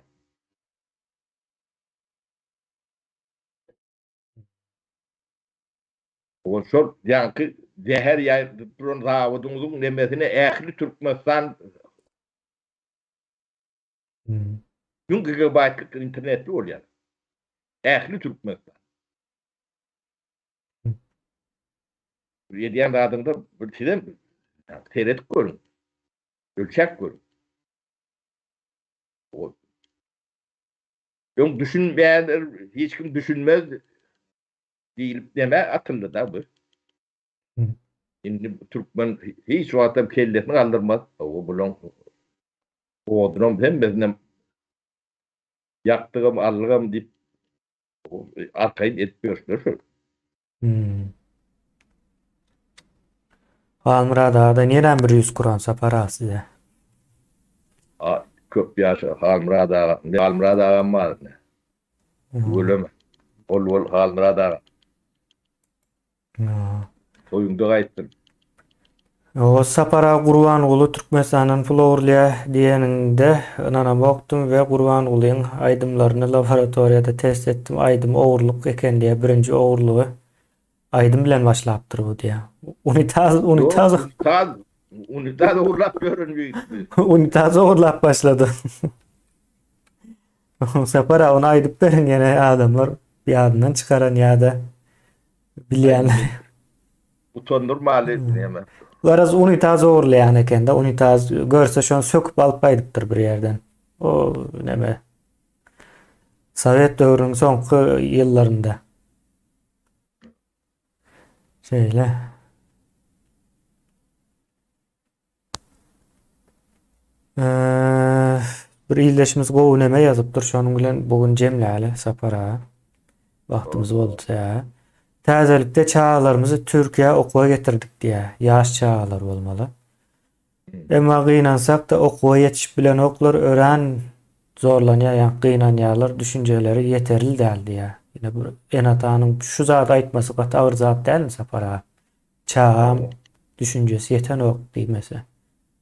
O şol yankı zehir yaydıran zavudumuzun nemesine ehli Türkmenistan gün gigabaytlık internetli oluyor. Ehli Türkmenistan. Yediyen adında bir şeyden seyret görün. Ölçek görün. Yok düşünmeyen hiç kim düşünmez değil deme atıldı da bu. Şimdi Türkmen hiç o adam kellesini kaldırmaz. O bulon o durum hem bizden yaktığım algım deyip arkayı etmiyorlar. Almıradağ'da neden bir 100 kron sapara size? Köp yaşa Halmıradağ ne Halmıradağ var ne? Ölüm. Ol Halmıradağ. Toyunda kayıttın. O Sapara Gurbanoglu Türkmenistan'ın Florya diyeninde nanam oktum ve Gurbanoglu'nun aydımlarını laboratoriyada test ettim. Aydım oğurluk eken diye birinci oğurluğu aydım bilen başlaptır bu diye. Unitaz Yok, unitaz uğrap görünmüyor. unitaz oğurlap başladı. Sapara onu aydıp verin gene adamlar bir adından çıkaran ya da bilyenler. Utanır maliyetini hemen. Garaz unitaz oğurlayan eken de unitaz görse şonu söküp alıp aydıptır bir yerden. O neme Sovet dövrünün sonki yıllarında. Şöyle. Bir iyleşimiz gowy neme ýazypdyr. Şonuň bilen bugün jemläli sapara. Wagtymyz boldy ya. Täzelikde çağlarımızı Türkiýe okuwa getirdik diýä. Ýaş çağlar bolmaly. Emma gynansak da okuwa ýetişip bilen oklar ören zorlanýar, gynanýarlar, düşünjeleri yeterli däl diýä. Ýine bu enatanyň şu zat aýtmasy gat agyr zat dälmi sapara? Çağam düşünjesi yeten ok diýmese.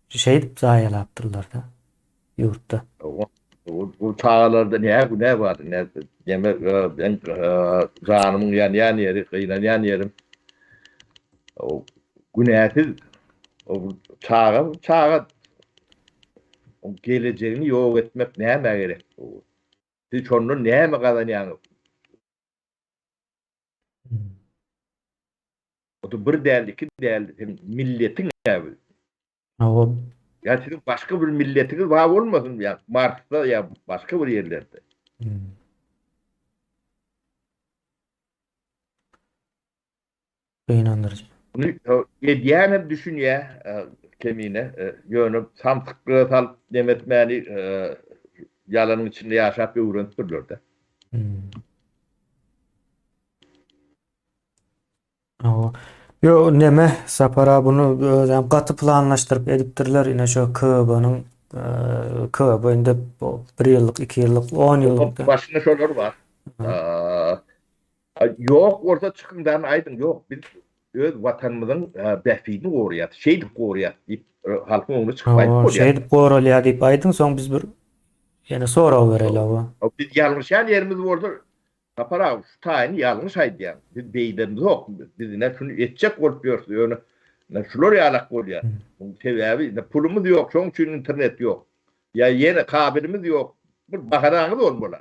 Şey dip zaýalapdyrlar da ýurtda. Bu çağlarda ne var? Ne demek ben canımın yan yeri, kıynayan yerim. O günahsiz o çağa o geleceğini yok etmek neme gerek? Siz onun neme kazanýany? O da bir değerli, iki değerli milletin evi. O Ya sizin başka bir milletiniz var olmasın ya Mars'ta ya başka bir yerlerde. gynandyrjy. Bunu diýen düşün ya kemine yönüp samtıklı sal demetmeni yalanın içinde yaşap öwrenip durlar da. O yo neme sapara bunu özem gaty planlaşdyryp edipdirler ine şo KB'nyň KB'nde 1 ýyllyk, 2 ýyllyk, 10 ýyllyk Başında şolar var. Yok orta çıkından aydın yok biz öz vatanımızın bäfini gorýat, şeýdip gorýat diýip halkyň onu çıkmaýyp o gorýat. şey dip goralýar diýip aýdyn soň biz bir ýene sora bereli o. Biz ýalňyşan yerimiz boldy. Kapara şu taýyny ýalňyş aýdýan. Biz beýlerimiz yok. Biz ne şunu etjek bolup ýördi. Ýöne ne şular ýalak bolýar. Bu sebäbi ne pulumuz ýok, şoň üçin internet ýok. Ya ýene kabilimiz ýok. Bir bahanaňyz bolmaly.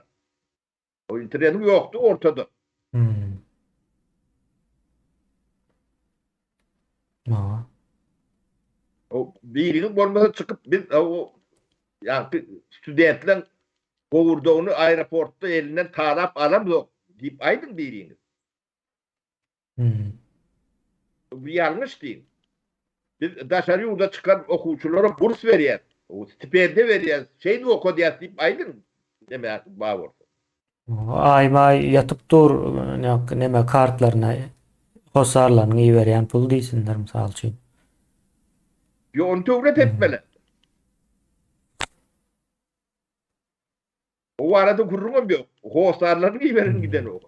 O internetimiz ýokdy ortada. O birinin bolmasa çıkıp biz o yani studentler kovurduğunu aeroportta elinden tarap alamıyor deyip aydın biriniz. Bu yanlış değil. Biz dışarı yurda çıkan okuyuculara burs veriyor. O stipendi veriyor. Şey de okuyacağız deyip aydın demek bağır. Ayma yatıp dur neme kartlarına hosarlarını iyi veren pul değilsinler misal için. Yo onu tövret etmeli. O arada kurulmam yok. Hosarlarını iyi verin giden o.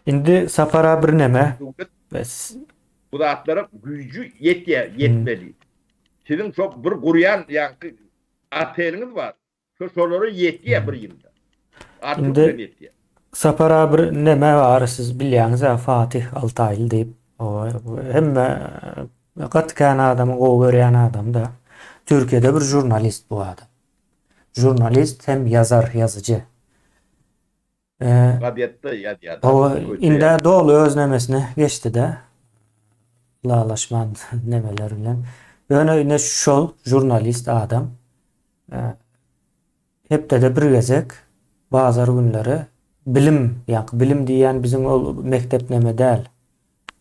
Indi sapara bir neme Bu da atlara gücü yetmeli. Sizin çok bir kuruyan yani ateliniz var. Şu soruları yetiye bir yılda. Artık yetiye. Sapara bir neme var siz bilýäňiz Fatih Altaylı deyip o hemme gatkan adamı gowy görýän adam da Türkiýede bir jurnalist bu adam. Jurnalist hem yazar, yazıcı. Radiyette ya. O inde dolu özlemesine geçti de lalaşman nemeler bilen. Ýöne ne şol jurnalist adam. Hep de bir gezek bazar günleri bilim bilim diýen bizim o mektep neme däl.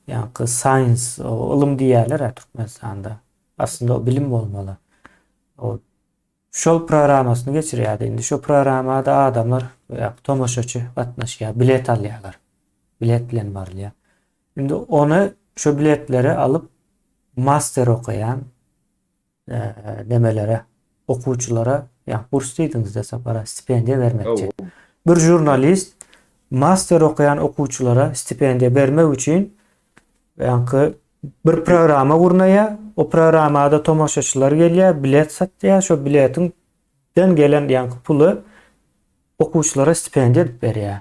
Ýa-ni science, o ilim diýerler Türkmenistanda. Aslında o bilim bolmaly. O şol programmasyny geçirýärdi. Indi şu programmada adamlar tomoşaçy gatnaşýar, bilet alýarlar. Bilet bilen barlýar. Indi onu şu biletleri alıp master okuyan demelere, okuwçylara burs diýdiňiz de sapara stipendiýa bermekçi. Bir jurnalist master okuyan okuwçylara stipendiýa bermek üçin bir programa gurnaya, o programada tomoşaçylar gelýär, bilet satýar, şo biletin gelen ýa puly okuwçylara stipendiýa berýär.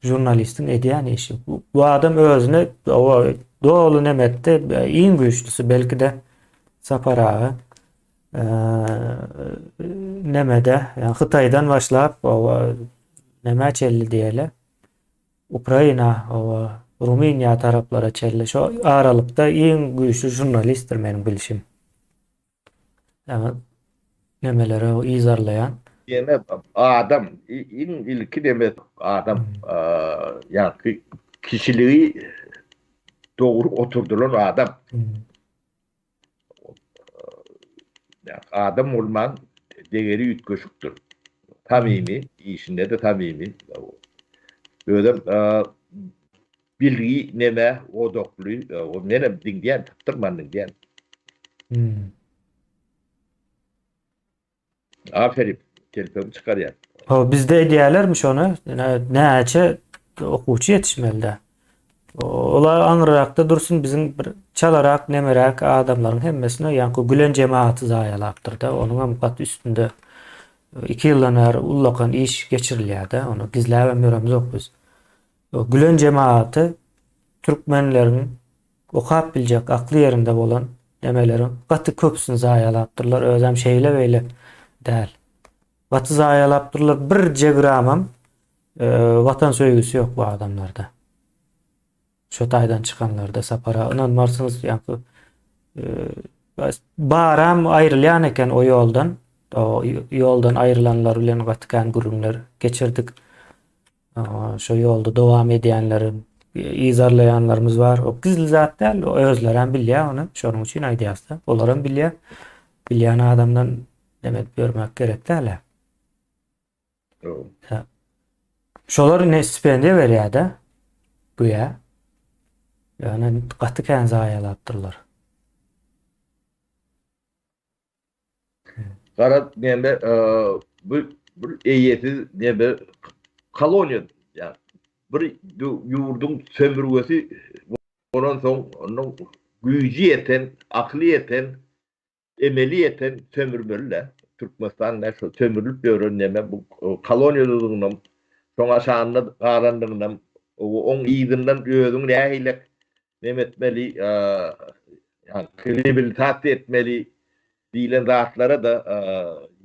Jurnalistin edýän işi. Bu adam özüne o dolu nemetde iň güýçlüsi belki de saparagy nemede yani Hytaýdan başlap o neme çelli diýeli Ukraina o Rumynia taraplara çelli şo aralykda iň güýçlü jurnalistdir meniň bilişim. Yani nemeleri o izarlayan. Yine adam ilki demek adam yani kişiliği doğru oturdulan adam. Yani adam olman değeri yütküşüktür. Tamimi, işinde de tamimi. Öyle bilgi neme, o doklu, o nene dinleyen, tırmanın diyen. Aferin, telefonu çıkar yani. O bizde edýärlermiş onu. Näçe okuwçy yetişmeli. Olar anırakda dursun bizim bir çalarak nemerak adamların hemmesine ýa-ni gülen jemaaty zaýalapdyr da onuň hem gat üstünde 2 ýyldan bäri ullakan iş geçirilýär da onu gizläp ýöremiz ok biz. O gülen jemaaty türkmenleriň okap biljek akly ýerinde bolan nemelerin gaty köpsüni zaýalapdyrlar özem şeýle beýle däl. Gaty zaýalapdyrlar bir jegramam vatan söýgüsü ýok bu adamlarda. Şu taýdan çıkanlarda sapara inanmarsınız ýa-ni baram aýrylýan eken o ýoldan aýrylanlar bilen gatkan gürümler geçirdik. Şu ýolda dowam edýänlerim, izarlayanlarımız var. O gizli zat däl, o özleri hem bilýär onu. Şonuň üçin aýdýarsda. Olar hem bilýär. Bilýän adamdan demek bermek gerek däl. Şolar ne stipendiýa berýär-de. Güýä. Yani gaty kän zaýalapdyrlar. Kara neme bu eýeti neme koloniýa yani bir ýurdun sömürgesi ondan soň onun güýji ýeten, akly ýeten, emeli ýeten sömürmeliler. Türkmenistan'da şu sömürülüp ýören neme bu koloniýalygynyň soň aşağında garandygynyň oň ýygynyň özüň nähilek nemetmeli yani kredibilitet etmeli diýilen rahatlara da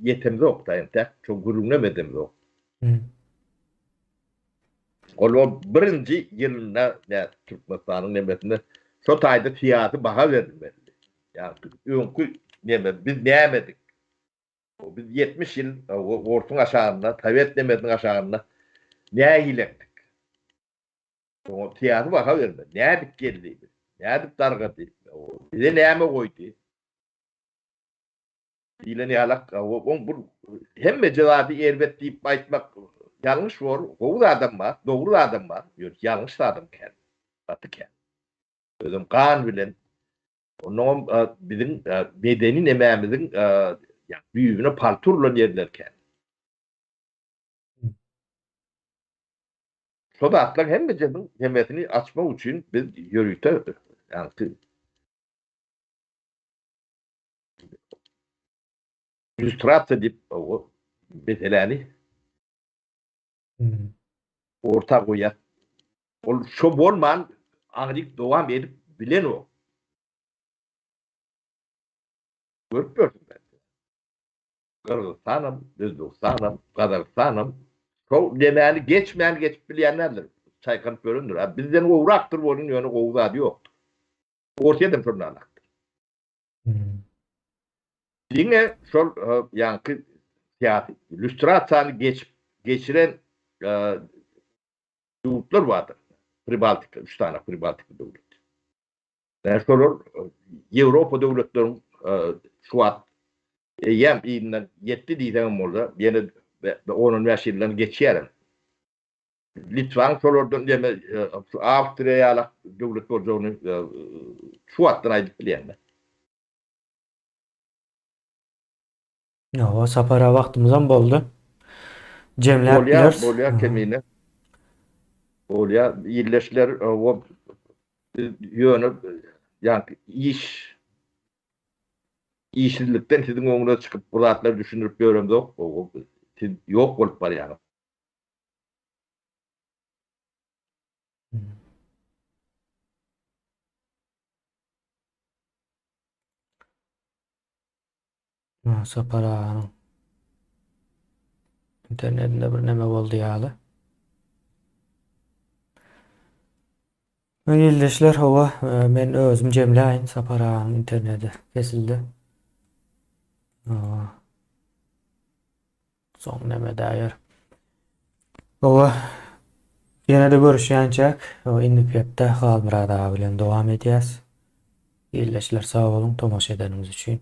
yetemli oktaýyn tek çok gürümlemedim yok. O birinci ýylynda Türkmenistanyň nemetinde şu taýda fiýaty baha berilmeli. Yani öňkü neme biz nämedik? Biz 70 ýyl ortaň aşagynda, Tawet nemetiň aşagynda nähilekdik. O fiýaty baha berilmeli. Nädik geldi? Nädik dargady? Bize näme goýdy? Diýilen ýalak bu hemme jawabı elbet diýip aýtmak ýalňyş bor. Gowuz adam bar, dogry adam bar. Ýalňyş adam ken. Baty ken. Özüm kan bilen onun bizim bedeni nemämiziň büyüğüne palturlan ýerlerken. Şo da atlar hemme jemgyň hemmetini açmak üçin biz ýörükde yani illüstrasiýa diýip o meseleni orta goýar. Ol şo bolman aňryk dowam edip bilen o. Görüp gördüm ben. Kırgızstanım, Özbekistanım, Kazakstanım. Şo demäni geçmeýän geçip bilýänlerdir. Çaýkanyp göründir. Bizden gowrakdyr bolun ýöne gowuz ady ýokdur. Ortaýa turnalar. Yine şol yankı siyasi illüstrasiýany geçiren dowlatlar vardır. Pribaltika, 3 tane Pribaltika dowlat. Şolar Ýewropa dowlatlarynyň şu wagt ýem ýylynyň 7 diýsen bolsa, ýene 10 ýyldan geçýär. Litwan şolardan deme Awstriýa dowlat boljagyny şu wagtdan aýdyp bilýärler. O sapara wagtymyzam boldy. Jemläp biler. Bolýa kemine. Bolýa ýerleşler o yönü yani işsizlikten sizin oňuna çykyp bu zatlar düşünürip göremdi yok. O yok bolup bar yani. Sapar ağanın internetinde bir neme boldy ýaly. Ýyldyşlar howa men özüm jemläýin, Sapar ağanın interneti kesildi. Soň neme däýer. Howa ýene-de görüşýänçäk, o Innipetde Halmurad aga bilen dowam edýäs. Ýyldyşlar sag bolun tomaşa edenimiz üçin.